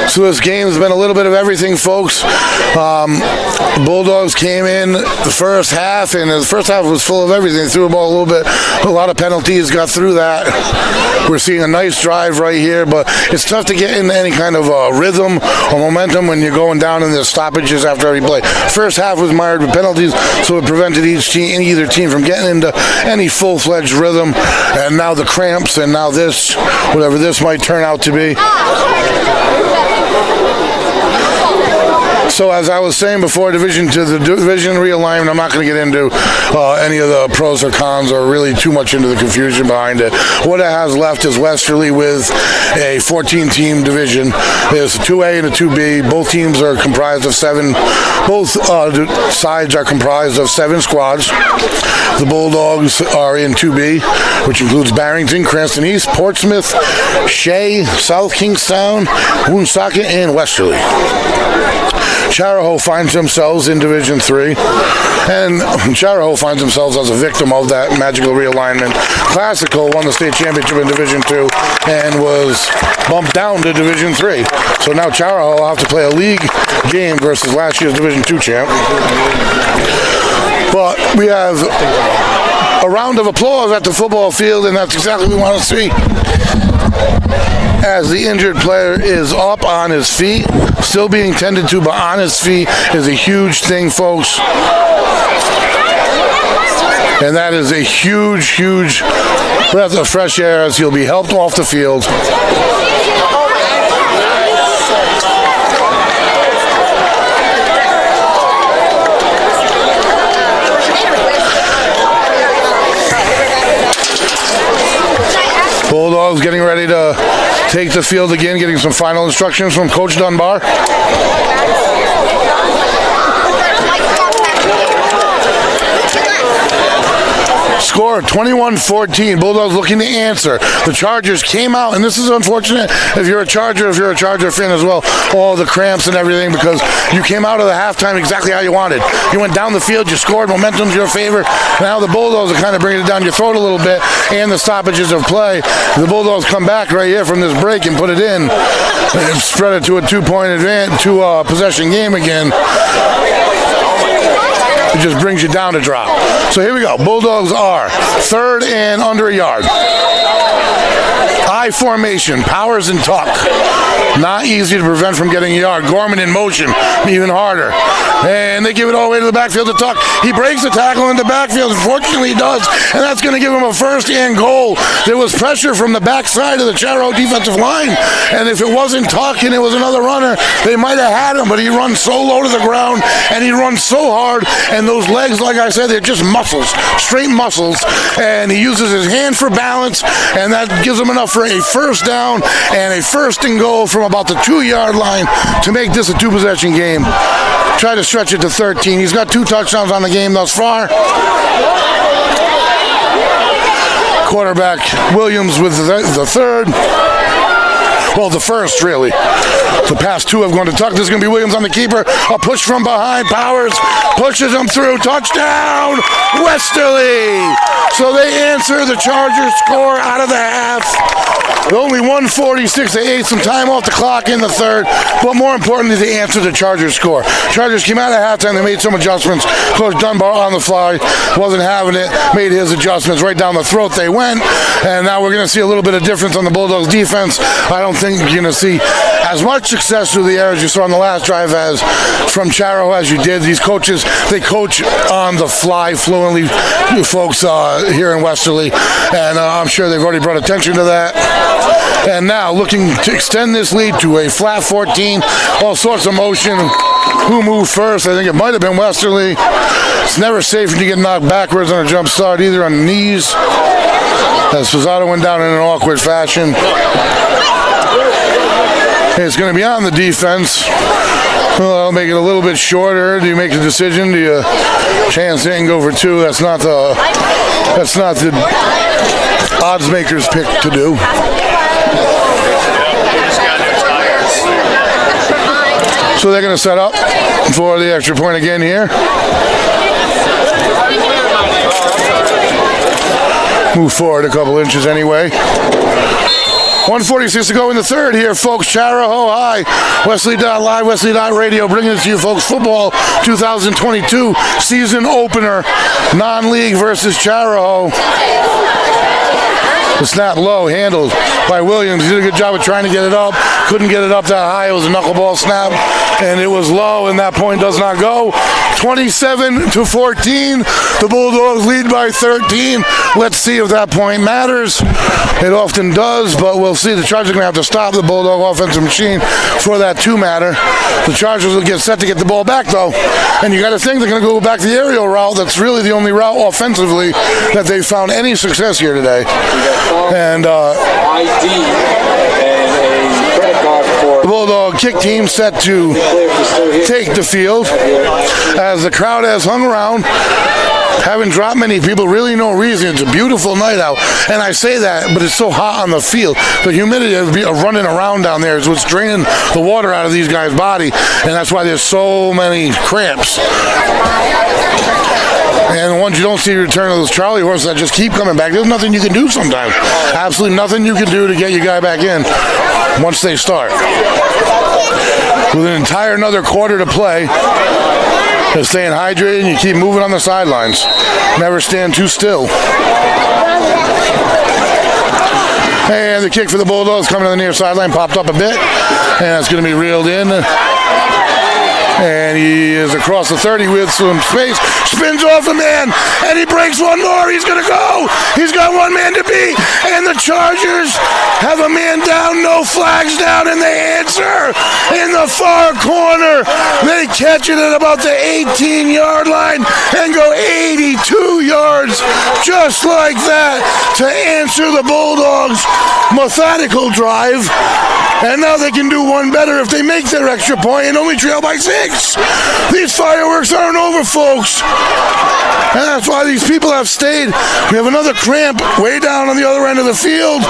So this game has been a little bit of everything, folks. The Bulldogs came in the first half, and the first half was full of everything. They threw the ball a little bit, a lot of penalties, got through that. We're seeing a nice drive right here, but it's tough to get into any kind of rhythm or momentum when you're going down in the stoppages after every play. First half was mired with penalties, so it prevented either team from getting into any full-fledged rhythm. And now the cramps, and now this, whatever this might turn out to be. So as I was saying before, division realignment, I'm not going to get into any of the pros or cons or really too much into the confusion behind it. What it has left is Westerly with a 14-team division. There's a 2A and a 2B. Both teams are comprised of 7. Both sides are comprised of 7 squads. The Bulldogs are in 2B, which includes Barrington, Cranston East, Portsmouth, Shea, South Kingstown, Woonsocket, and Westerly. Chariho finds themselves in Division 3, and Chariho finds themselves as a victim of that magical realignment. Classical won the state championship in Division 2 and was bumped down to Division 3. So now Chariho will have to play a league game versus last year's Division 2 champ. But we have a round of applause at the football field, and that's exactly what we want to see. As the injured player is up on his feet, still being tended to, but on his feet is a huge thing, folks. And that is a huge, huge breath of fresh air as he'll be helped off the field. Bulldogs getting ready to take the field again, getting some final instructions from Coach Dunbar. Score 21-14. Bulldogs looking to answer. The Chargers came out, and this is unfortunate if you're a Charger fan as well, all the cramps and everything, because you came out of the halftime exactly how you wanted. You went down the field, you scored, momentum's your favor. Now the Bulldogs are kind of bringing it down your throat a little bit, and the stoppages of play. The Bulldogs come back right here from this break and put it in, and spread it to a possession game again. It just brings you down to drop. So here we go. Bulldogs are third and under a yard. I formation, Powers and Tuck. Not easy to prevent from getting a yard. Gorman in motion, even harder. And they give it all the way to the backfield to Tuck. He breaks the tackle in the backfield. Unfortunately, he does. And that's going to give him a first and goal. There was pressure from the backside of the Chariho defensive line. And if it wasn't Tuck and it was another runner, they might have had him. But he runs so low to the ground and he runs so hard. And those legs, like I said, they're just muscles, straight muscles. And he uses his hand for balance. And that gives him enough for a first down and a first and goal from about the 2-yard line to make this a 2-possession game. Try to stretch it to 13. He's got 2 touchdowns on the game thus far. Quarterback Williams with the third. Well, the first, really. The past 2 have gone to Tuck. This is going to be Williams on the keeper. A push from behind. Powers pushes him through. Touchdown, Westerly. So they answer. The Chargers score out of the half. Only 1:46. They ate some time off the clock in the third. But more importantly, they answered the Chargers score. Chargers came out of halftime. They made some adjustments. Coach Dunbar on the fly wasn't having it. Made his adjustments. Right down the throat they went. And now we're going to see a little bit of difference on the Bulldogs defense. I don't think you're going to see as much success through the air as you saw on the last drive as from Chariho as you did. These coaches, they coach on the fly fluently, you folks here in Westerly, and I'm sure they've already brought attention to that. And now looking to extend this lead to a flat 14, all sorts of motion. Who moved first? I think it might have been Westerly. It's never safe when you get knocked backwards on a jump start, either on the knees, as Fazzato went down in an awkward fashion. It's going to be on the defense. Well, I'll make it a little bit shorter. Do you make a decision? Do you chance it and go for 2? That's not the odds maker's pick to do. So they're going to set up for the extra point again here. Move forward a couple inches anyway. 1:46 to go in the third here, folks. Chariho High, Westerly.live, Westerly.radio, bringing it to you, folks. Football 2022 season opener, non-league versus Chariho. The snap low, handled by Williams. He did a good job of trying to get it up. Couldn't get it up that high. It was a knuckleball snap, and it was low, and that point does not go. 27-14. The Bulldogs lead by 13. Let's see if that point matters. It often does, but we'll see. The Chargers are going to have to stop the Bulldog offensive machine for that to matter. The Chargers will get set to get the ball back, though. And you got to think they're going to go back the aerial route. That's really the only route offensively that they've found any success here today. And ID and a credit card for the Bulldog kick team set to take the field as the crowd has hung around. Haven't dropped many people, really no reason. It's a beautiful night out. And I say that, but it's so hot on the field. The humidity of running around down there is what's draining the water out of these guys' body. And that's why there's so many cramps. And once you don't see the return of those Charlie horses that just keep coming back, there's nothing you can do sometimes. Absolutely nothing you can do to get your guy back in once they start. With an entire another quarter to play, they're staying hydrated and you keep moving on the sidelines. Never stand too still. And the kick for the Bulldogs coming to the near sideline, popped up a bit, and it's going to be reeled in. And he is across the 30 with some space. Spins off a man, and he breaks one more. He's going to go. He's got one man to beat. And the Chargers have a man down, no flags down, and they answer in the far corner. They catch it at about the 18-yard line and go 82 yards just like that to answer the Bulldogs' methodical drive. And now they can do one better if they make their extra point and only trail by 6. These fireworks aren't over, folks. And that's why these people have stayed. We have another cramp way down on the other end of the field.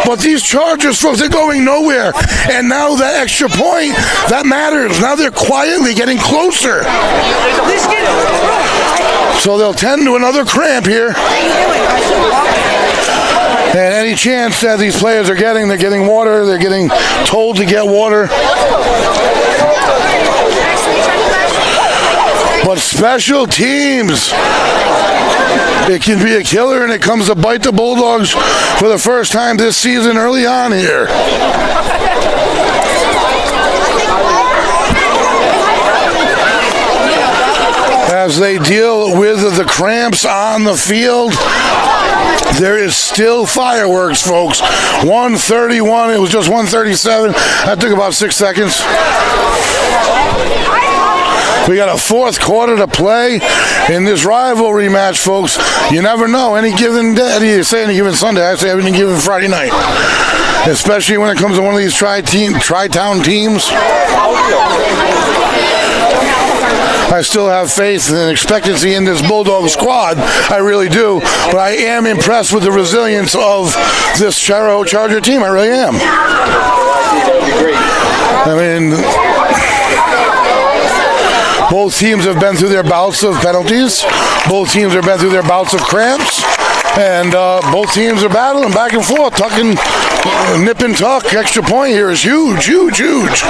But these Chargers, folks, they're going nowhere. And now that extra point, that matters. Now they're quietly getting closer. So they'll tend to another cramp here. And any chance that these players are getting, they're getting water, they're getting told to get water. But special teams, it can be a killer, and it comes to bite the Bulldogs for the first time this season early on here. As they deal with the cramps on the field, there is still fireworks, folks. 1:31, it was just 1:37. That took about 6 seconds. We got a fourth quarter to play in this rivalry match, folks. You never know. Any given day, you say any given Sunday, I say any given Friday night. Especially when it comes to one of these tri-town teams. I still have faith and expectancy in this Bulldog squad. I really do. But I am impressed with the resilience of this Chariho Charger team. I really am. I mean, both teams have been through their bouts of penalties. Both teams have been through their bouts of cramps. And both teams are battling back and forth, tucking, nip and tuck. Extra point here is huge, huge, huge.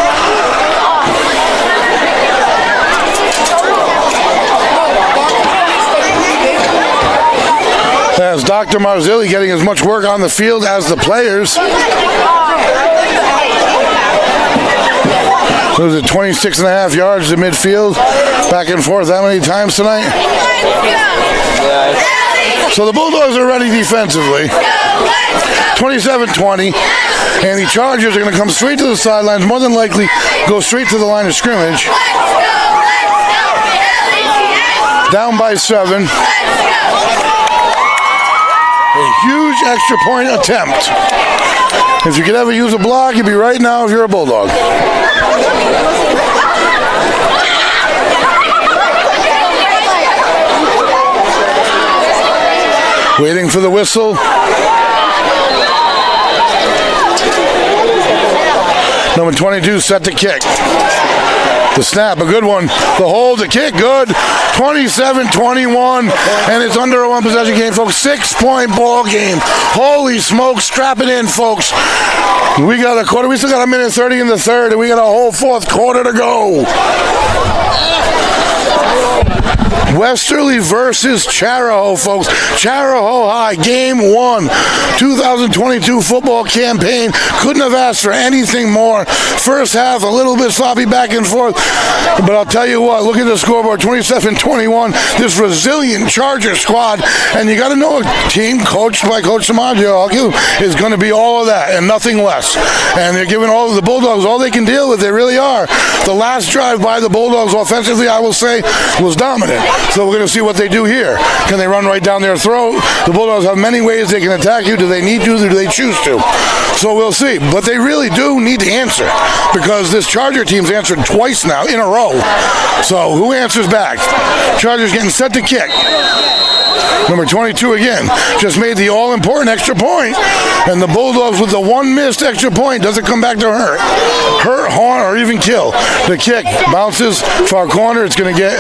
As Dr. Marzilli getting as much work on the field as the players. So is it 26 and a half yards to midfield? Back and forth that many times tonight? So the Bulldogs are ready defensively. 27-20. And the Chargers are going to come straight to the sidelines, more than likely go straight to the line of scrimmage. Down by 7. A huge extra point attempt. If you could ever use a block, you'd be right now if you're a Bulldog. Waiting for the whistle. Number 22 set to kick. The snap, a good one. The hold, the kick, good. 27-21, and it's under a one-possession game, folks. 6-point ball game. Holy smoke, strap it in, folks. We got a quarter. We still got a minute 30 in the third, and we got a whole fourth quarter to go. Westerly versus Chariho, folks. Chariho High, Game 1, 2022 football campaign. Couldn't have asked for anything more. First half, a little bit sloppy back and forth. But I'll tell you what, look at the scoreboard, 27-21. This resilient Charger squad. And you got to know a team coached by Coach Samaggio is going to be all of that and nothing less. And they're giving all of the Bulldogs all they can deal with. They really are. The last drive by the Bulldogs offensively, I will say, was dominant. So we're going to see what they do here. Can they run right down their throat? The Bulldogs have many ways they can attack you. Do they need to? Or do they choose to? So we'll see. But they really do need to answer because this Charger team's answered twice now in a row. So who answers back? Chargers getting set to kick. Number 22 again just made the all-important extra point, and the Bulldogs with the one missed extra point doesn't come back to hurt, harm, or even kill. The kick bounces far corner. It's going to get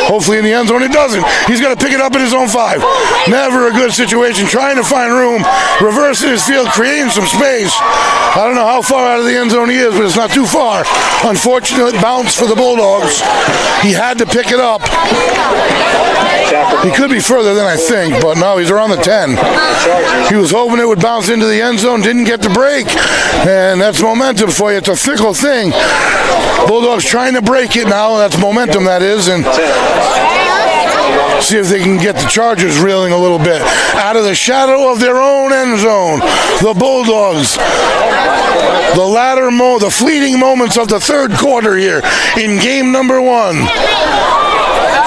hopefully in the end zone. It doesn't. He's got to pick it up at his own 5. Never a good situation. Trying to find room, reversing his field, creating some space. I don't know how far out of the end zone he is, but it's not too far. Unfortunate bounce for the Bulldogs. He had to pick it up. He could be further than I think, but no, he's around the 10. He was hoping it would bounce into the end zone, didn't get the break, and that's momentum for you. It's a fickle thing. Bulldogs trying to break it now. That's momentum, that is, and see if they can get the Chargers reeling a little bit. Out of the shadow of their own end zone, the Bulldogs, the fleeting moments of the third quarter here in game number 1.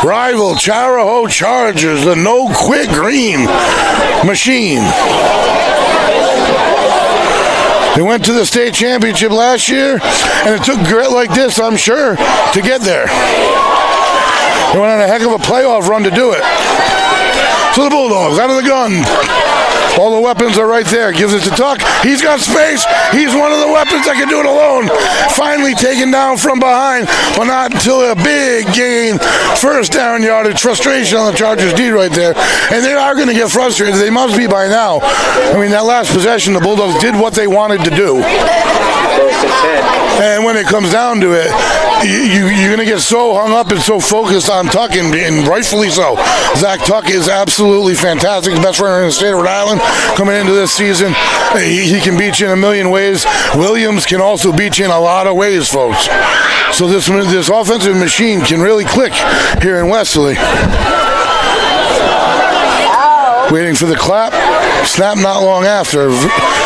Rival Chariho Chargers, the no-quit green machine. They went to the state championship last year, and it took grit like this, I'm sure, to get there. They went on a heck of a playoff run to do it. So the Bulldogs out of the gun. All the weapons are right there. Gives it to Tuck. He's got space. He's one of the weapons that can do it alone. Finally taken down from behind, but not until a big gain. First down yardage. Frustration on the Chargers D right there. And they are going to get frustrated. They must be by now. I mean, that last possession, the Bulldogs did what they wanted to do. And when it comes down to it, you're going to get so hung up and so focused on Tuck, and rightfully so. Zach Tuck is absolutely fantastic. Best runner in the state of Rhode Island coming into this season. He can beat you in a million ways. Williams can also beat you in a lot of ways, folks. So this offensive machine can really click here in Westerly. Waiting for the clap. Snap not long after.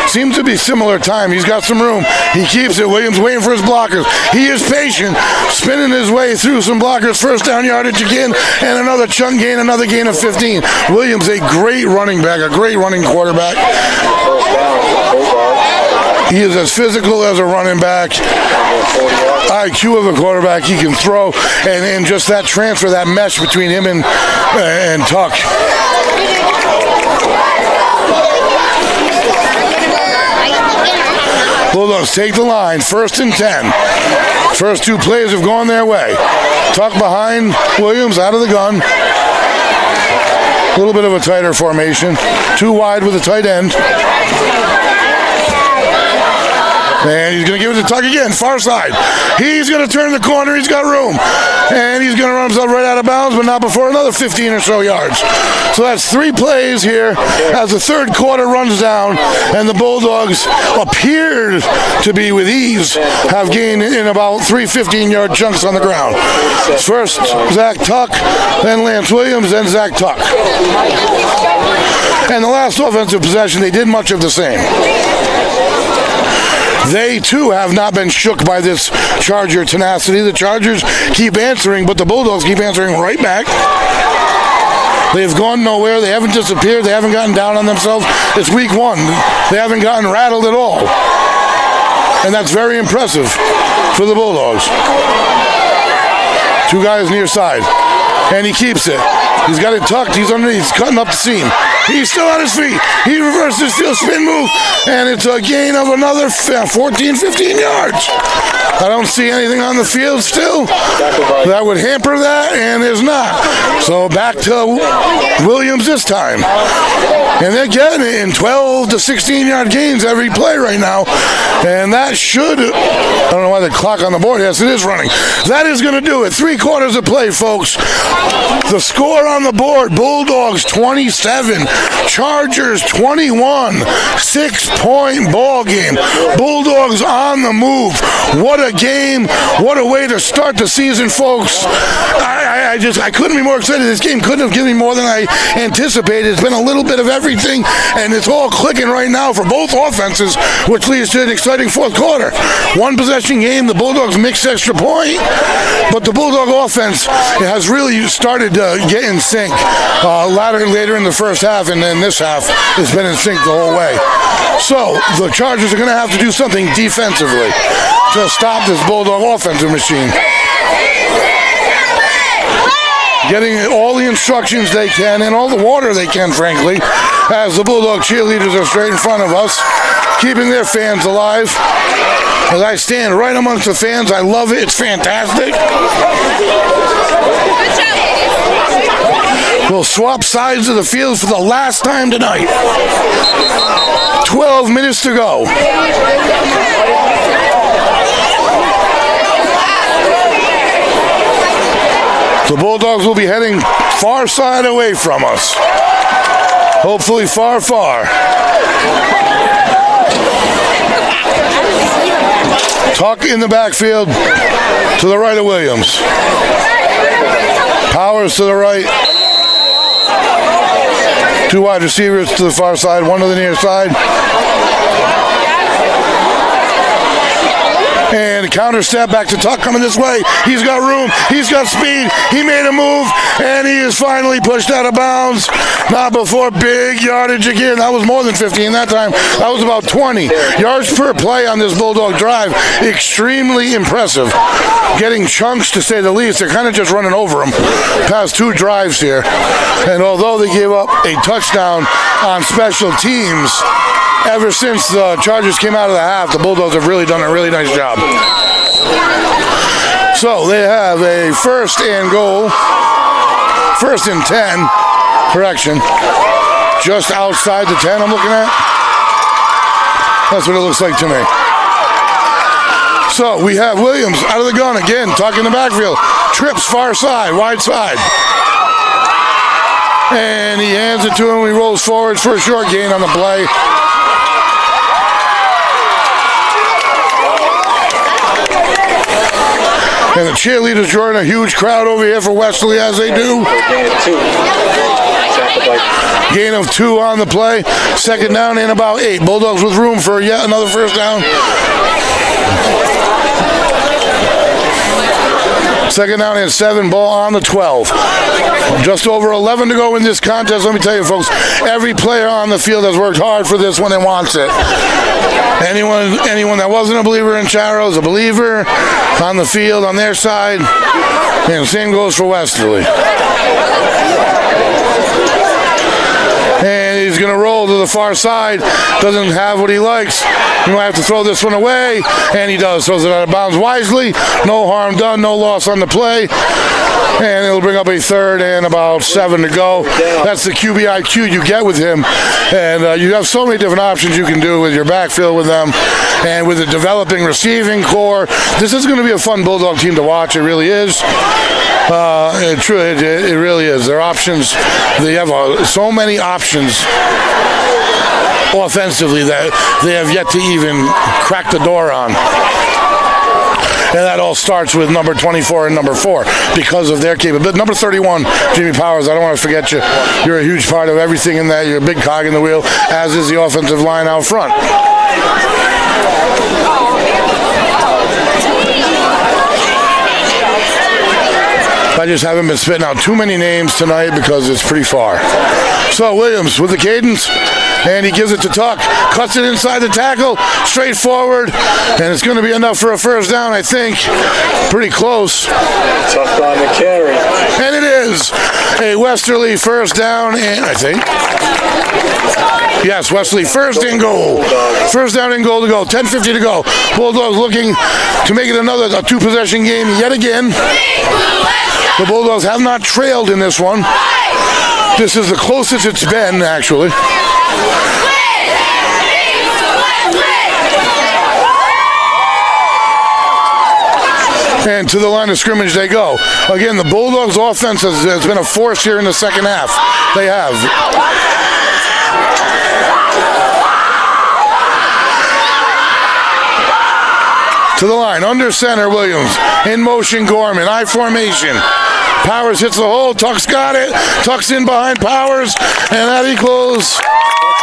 Seems to be similar time. He's got some room. He keeps it. Williams waiting for his blockers. He is patient, spinning his way through some blockers. First down yardage again, and another chunk gain, another gain of 15. Williams, a great running back, a great running quarterback. He is as physical as a running back. IQ of a quarterback. He can throw, and just that transfer, that mesh between him and Tuck. Bulldogs take the line, 1st and 10. First two plays have gone their way. Tuck behind Williams, out of the gun. A little bit of a tighter formation. Too wide with a tight end. And he's going to give it to Tuck again, far side. He's going to turn the corner. He's got room. And he's going to run himself right out of bounds, but not before another 15 or so yards. So that's 3 plays here as the third quarter runs down, and the Bulldogs appear to be, with ease, have gained in about 3 15-yard chunks on the ground. First, Zach Tuck, then Lance Williams, then Zach Tuck. And the last offensive possession, they did much of the same. They, too, have not been shook by this Charger tenacity. The Chargers keep answering, but the Bulldogs keep answering right back. They've gone nowhere. They haven't disappeared. They haven't gotten down on themselves. It's week 1. They haven't gotten rattled at all. And that's very impressive for the Bulldogs. 2 guys near side. And he keeps it. He's got it tucked. He's underneath. He's cutting up the seam. He's still on his feet. He reversed his field spin move, and it's a gain of another 14, 15 yards. I don't see anything on the field still that would hamper that, and there's not. So back to Williams this time. And they're getting it in 12 to 16-yard gains every play right now. And that should, I don't know why the clock on the board, yes, it is running. That is going to do it. 3 quarters of play, folks. The score on the board, Bulldogs 27, Chargers 21, 6-point ball game. Bulldogs on the move. What a game. What a way to start the season, folks. I couldn't be more excited. This game couldn't have given me more than I anticipated. It's been a little bit of everything, and it's all clicking right now for both offenses, which leads to an exciting fourth quarter. 1 possession game. The Bulldogs mixed extra point, but the Bulldog offense has really started to get in sync later in the first half, and then this half has been in sync the whole way. So the Chargers are going to have to do something defensively to stop this Bulldog offensive machine. Getting all the instructions they can and all the water they can, frankly, as the Bulldog cheerleaders are straight in front of us, keeping their fans alive. As I stand right amongst the fans, I love it. It's fantastic. We'll swap sides of the field for the last time tonight. 12 minutes to go. The Bulldogs will be heading far side away from us. Hopefully far, far. Tuck in the backfield to the right of Williams. Powers to the right. Two wide receivers to the far side, one to the near side. And counter step back to Tuck coming this way. He's got room. He's got speed. He made a move, and he is finally pushed out of bounds. Not before big yardage again. That was more than 15 that time. That was about 20. Yards per play on this Bulldog drive. Extremely impressive. Getting chunks, to say the least. They're kind of just running over them. Past two drives here. And although they gave up a touchdown on special teams, ever since the Chargers came out of the half, the Bulldogs have really done a really nice job. So they have a first and 10, correction, just outside the 10 I'm looking at. That's what it looks like to me. So we have Williams out of the gun again, Tuck in the backfield, trips far side, wide side. And he hands it to him, he rolls forward for a short gain on the play. And the cheerleaders drawing a huge crowd over here for Westerly, as they do. Gain of 2 on the play. Second down and about 8. Bulldogs with room for yet another first down. Second down and 7, ball on the 12. Just over 11 to go in this contest. Let me tell you, folks, every player on the field has worked hard for this one and wants it. Anyone that wasn't a believer in Chariho is a believer on the field, on their side. And the same goes for Westerly. And he's going to roll to the far side. Doesn't have what he likes. He might have to throw this one away. And he does. Throws it out of bounds wisely. No harm done. No loss on the play. And it'll bring up a third and about 7 to go. That's the QBIQ you get with him. And you have so many different options you can do with your backfield with them. And with a developing receiving core. This is going to be a fun Bulldog team to watch. It really is. It really is. Their options, they have so many options offensively that they have yet to even crack the door on. And that all starts with number 24 and number 4 because of their capability. Number 31, Jimmy Powers, I don't want to forget you. You're a huge part of everything in that. You're a big cog in the wheel, as is the offensive line out front. I just haven't been spitting out too many names tonight because it's pretty far. So Williams with the cadence, and he gives it to Tuck. Cuts it inside the tackle, straight forward, and it's going to be enough for a first down, I think. Pretty close. Tuck on the carry. And it is a Westerly first down, and I think. Yes, Westerly first and goal. First down and goal to go. 10:50 to go. Bulldogs looking to make it a 2-possession game yet again. The Bulldogs have not trailed in this one. This is the closest it's been, actually. And to the line of scrimmage they go. Again, the Bulldogs' offense has been a force here in the second half. They have. To the line, under center, Williams. In motion, Gorman. I formation. Powers hits the hole. Tuck's got it. Tuck's in behind Powers. And that equals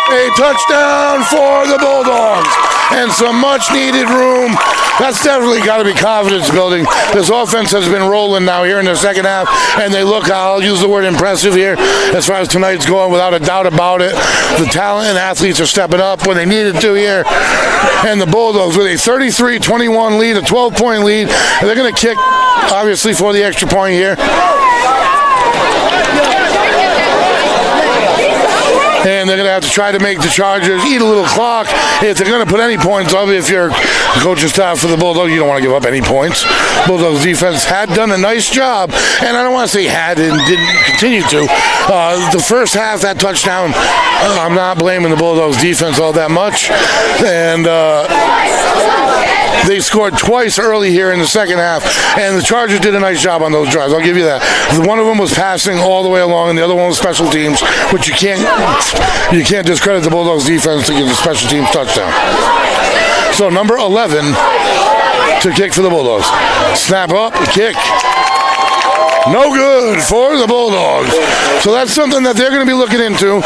a touchdown for the Bulldogs. And some much-needed room. That's definitely got to be confidence building. This offense has been rolling now here in the second half. And they look, I'll use the word impressive here, as far as tonight's going, without a doubt about it. The talent and athletes are stepping up when they needed to here. And the Bulldogs with a 33-21 lead, a 12-point lead. And they're going to kick, obviously, for the extra point here. And they're going to have to try to make the Chargers eat a little clock if they're going to put any points up. If you're coaching staff for the Bulldogs, you don't want to give up any points. Bulldogs defense had done a nice job, and I don't want to say had and didn't continue to. The first half, that touchdown, I'm not blaming the Bulldogs defense all that much. And They scored twice early here in the second half, and the Chargers did a nice job on those drives. I'll give you that. One of them was passing all the way along, and the other one was special teams, which you can't discredit the Bulldogs defense to get the special teams touchdown. So number 11 to kick for the Bulldogs. Snap up, kick. No good for the Bulldogs. So that's something that they're going to be looking into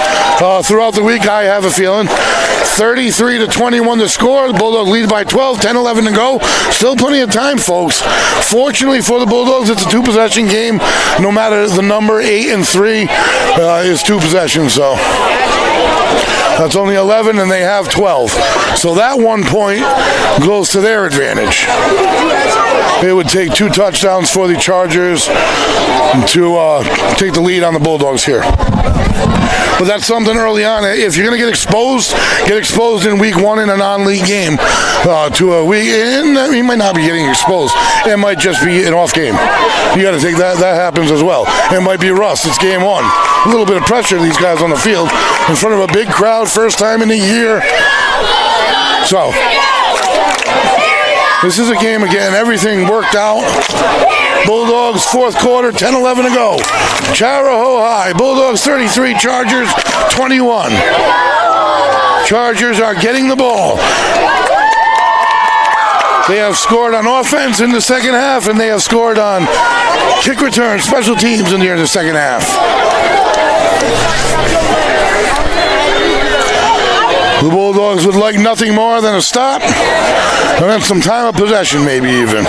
throughout the week, I have a feeling. 33-21 to score. The Bulldogs lead by 12, 10-11 to go. Still plenty of time, folks. Fortunately for the Bulldogs, it's a two-possession game. No matter the number, 8 and 3 is two possessions. So that's only 11, and they have 12. So that 1 point goes to their advantage. It would take 2 touchdowns for the Chargers to take the lead on the Bulldogs here. But that's something early on. If you're going to get exposed in week 1 in a non-league game to a week, and he might not be getting exposed. It might just be an off game. You got to take that. That happens as well. It might be rust. It's game 1. A little bit of pressure to these guys on the field in front of a big crowd, first time in a year. So this is a game again. Everything worked out. Bulldogs, fourth quarter, 10-11 to go. Chariho High. Bulldogs 33, Chargers 21. Chargers are getting the ball. They have scored on offense in the second half, and they have scored on kick return, special teams in the second half. The Bulldogs would like nothing more than a stop, and then some time of possession, maybe even.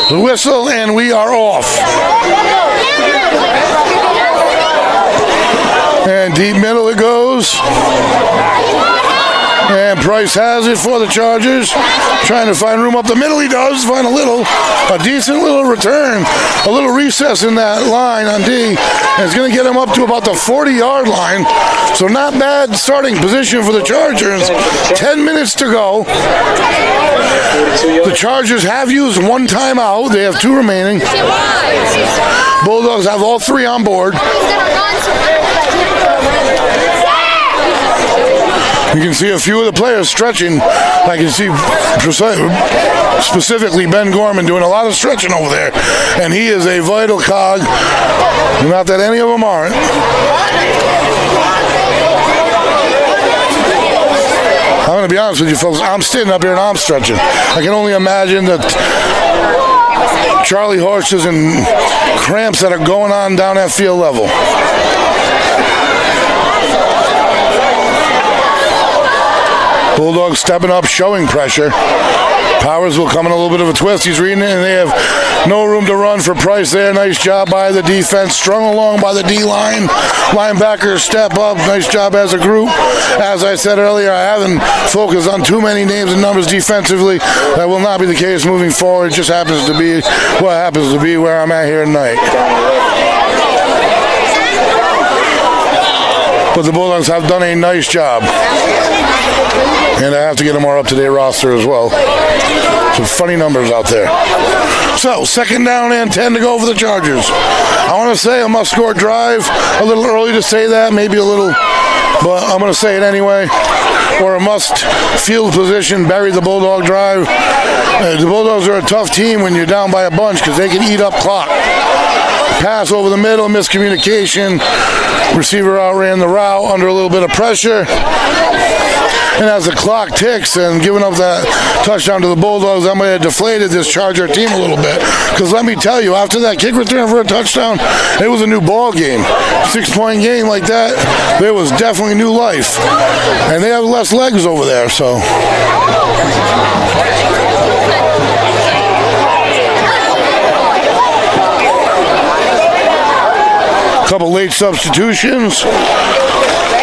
The whistle, and we are off. And deep middle it goes. And Price has it for the Chargers. Trying to find room up the middle. He does find a decent little return. A little recess in that line on D. And it's going to get him up to about the 40-yard line. So not bad starting position for the Chargers. 10 minutes to go. The Chargers have used 1 timeout. They have 2 remaining. Bulldogs have all 3 on board. You can see a few of the players stretching. I can see specifically Ben Gorman doing a lot of stretching over there. And he is a vital cog. Not that any of them aren't. I'm going to be honest with you folks. I'm standing up here and I'm stretching. I can only imagine that Charlie horses and cramps that are going on down at field level. Bulldogs stepping up, showing pressure. Powers will come in a little bit of a twist. He's reading it, and they have no room to run for Price there. Nice job by the defense. Strung along by the D-line. Linebackers step up. Nice job as a group. As I said earlier, I haven't focused on too many names and numbers defensively. That will not be the case moving forward. It just happens to be what happens to be where I'm at here tonight. But the Bulldogs have done a nice job. And I have to get a more up-to-date roster as well. Some funny numbers out there. So, second down and 10 to go for the Chargers. I want to say a must-score drive. A little early to say that, maybe a little, but I'm going to say it anyway. Or a must-field position, bury the Bulldog drive. The Bulldogs are a tough team when you're down by a bunch because they can eat up clock. Pass over the middle, miscommunication. Receiver outran the route under a little bit of pressure. And as the clock ticks and giving up that touchdown to the Bulldogs, that might have deflated this Charger team a little bit. Because let me tell you, after that kick return for a touchdown, it was a new ball game. 6-point game like that, there was definitely new life. And they have less legs over there, so. Couple late substitutions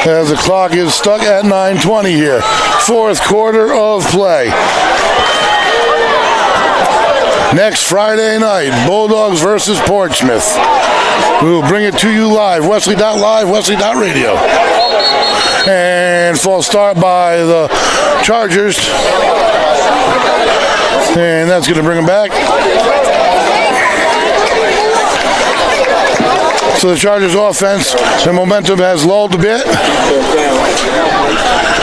as the clock is stuck at 9:20 here. Fourth quarter of play. Next Friday night, Bulldogs versus Portsmouth. We will bring it to you live, Westerly.live, Westerly.radio. And false start by the Chargers. And that's going to bring them back. So the Chargers offense, their momentum has lulled a bit.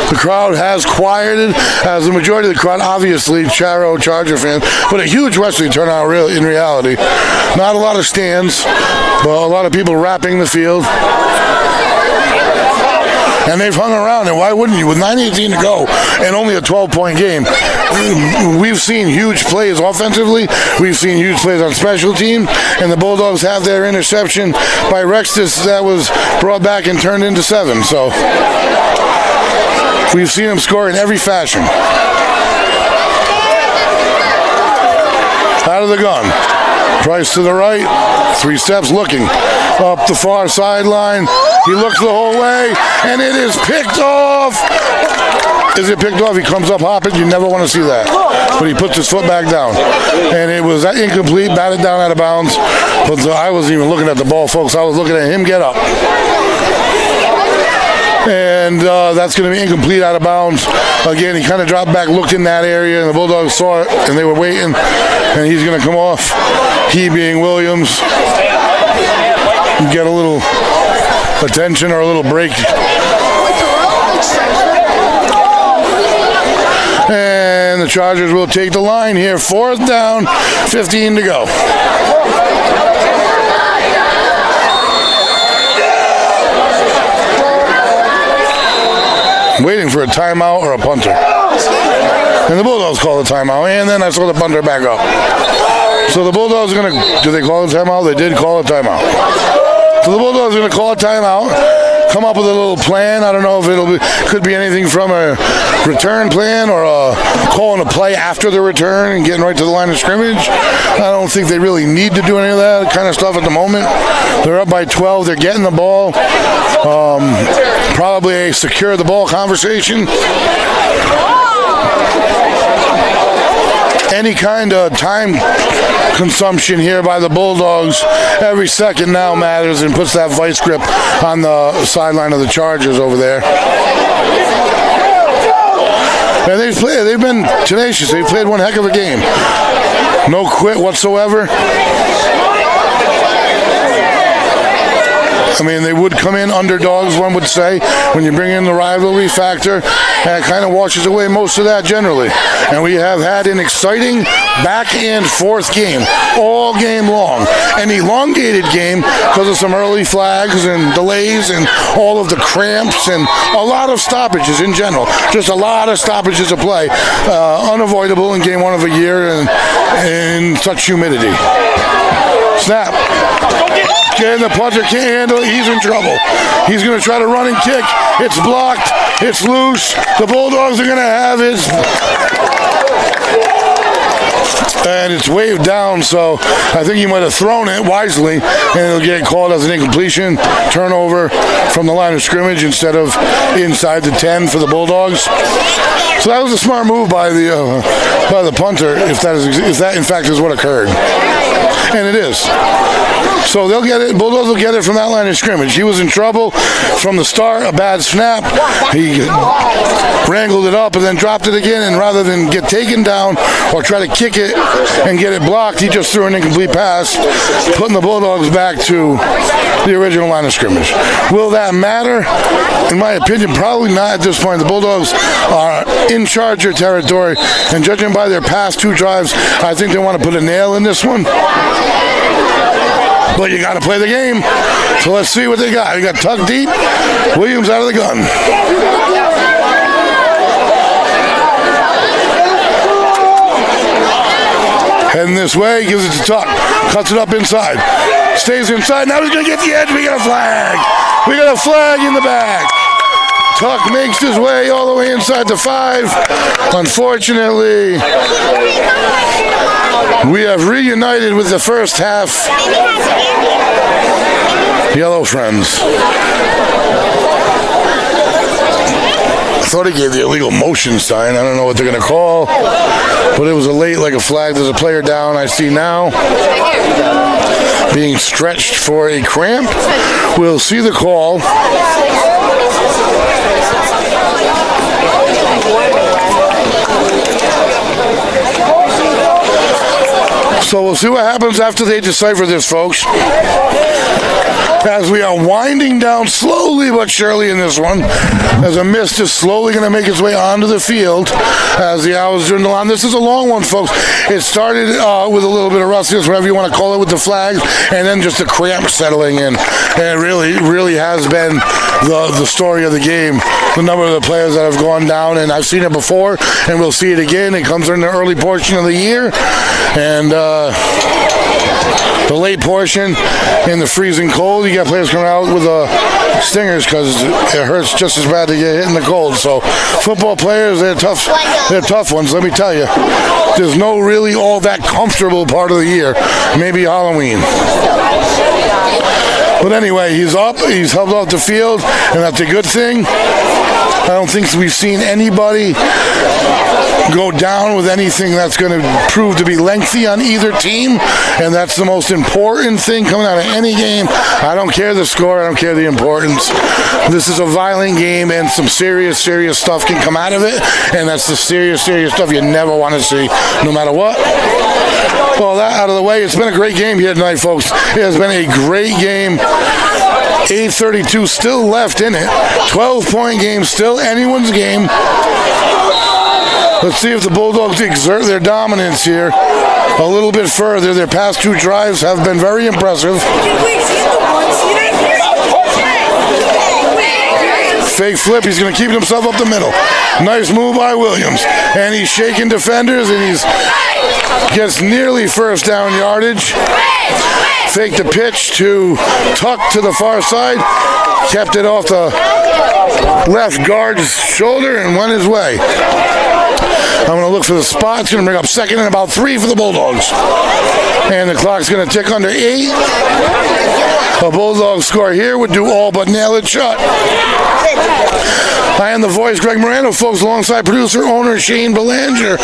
The crowd has quieted, as the majority of the crowd, obviously, Chariho Charger fans, but a huge Westerly turnout in reality. Not a lot of stands, but a lot of people wrapping the field. And they've hung around, and why wouldn't you? With 9:18 to go and only a 12-point game, we've seen huge plays offensively. We've seen huge plays on special teams, and the Bulldogs have their interception by Rextus that was brought back and turned into 7. So we've seen them score in every fashion. Out of the gun. Price to the right. 3 steps looking. Up the far sideline. He looks the whole way, and it is picked off. Is it picked off? He comes up hopping. You never want to see that. But he puts his foot back down. And it was incomplete, batted down out of bounds. But I wasn't even looking at the ball, folks. I was looking at him get up. And that's going to be incomplete, out of bounds. Again, he kind of dropped back, looked in that area, and the Bulldogs saw it, and they were waiting. And he's going to come off. He being Williams. Get a little attention or a little break. And the Chargers will take the line here. 4th down, 15 to go. Waiting for a timeout or a punter. And the Bulldogs call the timeout, and then I saw the punter back up. So the Bulldogs are going to, do they call a timeout? They did call a timeout. So the Bulldogs are going to call a timeout, come up with a little plan. I don't know if could be anything from a return plan or calling a play after the return and getting right to the line of scrimmage. I don't think they really need to do any of that kind of stuff at the moment. They're up by 12. They're getting the ball. Probably a secure the ball conversation. Any kind of time consumption here by the Bulldogs, every second now matters, and puts that vice grip on the sideline of the Chargers over there. And they've been tenacious. They've played one heck of a game. No quit whatsoever. I mean, they would come in underdogs, one would say, when you bring in the rivalry factor. And it kind of washes away most of that generally. And we have had an exciting back and forth game all game long. An elongated game because of some early flags and delays and all of the cramps and a lot of stoppages in general. Just a lot of stoppages of play. Unavoidable in game 1 of a year and in such humidity. Snap. And the punter can't handle it. He's in trouble. He's going to try to run and kick. It's blocked. It's loose. The Bulldogs are going to have it. And it's waved down, so I think he might have thrown it wisely, and it'll get called as an incompletion, turnover from the line of scrimmage instead of inside the 10 for the Bulldogs. So that was a smart move by the punter, if that in fact is what occurred. And it is. So they'll get it. Bulldogs will get it from that line of scrimmage. He was in trouble from the start. A bad snap. He wrangled it up and then dropped it again. And rather than get taken down or try to kick it and get it blocked, he just threw an incomplete pass, putting the Bulldogs back to the original line of scrimmage. Will that matter? In my opinion, probably not at this point. The Bulldogs are in Charger territory, and judging by their past 2 drives, I think they want to put a nail in this one. But you got to play the game. So let's see what they got. You got tucked deep. Williams out of the gun. Heading this way, gives it to Tuck. Cuts it up inside. Stays inside. Now he's going to get the edge. We got a flag. We got a flag in the back. Tuck makes his way all the way inside the 5. Unfortunately, we have reunited with the first half yellow friends. I thought he gave the illegal motion sign. I don't know what they're going to call, but it was a late, like a flag. There's a player down, I see now, being stretched for a cramp. We'll see the call. So we'll see what happens after they decipher this, folks. as we are winding down slowly but surely in this one, as a mist is slowly going to make its way onto the field as the hours dwindle on. This is a long one, folks. It started with a little bit of rustiness, whatever you want to call it, with the flags, and then just the cramp settling in. And it really has been the story of the game. The number of the players that have gone down, and I've seen it before, and we'll see it again. It comes in the early portion of the year, and the late portion in the freezing cold. You got players coming out with stingers because it hurts just as bad to get hit in the cold. So football players, they're tough ones, let me tell you. There's no really all that comfortable part of the year. Maybe Halloween. But anyway, he's up, he's helped off the field, and that's a good thing. I don't think we've seen anybody go down with anything that's going to prove to be lengthy on either team, and that's the most important thing coming out of any game. I don't care the score, I don't care the importance. This is a violent game, and some serious stuff can come out of it, and that's the serious stuff you never want to see, no matter what. Well, that out of the way, it's been a great game here tonight, folks. It has been a great game. 8:32 still left in it. 12-point game, still anyone's game. Let's see if the Bulldogs exert their dominance here a little bit further. Their past two drives have been very impressive. Fake flip, he's going to keep himself up the middle. Nice move by Williams. And he's shaking defenders, and he's gets nearly first down yardage. Fake the pitch to Tuck to the far side. Kept it off the left guard's shoulder and went his way. I'm going to look for the spot. It's going to bring up second and about 3 for the Bulldogs. And the clock's going to tick under 8. A Bulldog score here would do all but nail it shut. I am the voice, Greg Morano, folks, alongside producer, owner, Shane Belanger.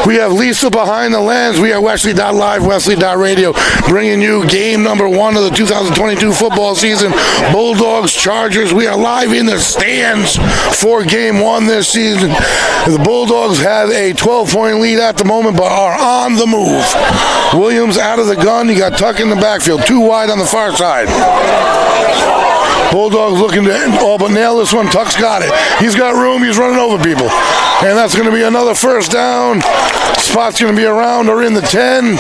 We have Lisa behind the lens. We are Westerly.live, Westerly.radio, bringing you game number 1 of the 2022 football season. Bulldogs, Chargers. We are live in the stands for game 1 this season. The Bulldogs have a 12-point lead at the moment, but are on the move. Williams out of the gun. You got Tuck in the backfield, 2 wide on the far side. Bulldogs looking to all but nail this one. Tuck's got it. He's got room. He's running over people. And that's going to be another first down. Spot's going to be around or in the 10.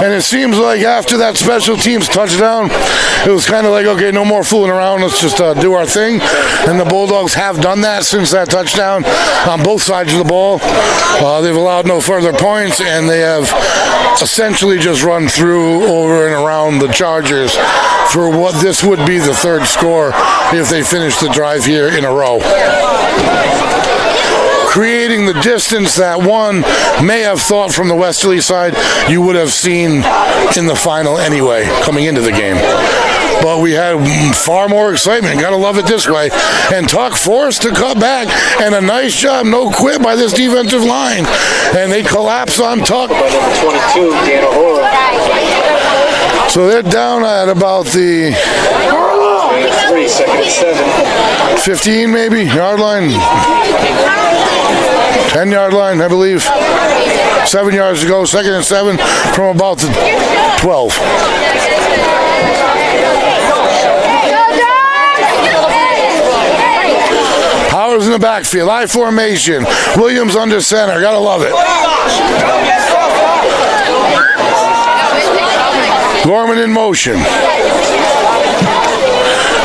And it seems like after that special teams touchdown, it was kind of like, okay, no more fooling around. Let's just do our thing. And the Bulldogs have done that since that touchdown on both sides of the ball. They've allowed no further points, and they have essentially just run through, over, and around the Chargers for what this would be the third score if they finish the drive here in a row. Creating the distance that one may have thought from the Westerly side you would have seen in the final anyway, coming into the game. But we had far more excitement. Gotta love it this way. And Tuck forced to cut back, and a nice job, no quit by this defensive line. And they collapse on Tuck. So they're down at about the 15 maybe, yard line. 10-yard line, I believe. 7 yards to go, 2nd and 7 from about the 12. Powers in the backfield, I formation. Williams under center, gotta love it. Gorman in motion.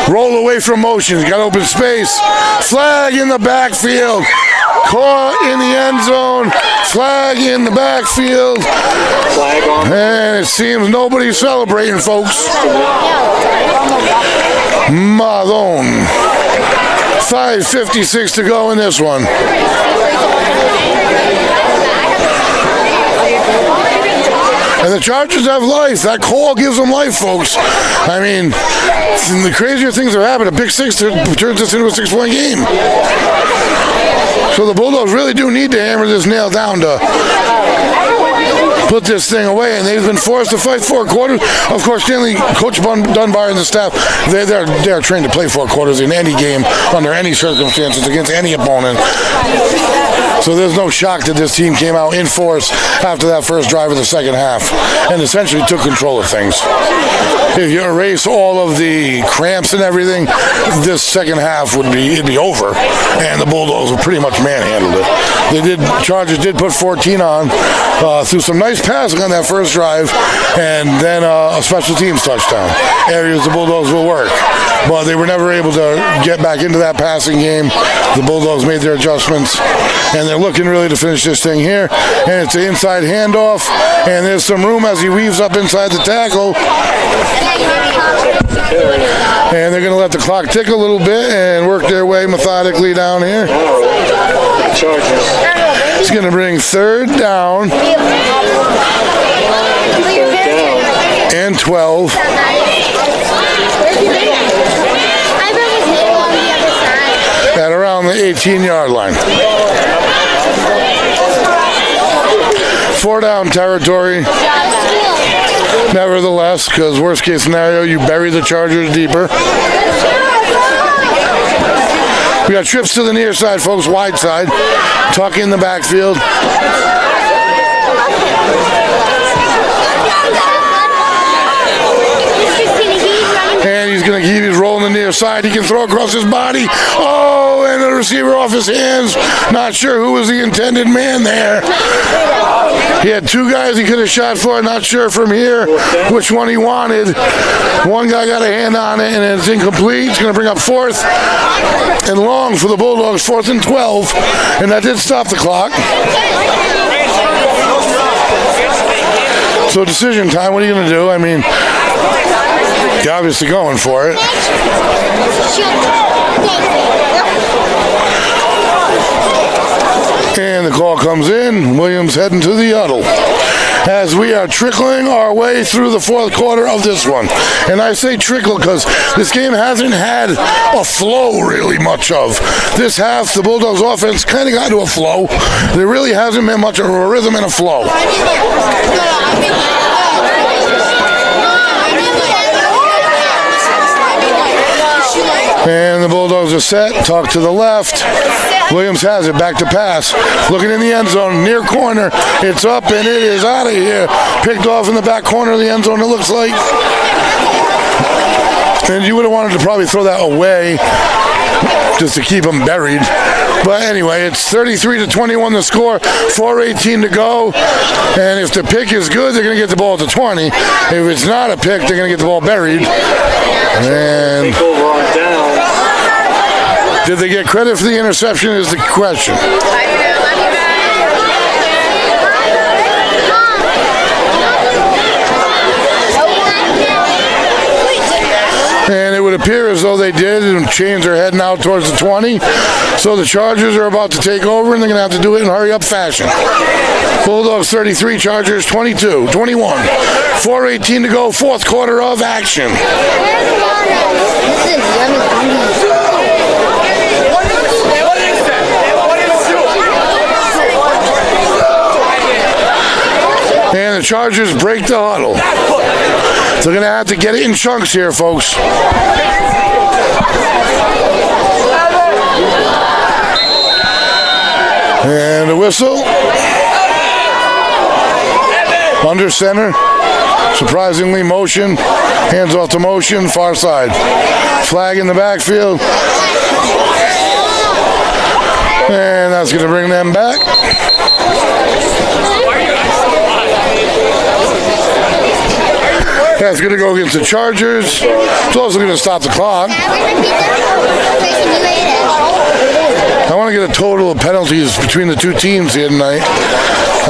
Roll away from motion, got open space. Flag in the backfield. Caught in the end zone. Flag in the backfield. Flag on. And it seems nobody's celebrating, folks. Madon. 5:56 to go in this one. And the Chargers have life. That call gives them life, folks. I mean, the crazier things have happened. A pick 6 turns this into a 6-point game. So the Bulldogs really do need to hammer this nail down to put this thing away, and they've been forced to fight 4 quarters. Of course, Coach Dunbar and the staff, they're trained to play 4 quarters in any game, under any circumstances, against any opponent. So there's no shock that this team came out in force after that first drive of the second half and essentially took control of things. if you erase all of the cramps and everything, this second half it'd be over, and the Bulldogs would pretty much manhandled it. Chargers did put 14 on through some nice passing on that first drive, and then a special teams touchdown. Areas the Bulldogs will work, but they were never able to get back into that passing game. The Bulldogs made their adjustments, and they're looking really to finish this thing here. And it's an inside handoff, and there's some room as he weaves up inside the tackle. And they're going to let the clock tick a little bit and work their way methodically down here. It's going to bring third down and 12. At around the 18-yard line. 4-down territory. Nevertheless, because worst case scenario, you bury the Chargers deeper. We got trips to the near side, folks, wide side. Tuck in the backfield. And he's going to keep his rolling the near side. He can throw across his body. Oh, and the receiver off his hands. Not sure who was the intended man there. He had two guys he could have shot for. Not sure from here which one he wanted. One guy got a hand on it, and it's incomplete. It's going to bring up 4th and long for the Bulldogs, 4th and 12. And that did stop the clock. So decision time, what are you going to do? I mean, you're obviously going for it. And the call comes in. Williams heading to the huddle as we are trickling our way through the fourth quarter of this one. And I say trickle because this game hasn't had a flow really much of. This half, the Bulldogs offense kind of got to a flow. There really hasn't been much of a rhythm and a flow. And the Bulldogs are set. Tuck to the left. Williams has it. Back to pass. Looking in the end zone. Near corner. It's up and it is out of here. Picked off in the back corner of the end zone, it looks like. And you would have wanted to probably throw that away just to keep them buried. But anyway, it's 33-21 the score. 4:18 to go. And if the pick is good, they're going to get the ball at the 20. If it's not a pick, they're going to get the ball buried. And did they get credit for the interception is the question. And it would appear as though they did, and Chains are heading out towards the 20. So the Chargers are about to take over, and they're going to have to do it in hurry-up fashion. Bulldogs 33, Chargers 22, 21. 4:18 to go, fourth quarter of action. And the Chargers break the huddle. They're going to have to get it in chunks here, folks. And a whistle. Under center. Surprisingly, motion. Hands off to motion, far side. Flag in the backfield. And that's going to bring them back. That's going to go against the Chargers. It's also going to stop the clock. I want to get a total of penalties between the two teams here tonight.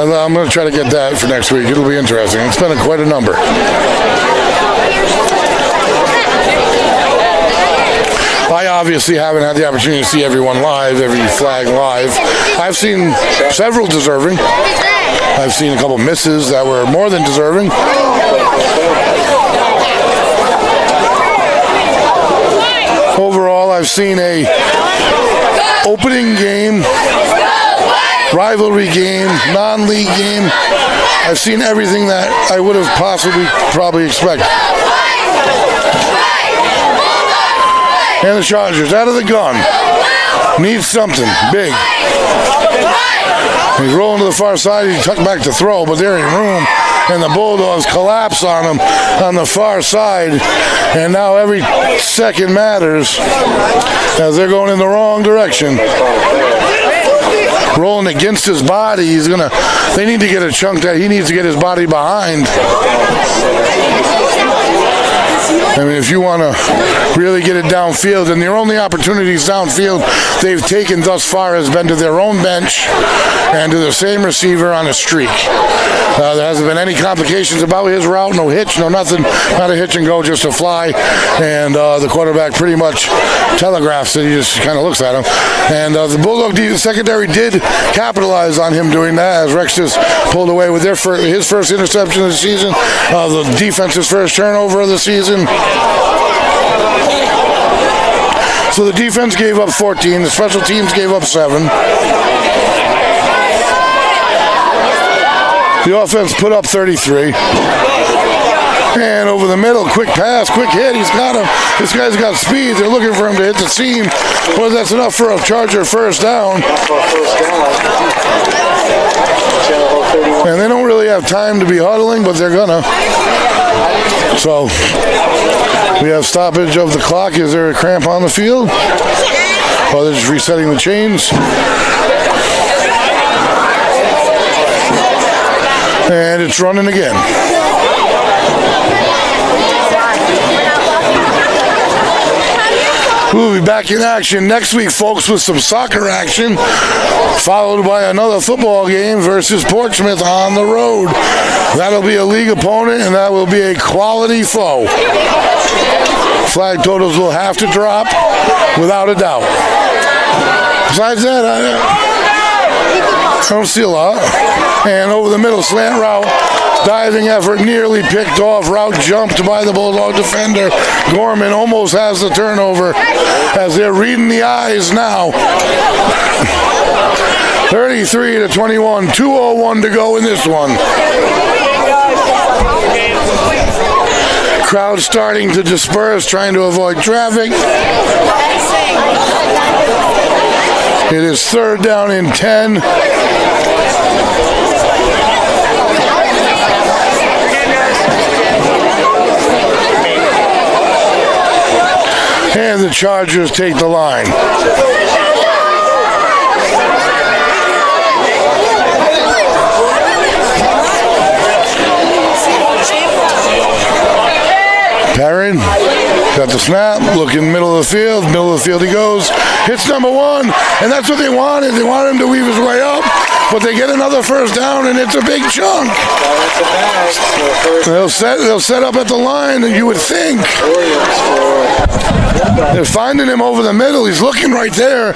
I'm going to try to get that for next week. It'll be interesting. It's been quite a number. I obviously haven't had the opportunity to see everyone live, every flag live. I've seen several deserving. I've seen a couple misses that were more than deserving. Overall, I've seen a opening game, rivalry game, non-league game. I've seen everything that I would have probably expected. And the Chargers out of the gun. Needs something big. He's rolling to the far side. He tucked back to throw, but there ain't room. and the Bulldogs collapse on him on the far side. And now every second matters as they're going in the wrong direction. Rolling against his body. They need to get a chunk that he needs to get his body behind. I mean, if you want to really get it downfield, and their only opportunities downfield they've taken thus far has been to their own bench and to the same receiver on a streak. There hasn't been any complications about his route, no hitch, no nothing, not a hitch and go, just a fly, and the quarterback pretty much telegraphs it. He just kind of looks at him. And the Bulldog secondary did capitalize on him doing that, as Rex just pulled away with his first interception of the season, the defense's first turnover of the season. So the defense gave up 14, the special teams gave up 7. The offense put up 33. And over the middle, quick pass, quick hit. He's got him. This guy's got speed. They're looking for him to hit the seam. Well, that's enough for a Charger first down. And they don't really have time to be huddling, but they're gonna. So we have stoppage of the clock. Is there a cramp on the field? Oh, they're just resetting the chains. And it's running again. We'll be back in action next week, folks, with some soccer action, followed by another football game versus Portsmouth on the road. That'll be a league opponent, and that will be a quality foe. Flag totals will have to drop, without a doubt. Besides that, I don't see a lot. And over the middle, slant route. Diving effort nearly picked off. Route jumped by the Bulldog defender. Gorman almost has the turnover as they're reading the eyes now. 33-21. 2:01 to go in this one. Crowd starting to disperse, trying to avoid traffic. It is 3rd down and 10. And the Chargers take the line. Perrin got the snap, looking middle of the field. Middle of the field he goes. Hits number 1, and that's what they wanted. They wanted him to weave his way up, but they get another first down, and it's a big chunk. They'll set up at the line, and you would think. They're finding him over the middle. He's looking right there.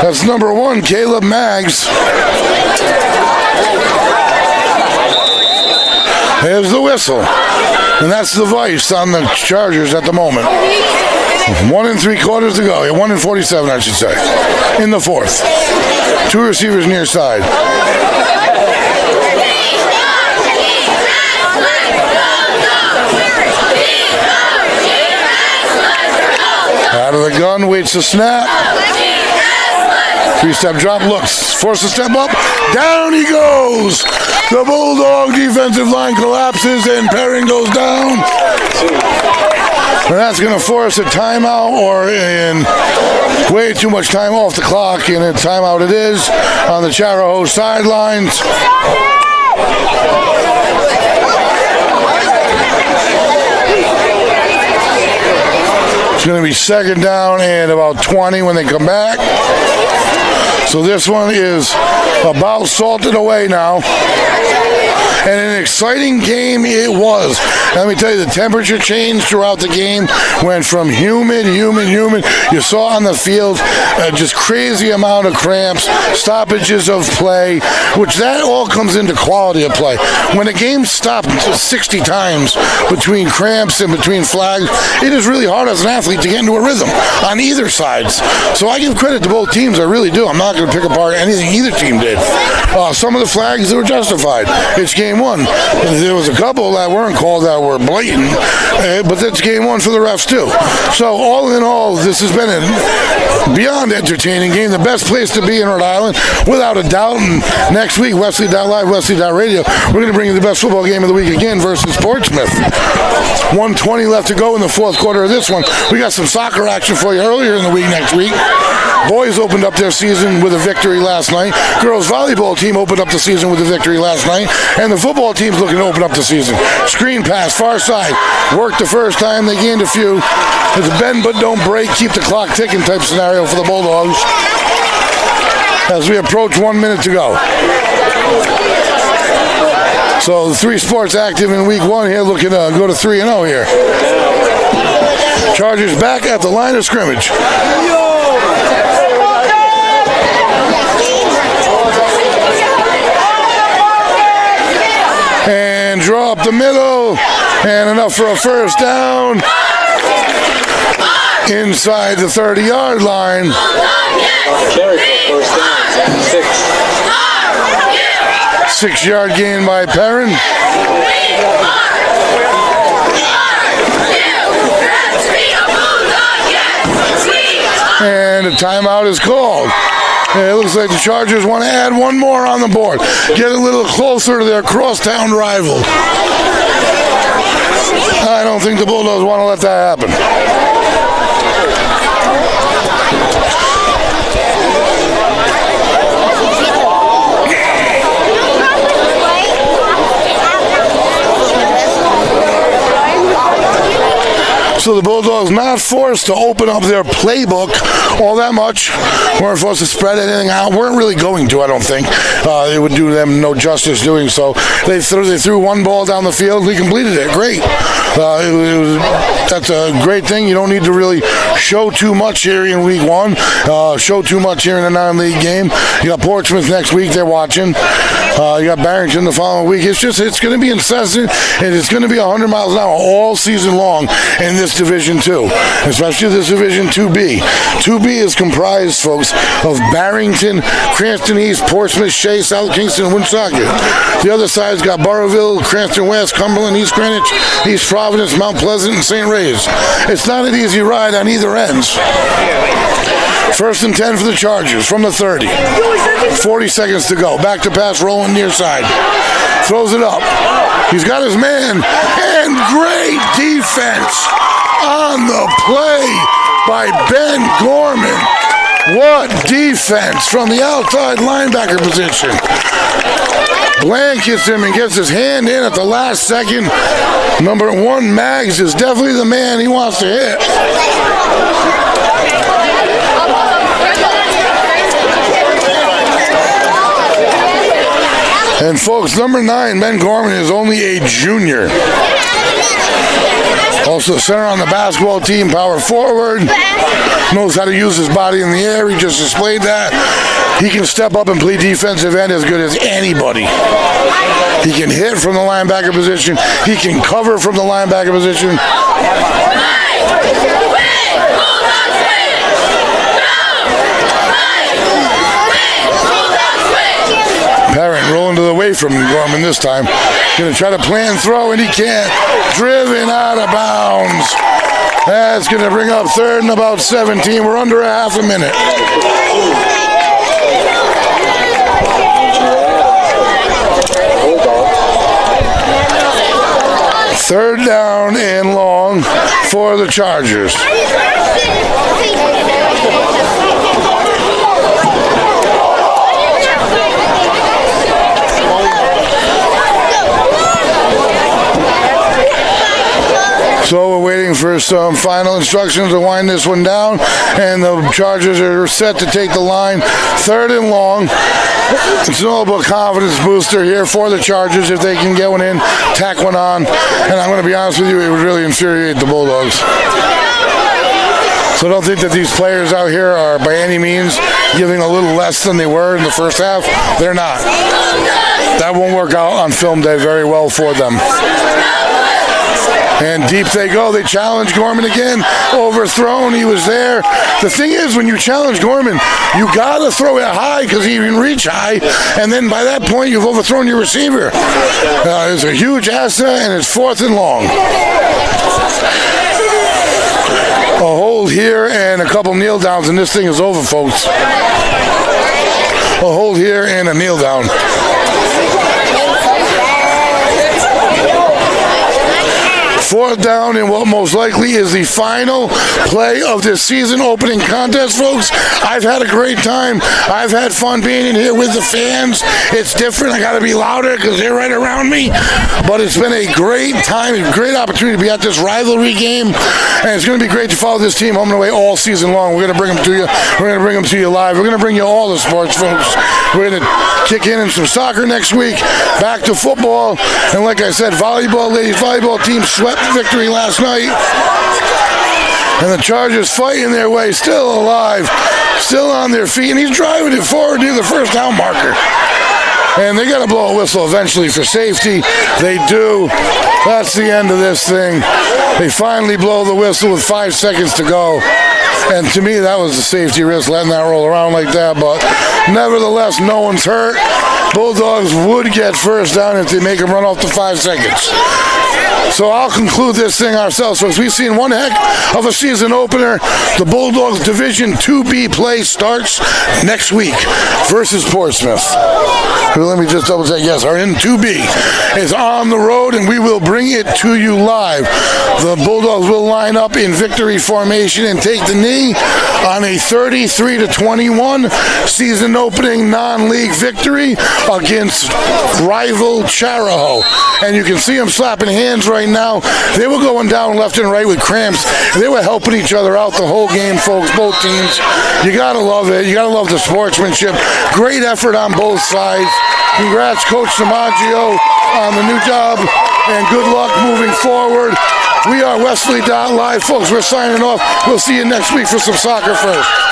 That's number 1, Caleb Maggs. There's the whistle. And that's the vice on the Chargers at the moment. 1 3/4 to go. 1 47, I should say. In the 4th. 2 receivers near side. Out of the gun, waits the snap. 3-step drop, looks, forces a step up, down he goes. The Bulldog defensive line collapses and Perrin goes down. And that's going to force a timeout, or in way too much time off the clock, and a timeout it is on the Chariho sidelines. It's going to be 2nd down and about 20 when they come back. So this one is about salted away now. And an exciting game it was. Let me tell you, the temperature changed throughout the game. Went from humid. You saw on the field just crazy amount of cramps, stoppages of play, which that all comes into quality of play. When a game stopped 60 times between cramps and between flags, it is really hard as an athlete to get into a rhythm on either sides. So I give credit to both teams. I really do. I'm not going to pick apart anything either team did. Some of the flags, they were justified. It's game 1. There was a couple that weren't called that were blatant, but that's game one for the refs too. So all in all, this has been a beyond entertaining game. The best place to be in Rhode Island, without a doubt. And next week, Westerly.live, Westerly.radio, we're going to bring you the best football game of the week again versus Portsmouth. 1:20 left to go in the fourth quarter of this one. We got some soccer action for you earlier in the week next week. Boys opened up their season with a victory last night. Girls volleyball team opened up the season with a victory last night. And the football team's looking to open up the season. Screen pass, far side. Worked the first time, they gained a few. It's bend but don't break, keep the clock ticking type scenario for the Bulldogs. As we approach 1 minute to go. So the three sports active in week one here, looking to go to 3-0 here. Chargers back at the line of scrimmage. And draw up the middle, and enough for a first down. Inside the 30-yard line. Carry for first down. 6. 6-yard gain by Perrin. And a timeout is called. And it looks like the Chargers want to add one more on the board. Get a little closer to their crosstown rival. I don't think the Bulldogs want to let that happen. So the Bulldogs not forced to open up their playbook all that much. Weren't forced to spread anything out. Weren't really going to, I don't think. It would do them no justice doing so. They threw one ball down the field. We completed it. Great. That's a great thing. You don't need to really show too much here in week one. Show too much here in a non-league game. You got Portsmouth next week. They're watching. You got Barrington the following week. It's going to be incessant, and it's going to be 100 miles an hour all season long in this Division 2, especially this Division 2B. 2B is comprised, folks, of Barrington, Cranston East, Portsmouth, Shea, South Kingston, and Woonsocket. The other side's got Burrowville, Cranston West, Cumberland, East Greenwich, East Providence, Mount Pleasant, and St. Ray's. It's not an easy ride on either ends. First and 10 for the Chargers from the 30. 40 seconds to go. Back to pass, rolling near side. Throws it up. He's got his man. And great defense on the play by Ben Gorman. What defense from the outside linebacker position. Blankets him and gets his hand in at the last second. Number 1, Maggs, is definitely the man he wants to hit. And folks, number 9, Ben Gorman, is only a junior. Also center on the basketball team, power forward. Knows how to use his body in the air. He just displayed that. He can step up and play defensive end as good as anybody. He can hit from the linebacker position. He can cover from the linebacker position. Parent rolling to the way from Gorman this time. Going to try to plant and throw, and he can't. Driven out of bounds. That's going to bring up third and about 17. We're under a half a minute. Third down and long for the Chargers. So we're waiting for some final instructions to wind this one down, and the Chargers are set to take the line. Third and long. It's an all about confidence booster here for the Chargers if they can get one in, tack one on, and I'm going to be honest with you, it would really infuriate the Bulldogs. So don't think that these players out here are by any means giving a little less than they were in the first half. They're not. That won't work out on film day very well for them. And deep they go. They challenge Gorman again. Overthrown. He was there. The thing is, when you challenge Gorman, you got to throw it high because he can reach high. And then by that point, you've overthrown your receiver. It's a huge asset, and it's 4th and long. A hold here and a couple kneel downs, and this thing is over, folks. A hold here and a kneel down. 4th down in what most likely is the final play of this season opening contest, folks. I've had a great time. I've had fun being in here with the fans. It's different. I got to be louder because they're right around me. But it's been a great time, a great opportunity to be at this rivalry game. And it's going to be great to follow this team home and away all season long. We're going to bring them to you. We're going to bring them to you live. We're going to bring you all the sports, folks. We're going to kick in some soccer next week. Back to football. And like I said, volleyball, ladies volleyball team swept victory last night, and the Chargers fighting their way, still alive, still on their feet, and he's driving it forward near the 1st down marker. And they got to blow a whistle eventually for safety. They do. That's the end of this thing. They finally blow the whistle with 5 seconds to go. And to me, that was a safety risk, letting that roll around like that. But nevertheless, no one's hurt. Bulldogs would get 1st down if they make them run off the 5 seconds. So I'll conclude this thing ourselves, folks. We've seen one heck of a season opener. The Bulldogs Division 2B play starts next week versus Portsmouth. Let me just double check. Yes, our in 2B is on the road, and we will bring it to you live. The Bulldogs will line up in victory formation and take the knee on a 33-21 season opening non-league victory against rival Chariho. And you can see them slapping hands right now. They were going down left and right with cramps. They were helping each other out the whole game, folks, both teams. You got to love it. You got to love the sportsmanship. Great effort on both sides. Congrats, Coach DiMaggio, on the new job, and good luck moving forward. We are Westerly.live, folks. We're signing off. We'll see you next week for some soccer first.